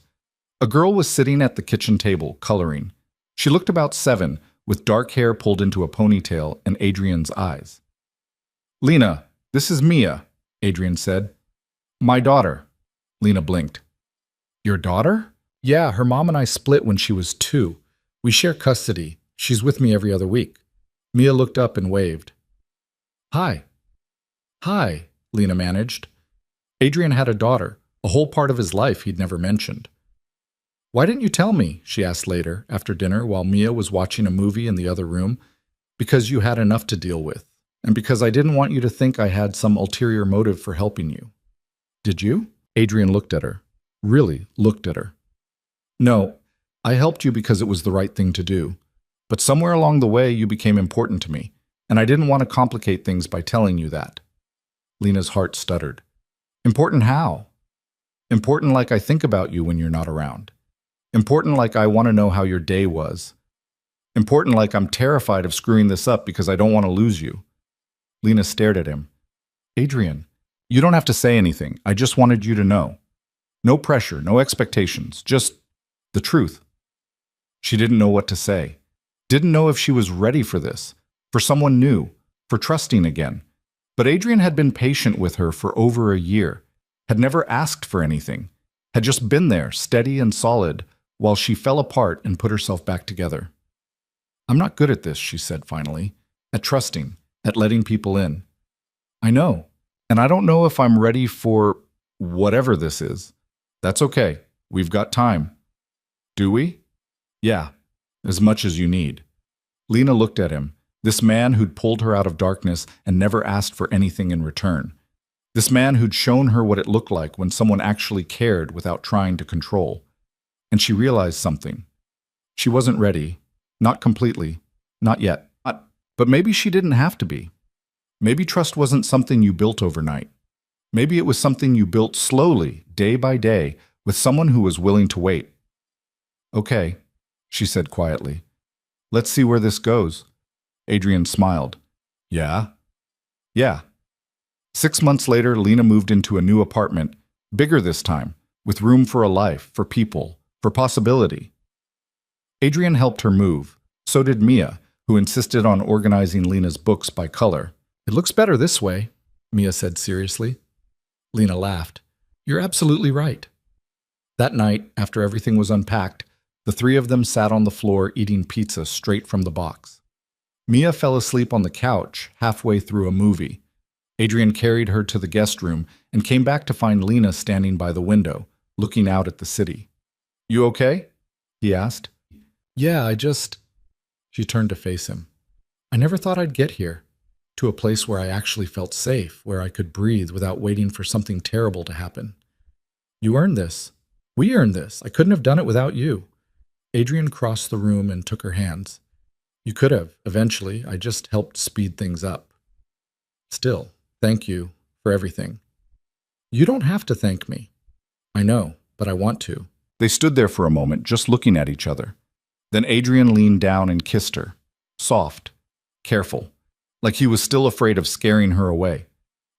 A girl was sitting at the kitchen table, coloring. She looked about 7, with dark hair pulled into a ponytail and Adrian's eyes. Lena, this is Mia, Adrian said. My daughter. Lena blinked. Your daughter? Yeah, her mom and I split when she was 2. We share custody. She's with me every other week. Mia looked up and waved. Hi. Hi, Lena managed. Adrian had a daughter, a whole part of his life he'd never mentioned. Why didn't you tell me? She asked later, after dinner, while Mia was watching a movie in the other room. Because you had enough to deal with, and because I didn't want you to think I had some ulterior motive for helping you. Did you? Adrian looked at her. Really looked at her. No, I helped you because it was the right thing to do. But somewhere along the way you became important to me, and I didn't want to complicate things by telling you that. Lena's heart stuttered. Important how? Important like I think about you when you're not around. Important like I want to know how your day was. Important like I'm terrified of screwing this up because I don't want to lose you. Lena stared at him. Adrian, you don't have to say anything. I just wanted you to know. No pressure, no expectations, just the truth. She didn't know what to say. Didn't know if she was ready for this, for someone new, for trusting again. But Adrian had been patient with her for over a year, had never asked for anything, had just been there, steady and solid, while she fell apart and put herself back together. I'm not good at this, she said finally, at trusting, at letting people in. I know, and I don't know if I'm ready for whatever this is. That's okay, we've got time. Do we? Yeah, as much as you need. Lena looked at him, this man who'd pulled her out of darkness and never asked for anything in return. This man who'd shown her what it looked like when someone actually cared without trying to control. And she realized something. She wasn't ready. Not completely. Not yet. But maybe she didn't have to be. Maybe trust wasn't something you built overnight. Maybe it was something you built slowly, day by day, with someone who was willing to wait. Okay, she said quietly. Let's see where this goes. Adrian smiled. Yeah? Yeah. 6 months later, Lena moved into a new apartment, bigger this time, with room for a life, for people, for possibility. Adrian helped her move. So did Mia, who insisted on organizing Lena's books by color. It looks better this way, Mia said seriously. Lena laughed. You're absolutely right. That night, after everything was unpacked, the three of them sat on the floor eating pizza straight from the box. Mia fell asleep on the couch halfway through a movie. Adrian carried her to the guest room and came back to find Lena standing by the window, looking out at the city. "You okay?" he asked. "Yeah, She turned to face him. "I never thought I'd get here, to a place where I actually felt safe, where I could breathe without waiting for something terrible to happen. You earned this. We earned this. I couldn't have done it without you." Adrian crossed the room and took her hands. "You could have, eventually. I just helped speed things up. Still, thank you for everything." "You don't have to thank me." "I know, but I want to." They stood there for a moment, just looking at each other. Then Adrian leaned down and kissed her, soft, careful, like he was still afraid of scaring her away.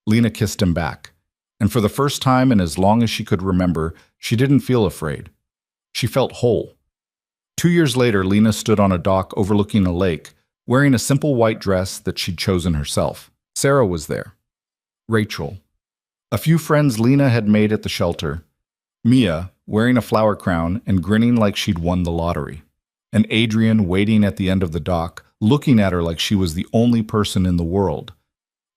Lena kissed him back, and for the first time in as long as she could remember, she didn't feel afraid. She felt whole. 2 years later, Lena stood on a dock overlooking a lake, wearing a simple white dress that she'd chosen herself. Sarah was there. Rachel. A few friends Lena had made at the shelter. Mia, wearing a flower crown and grinning like she'd won the lottery. And Adrian waiting at the end of the dock, looking at her like she was the only person in the world.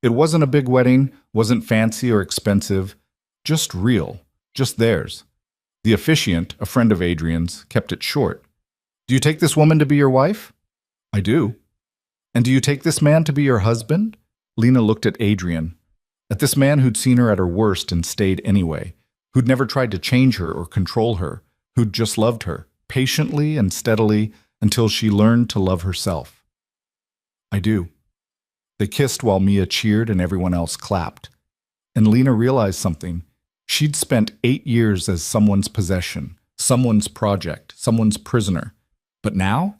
It wasn't a big wedding, wasn't fancy or expensive, just real, just theirs. The officiant, a friend of Adrian's, kept it short. "Do you take this woman to be your wife?" "I do." "And do you take this man to be your husband?" Lena looked at Adrian, at this man who'd seen her at her worst and stayed anyway, who'd never tried to change her or control her, who'd just loved her, patiently and steadily until she learned to love herself. "I do." They kissed while Mia cheered and everyone else clapped. And Lena realized something. She'd spent 8 years as someone's possession, someone's project, someone's prisoner. But now?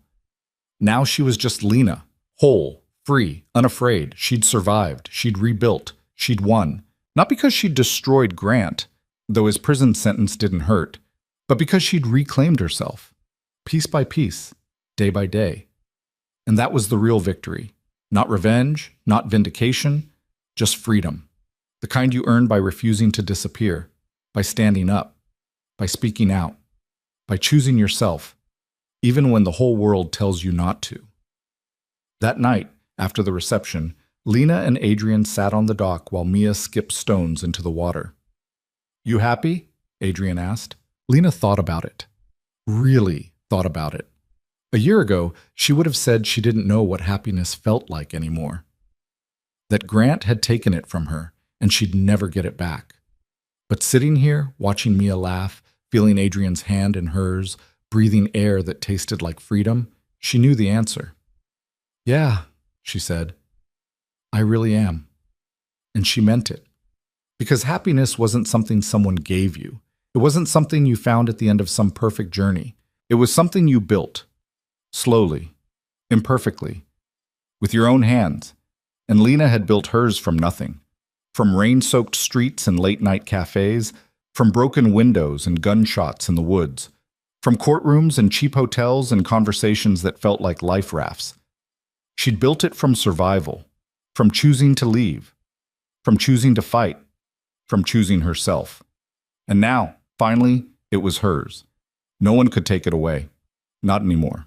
Now she was just Lena, whole, free, unafraid. She'd survived. She'd rebuilt. She'd won. Not because she'd destroyed Grant, though his prison sentence didn't hurt, but because she'd reclaimed herself, piece by piece, day by day. And that was the real victory. Not revenge, not vindication, just freedom. The kind you earn by refusing to disappear, by standing up, by speaking out, by choosing yourself, even when the whole world tells you not to. That night, after the reception, Lena and Adrian sat on the dock while Mia skipped stones into the water. "You happy?" Adrian asked. Lena thought about it. Really thought about it. A year ago, she would have said she didn't know what happiness felt like anymore. That Grant had taken it from her, and she'd never get it back. But sitting here, watching Mia laugh, feeling Adrian's hand in hers, breathing air that tasted like freedom, she knew the answer. "Yeah," she said. "I really am." And she meant it. Because happiness wasn't something someone gave you. It wasn't something you found at the end of some perfect journey. It was something you built. Slowly. Imperfectly. With your own hands. And Lena had built hers from nothing. From rain-soaked streets and late-night cafes, from broken windows and gunshots in the woods, from courtrooms and cheap hotels and conversations that felt like life rafts. She'd built it from survival, from choosing to leave, from choosing to fight, from choosing herself. And now, finally, it was hers. No one could take it away. Not anymore.